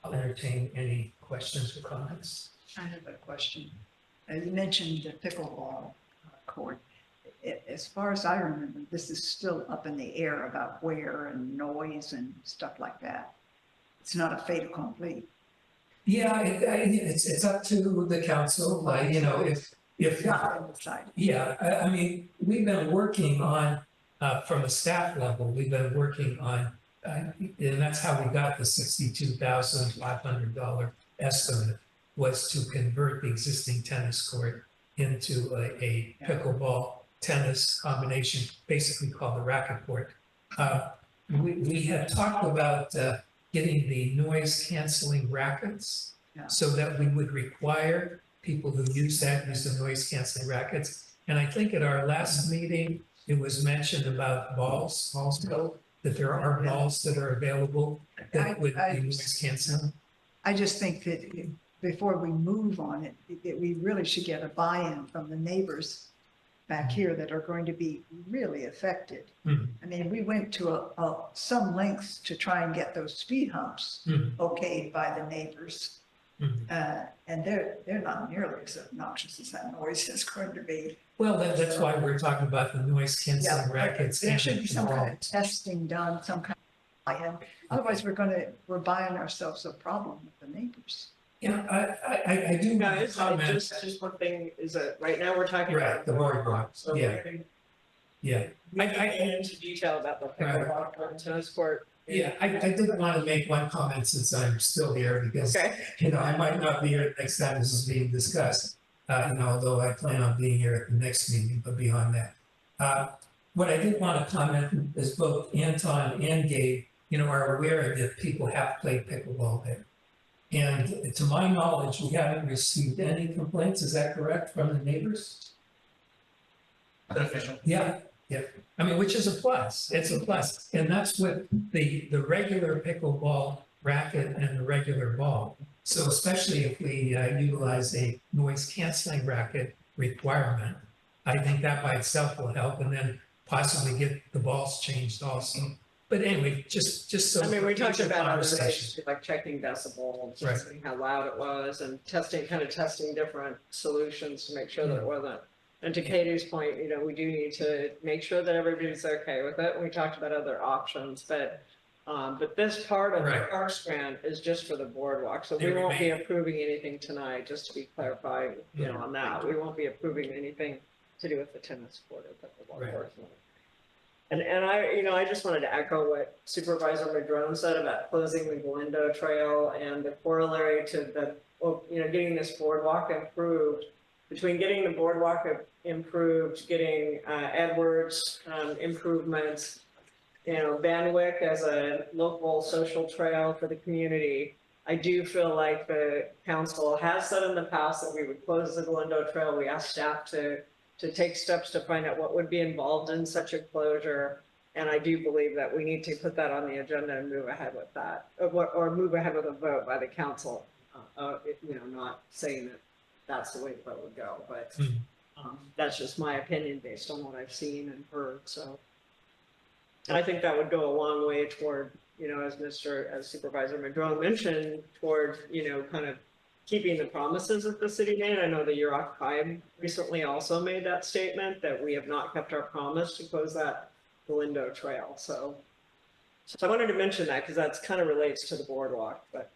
I'll entertain any questions or comments. I have a question. You mentioned the pickleball court. As far as I remember, this is still up in the air about where and noise and stuff like that. It's not a fait accompli. Yeah, it's up to the council, like, if Not inside. Yeah, I mean, we've been working on, from a staff level, we've been working on, and that's how we got the $62,500 estimate, was to convert the existing tennis court into a pickleball tennis combination, basically called the racket court. We had talked about getting the noise canceling rackets, so that we would require people who use the noise canceling rackets. And I think at our last meeting, it was mentioned about balls go, that there are balls that are available that would be noise canceling. I just think that before we move on it, that we really should get a buy-in from the neighbors back here that are going to be really affected. I mean, we went to some lengths to try and get those speed humps okayed by the neighbors. And they're not nearly as obnoxious as that noise is going to be. Well, that's why we're talking about the noise canceling rackets. There should be some kind of testing done, some kind of buy-in. Otherwise, we're buying ourselves a problem with the neighbors. Yeah, I do Guys, comment. just one thing is that right now we're talking Right, about the boardwalk, So yeah. Yeah. We can get into detail about the pickleball court and tennis court. Yeah, I did want to make one comment since I'm still here, because, I might not be here next time this is being discussed. Although I plan on being here at the next meeting, but beyond that. What I did want to comment is both Anton and Gabe, are aware that people have played pickleball there. And to my knowledge, we haven't received any complaints, is that correct, from the neighbors? Beneficial. Yeah, yeah, I mean, which is a plus, it's a plus, and that's with the regular pickleball racket and the regular ball. So especially if we utilize a noise canceling racket requirement, I think that by itself will help, and then possibly get the balls changed also. But anyway, just so. I mean, we talked future about other conversation. things, like checking decibels, Right. and seeing how loud it was, and testing different solutions to make sure that it wasn't. And to Katie's point, you know, we do need to make sure that everybody's okay with it. We talked about other options, but this part of the Right. Parks grant is just for the boardwalk, so They we won't be remain. approving anything tonight, just to be clarified, you know, on that. We won't be approving anything to do with the tennis court or pickleball Right. court. And I, you know, I just wanted to echo what Supervisor Madrone said about closing the Galindo Trail and the corollary to the, well, you know, getting this boardwalk improved. Between getting the boardwalk improved, getting Edwards improvements, you know, Van Wyck as a local social trail for the community. I do feel like the council has said in the past that we would close the Galindo Trail. We asked staff to take steps to find out what would be involved in such a closure. And I do believe that we need to put that on the agenda and move ahead with that, or move ahead with a vote by the council. You know, not saying that that's the way the vote would go, but that's just my opinion based on what I've seen and heard, so. And I think that would go a long way toward, you know, as Supervisor Madrone mentioned, toward, you know, kind of keeping the promises that the city made. I know the Yurok Tribe recently also made that statement that we have not kept our promise to close that Galindo Trail. So I wanted to mention that because that's kind of relates to the boardwalk. But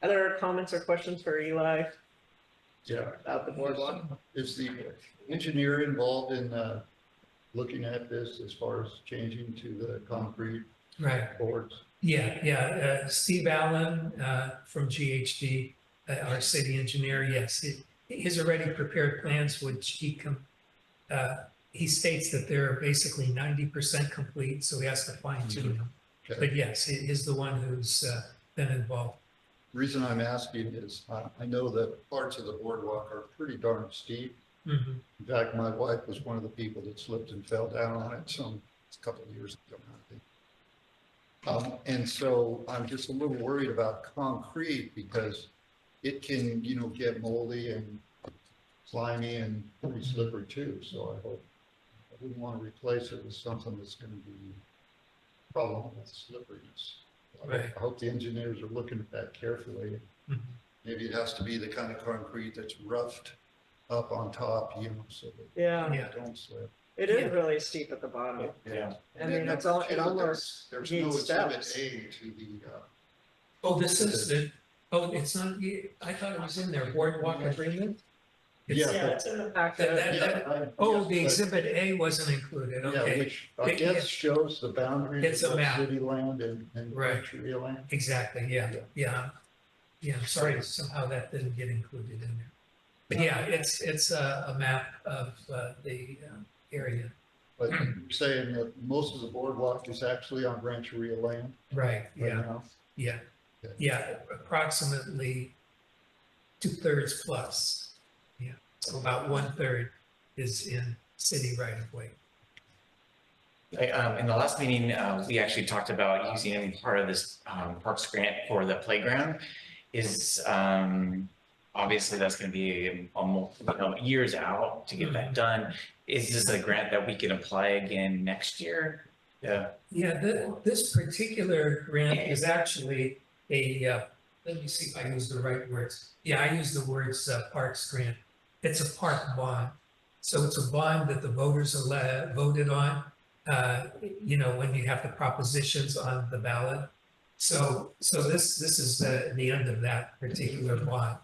other comments or questions for Eli Yeah. about the boardwalk? Is the engineer involved in looking at this as far as changing to the concrete Right. boards? Yeah, Steve Allen from GHD, our city engineer, yes, he's already prepared plans which he states that they're basically 90% complete, so he has to fine tune them. Okay. But yes, he is the one who's been involved. Reason I'm asking is I know that parts of the boardwalk are pretty darn steep. Mhm. In fact, my wife was one of the people that slipped and fell down on it a couple of years ago, I think. And so I'm just a little worried about concrete because it can, you know, get moldy and slimy and pretty slippery too. So I wouldn't want to replace it with something that's going to be a problem with slipperiness. Right. I hope the engineers are looking at that carefully. Mhm. Maybe it has to be the kind of concrete that's roughed up on top, you know, so that Yeah, it don't slip. it is really steep at the bottom. Yeah. I mean, it almost There's no needs exhibit steps. A to the, Oh, this is the, it's not, I thought it was in there, boardwalk agreement? It's- Yeah. It's in the packet. Oh, the exhibit A wasn't included, Yeah, okay. which I guess shows the boundaries It's a of map. city land and Right. country land. Exactly, yeah. I'm sorry, somehow that didn't get included in there. But yeah, it's a map of the area. But you're saying that most of the boardwalk is actually on Rancheria land Right, right now? yeah, approximately 2/3 plus. Yeah, so about 1/3 is in city right of way. In the last meeting, we actually talked about using part of this Parks grant for the playground. Is obviously that's going to be almost years out to get that done. Is this a grant that we can apply again next year? Yeah. Yeah, this particular grant is actually let me see if I use the right words. Yeah, I use the words Parks grant. It's a park bond. So it's a bond that the voters voted on, when you have the propositions on the ballot. So this is the end of that particular bond.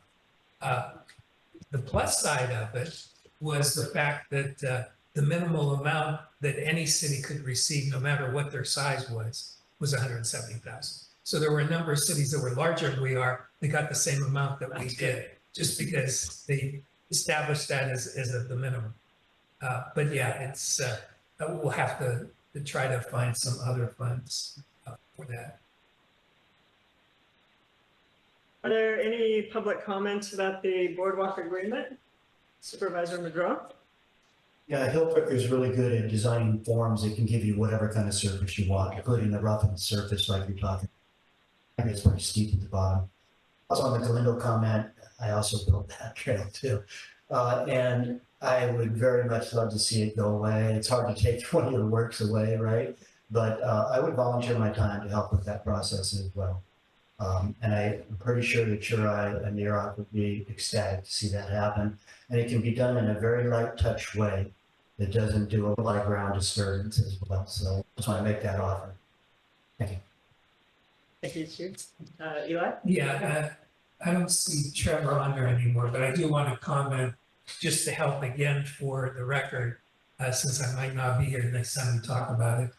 The plus side of it was the fact that the minimal amount that any city could receive, no matter what their size was 170,000. So there were a number of cities that were larger than we are, they got the same amount that we did, just because they established that as the minimum. But yeah, it's we'll have to try to find some other funds for that. Are there any public comments about the boardwalk agreement? Supervisor Madron? Yeah, Hillbrook is really good at designing forms that can give you whatever kind of surface you want, including the roughened surface like you're talking. I think it's pretty steep at the bottom. Also on the Galindo comment, I also built that trail too. And I would very much love to see it go away. It's hard to take one of your works away, right? But I would volunteer my time to help with that process as well. And I'm pretty sure that Churai and Yurok would be ecstatic to see that happen. And it can be done in a very light touch way that doesn't do a lot of ground disturbance as well. So I just want to make that offer. Thank you. Thank you, Chief. Eli? Yeah, I don't see Trevor on there anymore, but I do want to comment just to help again for the record, since I might not be here next time we talk about it.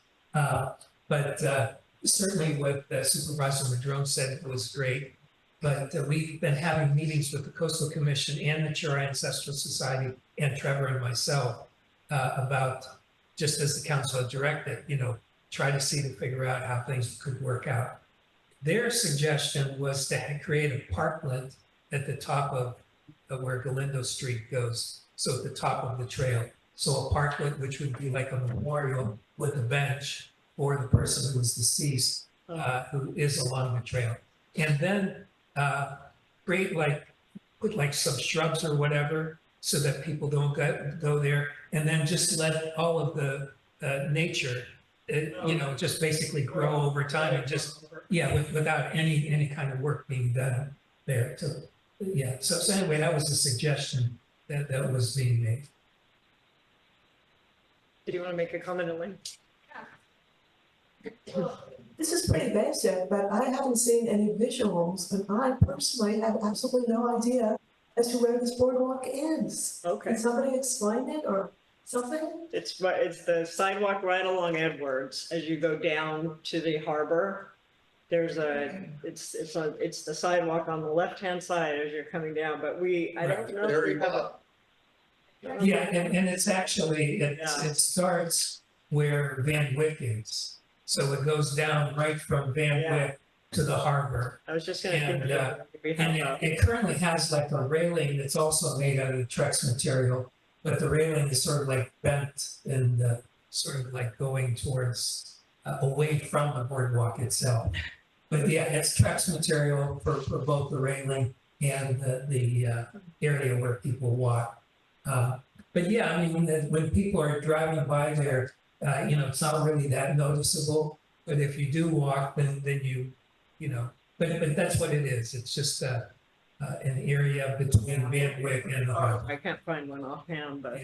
But certainly what Supervisor Madrone said was great. But we've been having meetings with the Coastal Commission and the Chura Ancestral Society and Trevor and myself about, just as the council had directed, try to see to figure out how things could work out. Their suggestion was to create a parklet at the top of where Galindo Street goes. So at the top of the trail. So a parklet, which would be like a memorial with a bench for the person who was deceased, who is along the trail. And then put like some shrubs or whatever so that people don't go there. And then just let all of the nature, just basically grow over time and just, without any kind of work being done there. So anyway, that was a suggestion that was being made. Did you want to make a comment, Elaine? Well, this is pretty basic, but I haven't seen any visuals, and I personally have absolutely no idea as to where this boardwalk is. Okay. Can somebody explain it or something? It's the sidewalk right along Edwards as you go down to the harbor. There's it's the sidewalk on the left-hand side as you're coming down, but I don't know if we have a. Yeah, and it's actually, it starts where Van Wyck is. So it goes down right from Van Wyck to the harbor. I was just gonna think it currently has like a railing that's also made out of Trex material, but the railing is sort of like bent and sort of like going towards, away from the boardwalk itself. But yeah, it's Trex material for both the railing and the area where people walk. But yeah, I mean, when people are driving by there, it's not really that noticeable. But if you do walk, then but that's what it is. It's just an area between Van Wyck and the harbor. I can't find one offhand, but.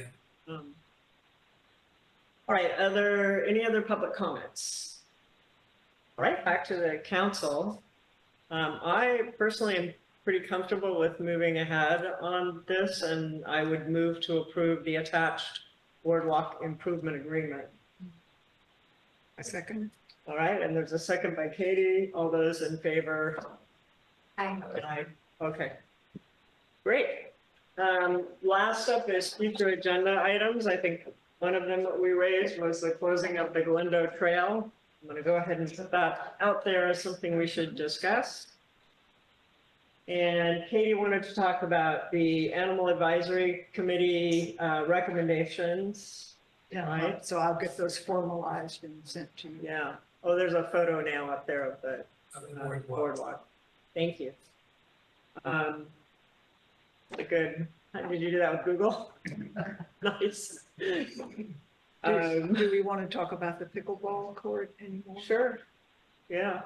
All right, any other public comments? All right, back to the council. I personally am pretty comfortable with moving ahead on this, and I would move to approve the attached boardwalk improvement agreement. A second. All right, and there's a second by Katie. All those in favor? Aye. Aye. Okay. Great. Last up is future agenda items. I think one of them that we raised was the closing of the Galindo Trail. I'm going to go ahead and put that out there as something we should discuss. And Katie wanted to talk about the Animal Advisory Committee recommendations. Yeah, right. So I'll get those formalized and sent to you. Yeah. Oh, there's a photo now up there of the boardwalk. Thank you. Good. Did you do that with Google? Nice. Do we want to talk about the pickleball court anymore? Sure. Yeah.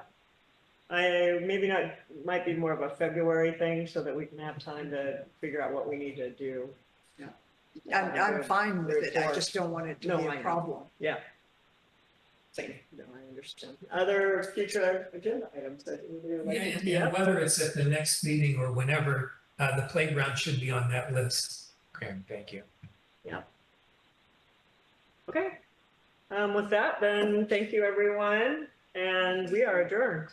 Maybe not, might be more of a February thing so that we can have time to figure out what we need to do. Yeah. I'm fine with it. I just don't want it to be a problem. Yeah. Same. No, I understand. Other future agenda items that you would like to Yeah, whether it's at the next meeting or whenever, the playground should be on that list. Okay, thank you. Yeah. Okay. With that, then, thank you, everyone, and we are adjourned.